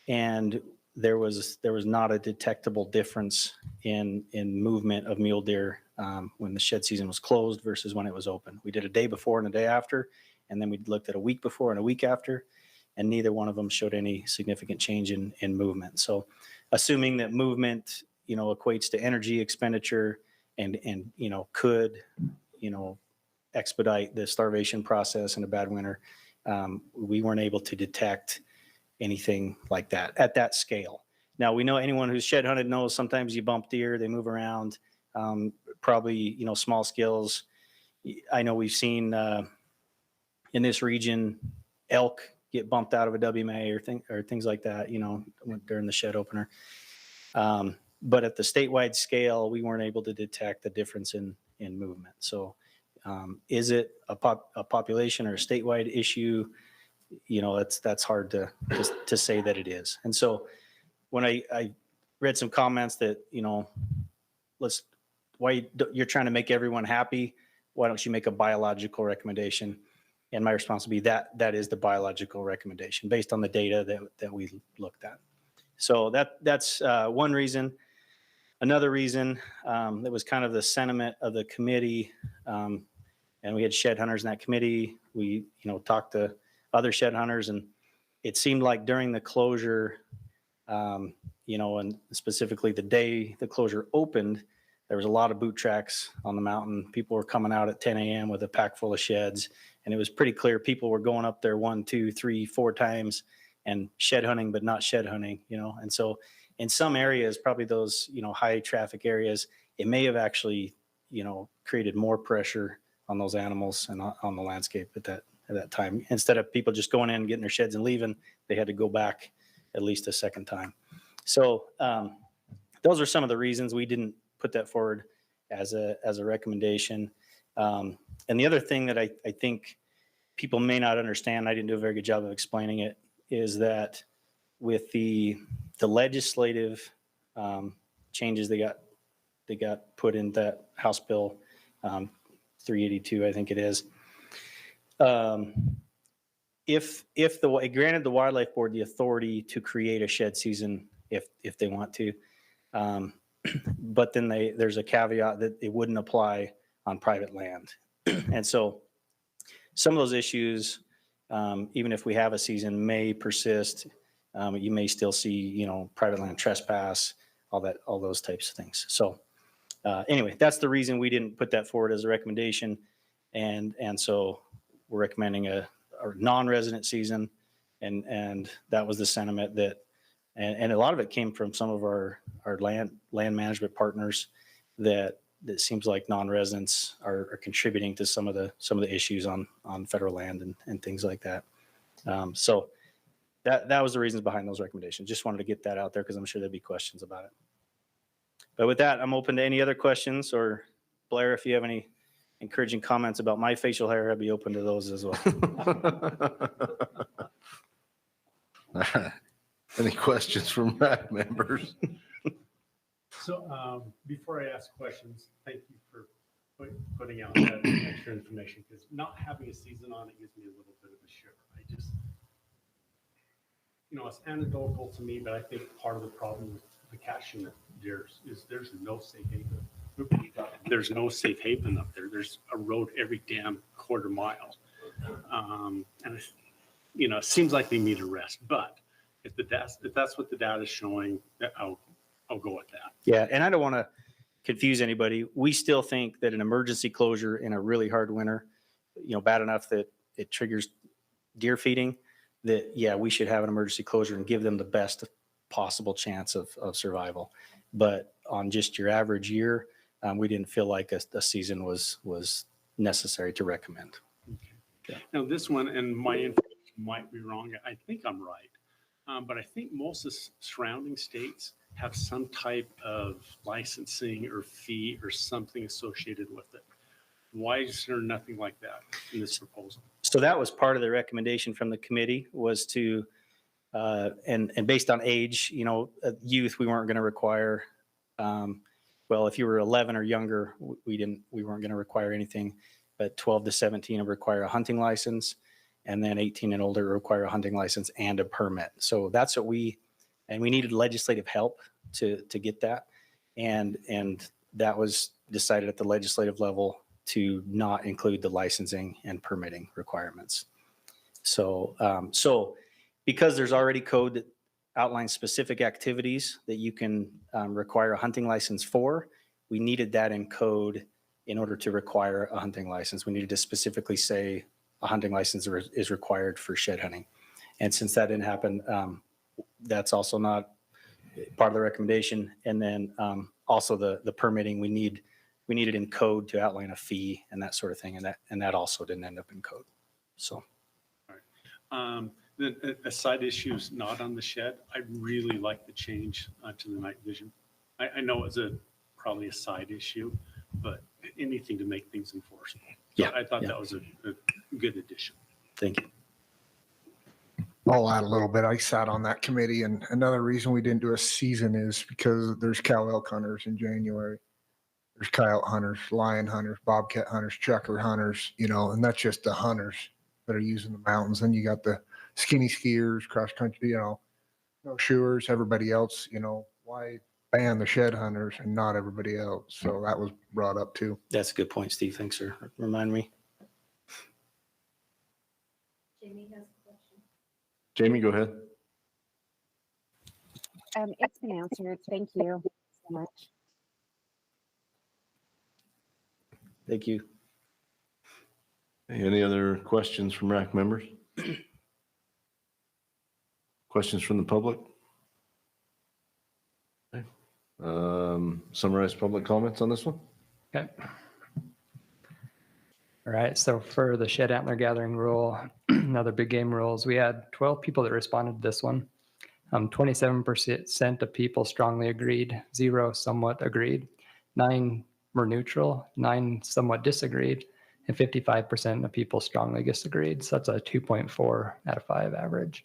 And there was not a detectable difference in movement of mule deer when the shed season was closed versus when it was open. We did a day before and a day after, and then we looked at a week before and a week after, and neither one of them showed any significant change in movement. So assuming that movement, equates to energy expenditure and could, expedite the starvation process in a bad winter, we weren't able to detect anything like that at that scale. Now, we know anyone who's shed hunted knows sometimes you bump deer, they move around, probably, small skills. I know we've seen in this region elk get bumped out of a WMA or things like that, during the shed opener. But at the statewide scale, we weren't able to detect the difference in movement. So is it a population or a statewide issue? That's hard to say that it is. And so when I read some comments that, you're trying to make everyone happy, why don't you make a biological recommendation? And my response would be that is the biological recommendation based on the data that we looked at. So that's one reason. Another reason that was kind of the sentiment of the committee, and we had shed hunters in that committee. We talked to other shed hunters, and it seemed like during the closure, and specifically the day the closure opened, there was a lot of boot tracks on the mountain. People were coming out at 10 a.m. with a pack full of sheds, and it was pretty clear people were going up there 1, 2, 3, 4 times and shed hunting, but not shed hunting, And so in some areas, probably those, high traffic areas, it may have actually, created more pressure on those animals and on the landscape at that time. Instead of people just going in and getting their sheds and leaving, they had to go back at least a second time. So those are some of the reasons we didn't put that forward as a recommendation. And the other thing that I think people may not understand, I didn't do a very good job of explaining it, is that with the legislative changes they got put in that House Bill 382, I think it is. If it granted the Wildlife Board the authority to create a shed season if they want to, but then there's a caveat that it wouldn't apply on private land. And so some of those issues, even if we have a season, may persist. You may still see, private land trespass, all those types of things. So anyway, that's the reason we didn't put that forward as a recommendation. And so we're recommending a non-resident season. And that was the sentiment and a lot of it came from some of our land management partners that seems like non-residents are contributing to some of the issues on federal land and things like that. So that was the reasons behind those recommendations. Just wanted to get that out there because I'm sure there'd be questions about it. But with that, I'm open to any other questions, or Blair, if you have any encouraging comments about my facial hair, I'd be open to those as well. Any questions from RAC members? So before I ask questions, thank you for putting out that extra information, because not having a season on it gives me a little bit of a shiver. I just, it's anecdotal to me, but I think part of the problem with the caching deer is there's no safe haven. There's no safe haven up there. There's a road every damn quarter mile. And it seems like they need a rest, but if that's what the data is showing, I'll go with that. Yeah, and I don't want to confuse anybody, we still think that an emergency closure in a really hard winter, bad enough that it triggers deer feeding, that, yeah, we should have an emergency closure and give them the best possible chance of survival. But on just your average year, we didn't feel like a season was necessary to recommend. Now, this one, and my information might be wrong, I think I'm right, but I think most of the surrounding states have some type of licensing or fee or something associated with it. Why is there nothing like that in this proposal? So that was part of the recommendation from the committee, was to, and based on age, youth, we weren't going to require, well, if you were 11 or younger, we weren't going to require anything, but 12 to 17 would require a hunting license, and then 18 and older require a hunting license and a permit. So that's what we needed legislative help to get that. And that was decided at the legislative level to not include the licensing and permitting requirements. So because there's already code that outlines specific activities that you can require a hunting license for, we needed that in code in order to require a hunting license. We needed to specifically say a hunting license is required for shed hunting. And since that didn't happen, that's also not part of the recommendation. And then also the permitting, we needed in code to outline a fee and that sort of thing. And that also didn't end up in code. So. All right. Then a side issue is not on the shed. I really like the change to the night vision. I know it's probably a side issue, but anything to make things enforceable. So Yeah. I thought that was a good addition. Thank you. I'll add a little bit. I sat on that committee, and another reason we didn't do a season is because there's cow elk hunters in January. There's coyote hunters, lion hunters, bobcat hunters, chucker hunters, and that's just the hunters that are using the mountains. Then you got the skinny skiers, cross country, no shoers, everybody else, why ban the shed hunters and not everybody else? So that was brought up too. That's a good point, Steve. Thanks, sir. Remind me. Jamie has a question. Jamie, go ahead. It's been answered. Thank you so much. Thank you. Any other questions from RAC members? Questions from the public? Okay. Summarize public comments on this one? Okay. All right, so for the shed antler gathering rule, another big game rules, we had 12 people that responded to this one. 27% of people strongly agreed, 0 somewhat agreed, 9 were neutral, 9 somewhat disagreed, and 55% of people strongly disagreed. So that's a 2.4 out of 5 average.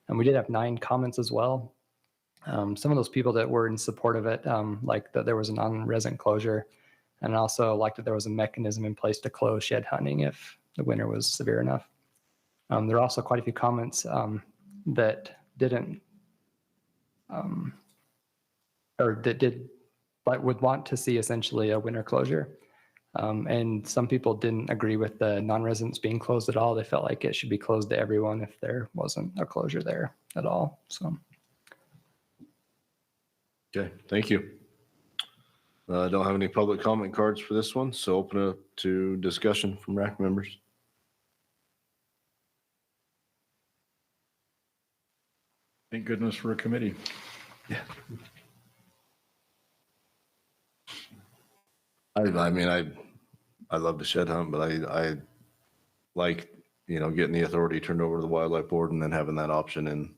And we did have 9 comments as well. Some of those people that were in support of it, like that there was a non-resident closure, and also like that there was a mechanism in place to close shed hunting if the winter was severe enough. There are also quite a few comments that didn't, or that did, but would want to see essentially a winter closure. And some people didn't agree with the non-residents being closed at all. They felt like it should be closed to everyone if there wasn't a closure there at all. So. Okay, thank you. I don't have any public comment cards for this one, so open it up to discussion from RAC members. Thank goodness for a committee. Yeah. I mean, I love to shed hunt, but I like, getting the authority turned over to the wildlife board and then having that option in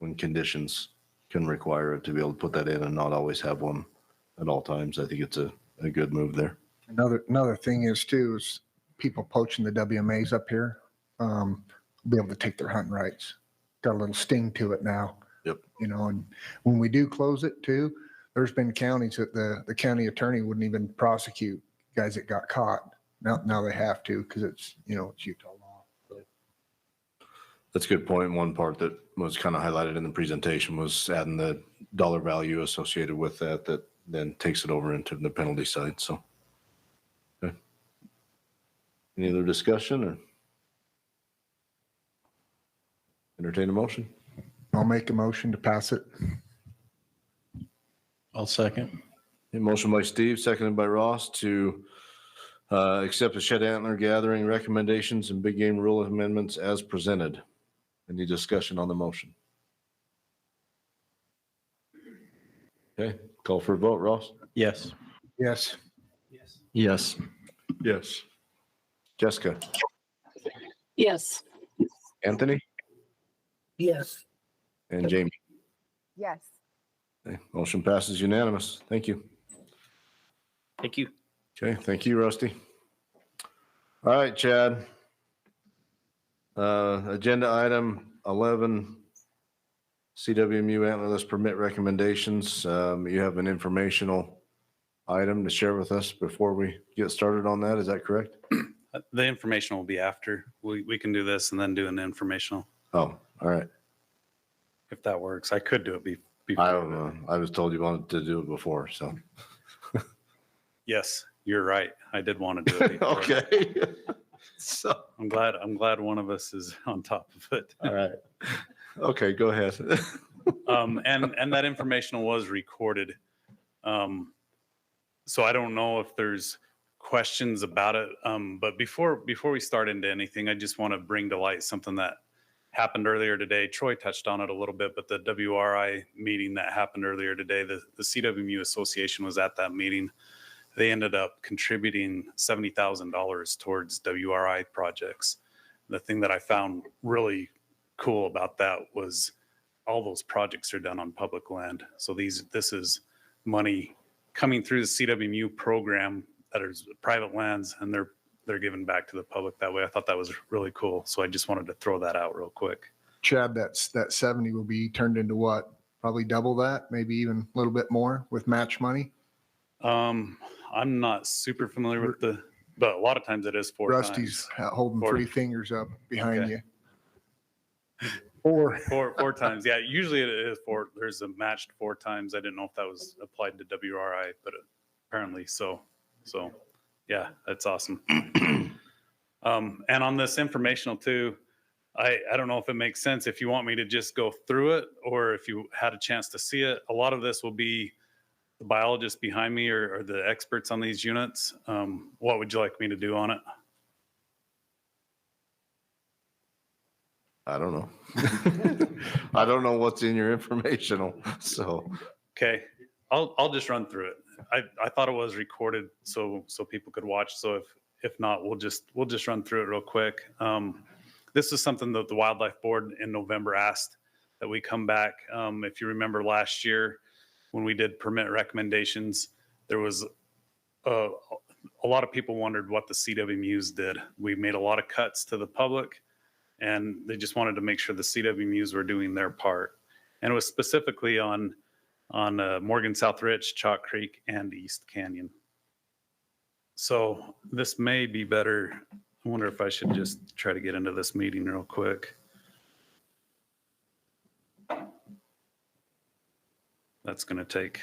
when conditions can require it to be able to put that in and not always have one at all times. I think it's a good move there. Another thing is too, is people poaching the WMAs up here, be able to take their hunting rights. Got a little sting to it now. Yep. And when we do close it too, there's been counties that the county attorney wouldn't even prosecute guys that got caught. Now they have to, because it's Utah law. That's a good point. One part that was kind of highlighted in the presentation was adding the dollar value associated with that then takes it over into the penalty side. So, okay. Any other discussion or entertain a motion? I'll make a motion to pass it. I'll second. Okay, motion by Steve, seconded by Ross to accept the shed antler gathering recommendations and big game rule amendments as presented. Any discussion on the motion? Okay, call for a vote. Ross? Yes. Yes. Yes. Yes. Jessica? Yes. Anthony? Yes. And Jamie? Yes. Okay, motion passes unanimous. Thank you. Thank you. Okay, thank you, Rusty. All right, Chad. Agenda item 11, CWMU Antlerless Permit Recommendations. You have an informational item to share with us before we get started on that. Is that correct? The information will be after. We can do this and then do an informational, Oh, all right. if that works. I could do it before. I don't know. I was told you wanted to do it before, so. Yes, you're right. I did want to do it before. Okay. So, I'm glad one of us is on top of it. all right. Okay, go ahead. And that information was recorded. So I don't know if there's questions about it. But before we start into anything, I just want to bring to light something that happened earlier today. Troy touched on it a little bit, but the WRI meeting that happened earlier today, the CWMU Association was at that meeting. They ended up contributing $70,000 towards WRI projects. The thing that I found really cool about that was all those projects are done on public land. So this is money coming through the CWMU program that is private lands, and they're given back to the public that way. I thought that was really cool. So I just wanted to throw that out real quick. Chad, that 70 will be turned into what? Probably double that, maybe even a little bit more with match money. I'm not super familiar with but a lot of times it is four Rusty's times. holding Four- 3 fingers up behind Okay. you. Four. Four times. Yeah, usually it is four. There's a matched 4 times. I didn't know if that was applied to WRI, but apparently so. So yeah, that's awesome. And on this informational too, I don't know if it makes sense if you want me to just go through it or if you had a chance to see it. A lot of this will be the biologists behind me or the experts on these units. What would you like me to do on it? I don't know. I don't know what's in your informational, so. Okay, I'll just run through it. I thought it was recorded so people could watch. So if not, we'll just run through it real quick. This is something that the Wildlife Board in November asked that we come back. If you remember last year when we did permit recommendations, there was a lot of people wondered what the CWMUs did. We made a lot of cuts to the public, and they just wanted to make sure the CWMUs were doing their part. And it was specifically on Morgan South Ridge, Chalk Creek, and East Canyon. So this may be better. I wonder if I should just try to get into this meeting real quick. That's going to take,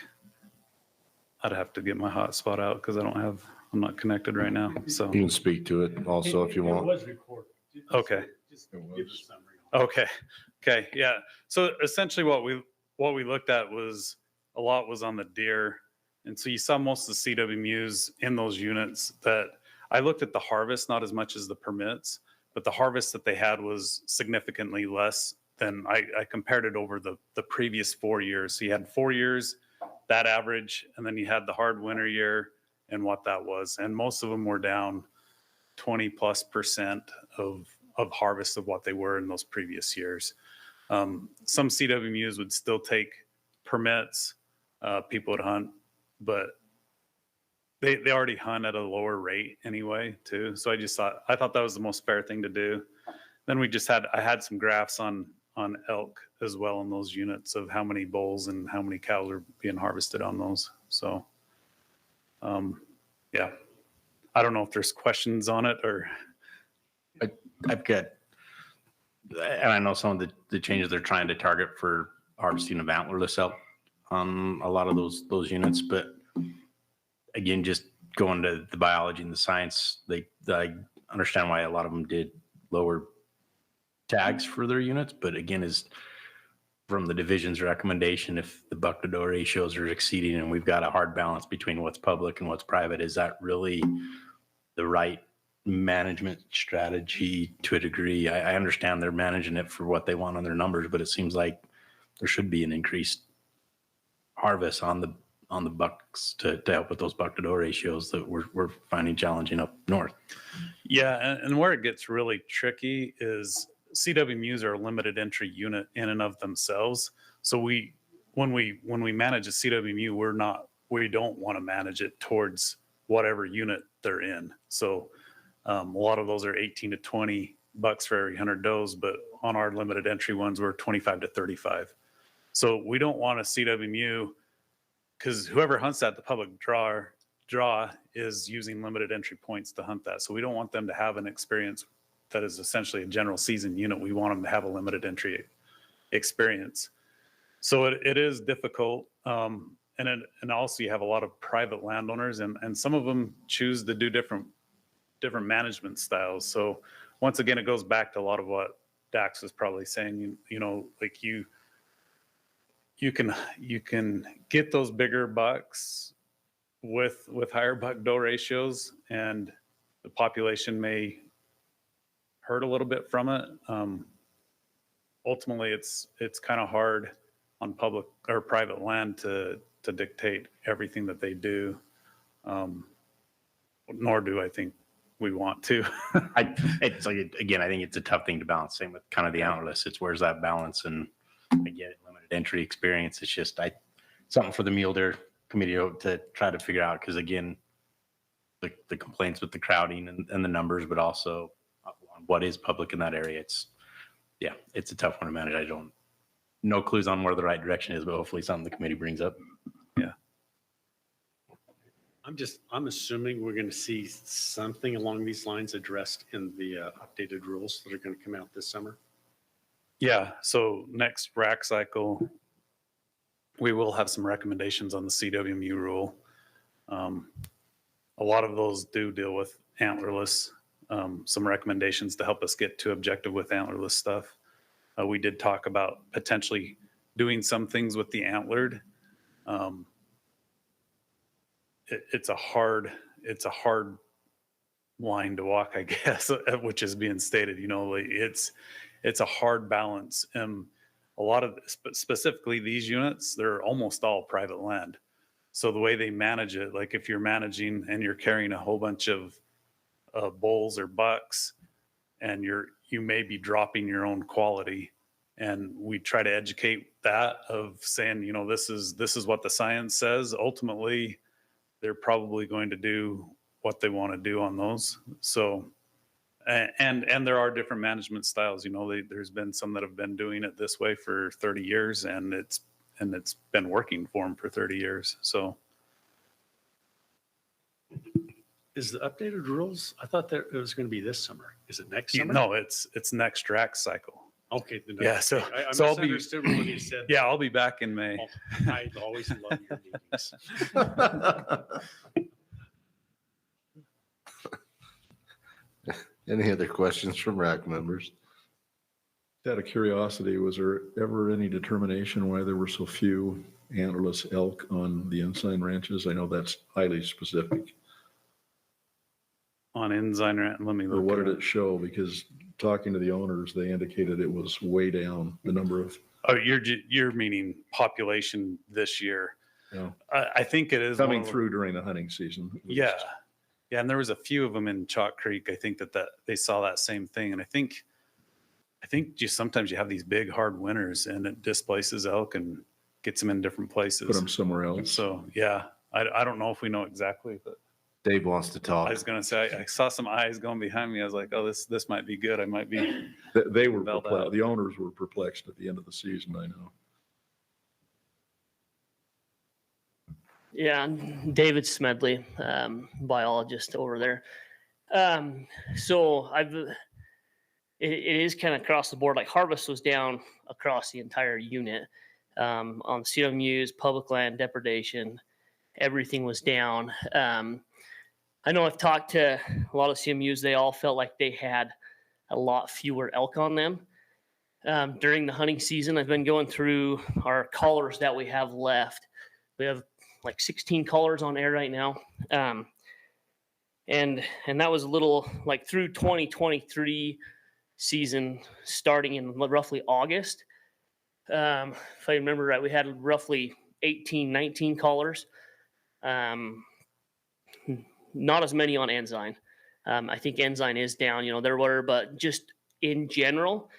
I'd have to get my hotspot out because I'm not connected right now. So You can speak to it also if you want. It was recorded. Okay. Just give a summary. Okay. Okay. Yeah. So essentially what we looked at was a lot was on the deer. And so you saw most of the CWMUs in those units that I looked at the harvest, not as much as the permits, but the harvest that they had was significantly less than I compared it over the previous 4 years. So you had 4 years, that average, and then you had the hard winter year and what that was. And most of them were down 20+% of harvest of what they were in those previous years. Some CWMUs would still take permits, people would hunt, but they already hunt at a lower rate anyway too. So I thought that was the most fair thing to do. Then I had some graphs on elk as well in those units of how many bulls and how many cows are being harvested on those. So yeah, I don't know if there's questions on it or. I've got, and I know some of the changes they're trying to target for harvesting of antlerless elk on a lot of those units, but again, just going to the biology and the science, I understand why a lot of them did lower tags for their units, but again, as from the division's recommendation, if the buck to doe ratios are exceeding and we've got a hard balance between what's public and what's private, is that really the right management strategy to a degree? I understand they're managing it for what they want on their numbers, but it seems like there should be an increased harvest on the bucks to help with those buck to doe ratios that we're finding challenging up north. Yeah, and where it gets really tricky is CWMUs are a limited entry unit in and of themselves. So when we manage a CWMU, we don't want to manage it towards whatever unit they're in. So a lot of those are 18 to 20 bucks for every 100 does, but on our limited entry ones, we're 25 to 35. So we don't want a CWMU, because whoever hunts that, the public draw is using limited entry points to hunt that. So we don't want them to have an experience that is essentially a general season unit. We want them to have a limited entry experience. So it is difficult. And also you have a lot of private landowners, and some of them choose to do different management styles. So once again, it goes back to a lot of what Dax was probably saying. You know, like you can get those bigger bucks with higher buck doe ratios, and the population may hurt a little bit from it. Ultimately, it's kind of hard on public or private land to dictate everything that they do. Nor do I think we want to. It's like, again, I think it's a tough thing to balance. Same with kind of the Antlerless. It's where's that balance? And I get it, limited entry experience. It's just something for the mule deer committee to try to figure out. Because again, the complaints with the crowding and the numbers, but also what is public in that area. It's a tough one to manage. No clues on where the right direction is, but hopefully something the committee brings up. Yeah. I'm assuming we're going to see something along these lines addressed in the updated rules that are going to come out this summer. Yeah. So next RAC cycle, we will have some recommendations on the CWMU rule. A lot of those do deal with antlerless. Some recommendations to help us get to objective with antlerless stuff. We did talk about potentially doing some things with the antlered. It's a hard line to walk, I guess, which is being stated. You know, like it's a hard balance. A lot of specifically these units, they're almost all private land. So the way they manage it, like if you're managing and you're carrying a whole bunch of bulls or bucks, and you may be dropping your own quality, and we try to educate that of saying, you know, this is what the science says. Ultimately, they're probably going to do what they want to do on those. So, and there are different management styles. You know, there's been some that have been doing it this way for 30 years, and it's been working for them for 30 years. So. Is the updated rules? I thought that it was going to be this summer. Is it next summer? No, it's next RAC cycle. Okay. Yeah. So I I'll be. misunderstood when you said. Yeah, I'll be back in May. I always love your meetings. Any other questions from RAC members? Out of curiosity, was there ever any determination why there were so few antlerless elk on the ensign ranches? I know that's highly specific. On ensign, let me look. Or what did it show? Because talking to the owners, they indicated it was way down, the number of. Oh, you're meaning population this year. Yeah. I think it is Coming through during the hunting season. Yeah. Yeah. And there was a few of them in Chalk Creek. I think that they saw that same thing. And I think just sometimes you have these big hard winters and it displaces elk and gets them in different places. Put them somewhere else. So yeah, I don't know if we know exactly, but Dave wants to talk. I was going to say, I saw some eyes going behind me. I was like, oh, this might be good. I might be. They were Belled perplexed. out. The owners were perplexed at the end of the season, I know. Yeah, David Smedley, biologist over there. So it is kind of across the board. Like harvest was down across the entire unit. On CWMUs, public land depredation, everything was down. I know I've talked to a lot of CMUs. They all felt like they had a lot fewer elk on them. during the hunting season. I've been going through our collars that we have left. We have like 16 collars on air right now. And that was a little like through 2023 season starting in roughly August. If I remember right, we had roughly 18, 19 collars. Not as many on Ensign. I think Ensign is down, there were, but just in general,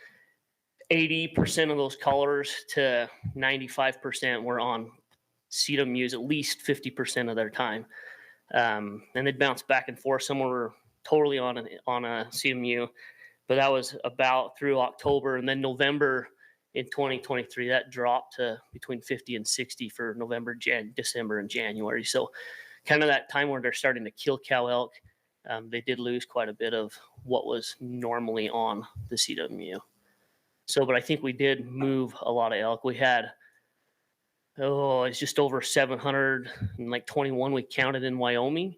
80% of those collars to 95% were on CWMUs at least 50% of their time. And they'd bounce back and forth. Some were totally on a CWMU, but that was about through October. And then November in 2023, that dropped to between 50 and 60 for November, December, and January. So kind of that time where they're starting to kill cow elk. They did lose quite a bit of what was normally on the CWMU. So, but I think we did move a lot of elk. We had, it's just over 721 we counted in Wyoming.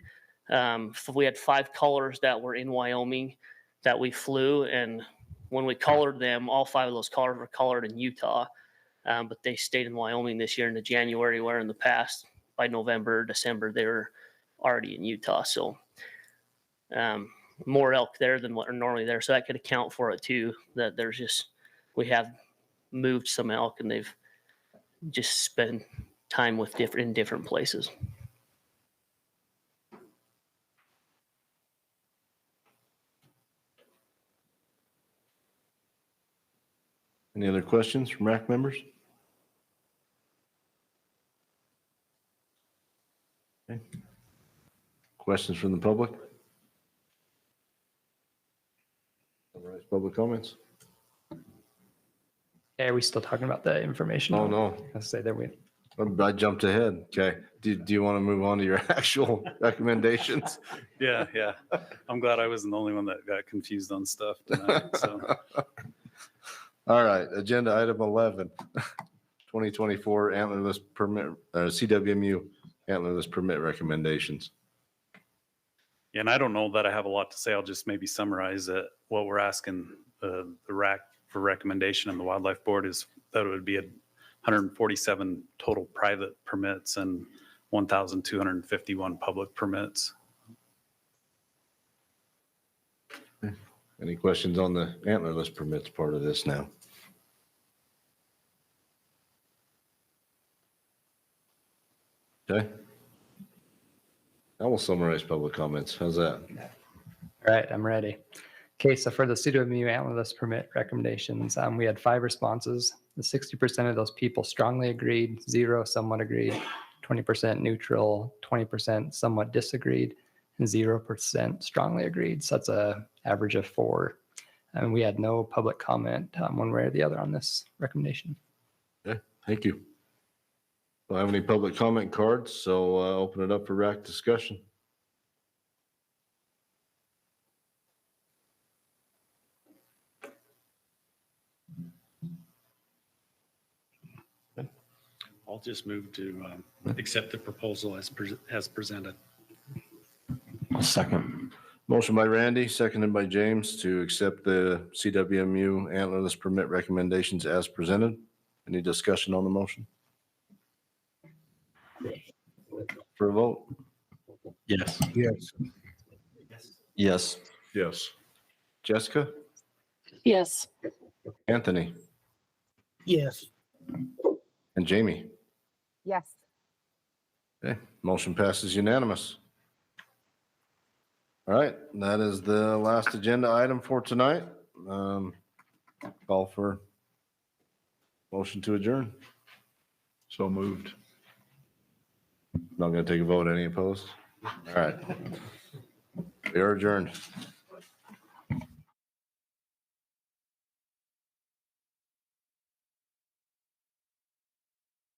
We had 5 collars that were in Wyoming that we flew. And when we collared them, all 5 of those collars were collared in Utah. But they stayed in Wyoming this year into January, where in the past, by November, December, they were already in Utah. So more elk there than what are normally there. So that could account for it too, that there's just, we have moved some elk and they've just spent time with in different places. Any other questions from RAC members? Okay. Questions from the public? Summarize public comments. Are we still talking about the information? Oh, no. I say there we. I jumped ahead. Okay. Do you want to move on to your actual recommendations? Yeah. I'm glad I wasn't the only one that got confused on stuff tonight. So. All right. Agenda item 11, 2024 Antlerless Permit, CWMU Antlerless Permit Recommendations. Yeah, and I don't know that I have a lot to say. I'll just maybe summarize it. What we're asking the RAC for recommendation and the Wildlife Board is that it would be 147 total private permits and 1,251 public permits. Any questions on the antlerless permits part of this now? Okay. I will summarize public comments. How's that? All right, I'm ready. Okay, so for the CWMU Antlerless Permit recommendations, we had 5 responses. The 60% of those people strongly agreed, 0 somewhat agreed, 20% neutral, 20% somewhat disagreed, and 0% strongly agreed. So that's a average of 4. And we had no public comment one way or the other on this recommendation. Okay, thank you. Don't have any public comment cards, so open it up for RAC discussion. I'll just move to accept the proposal as presented. I'll second. Motion by Randy, seconded by James to accept the CWMU Antlerless Permit Recommendations as presented. Any discussion on the motion? For a vote? Yes. Yes. Yes. Yes. Jessica? Yes. Anthony? Yes. And Jamie? Yes. Okay, motion passes unanimous. All right, that is the last agenda item for tonight. Call for motion to adjourn. So moved. Not going to take a vote. Any opposed? All right. We are adjourned.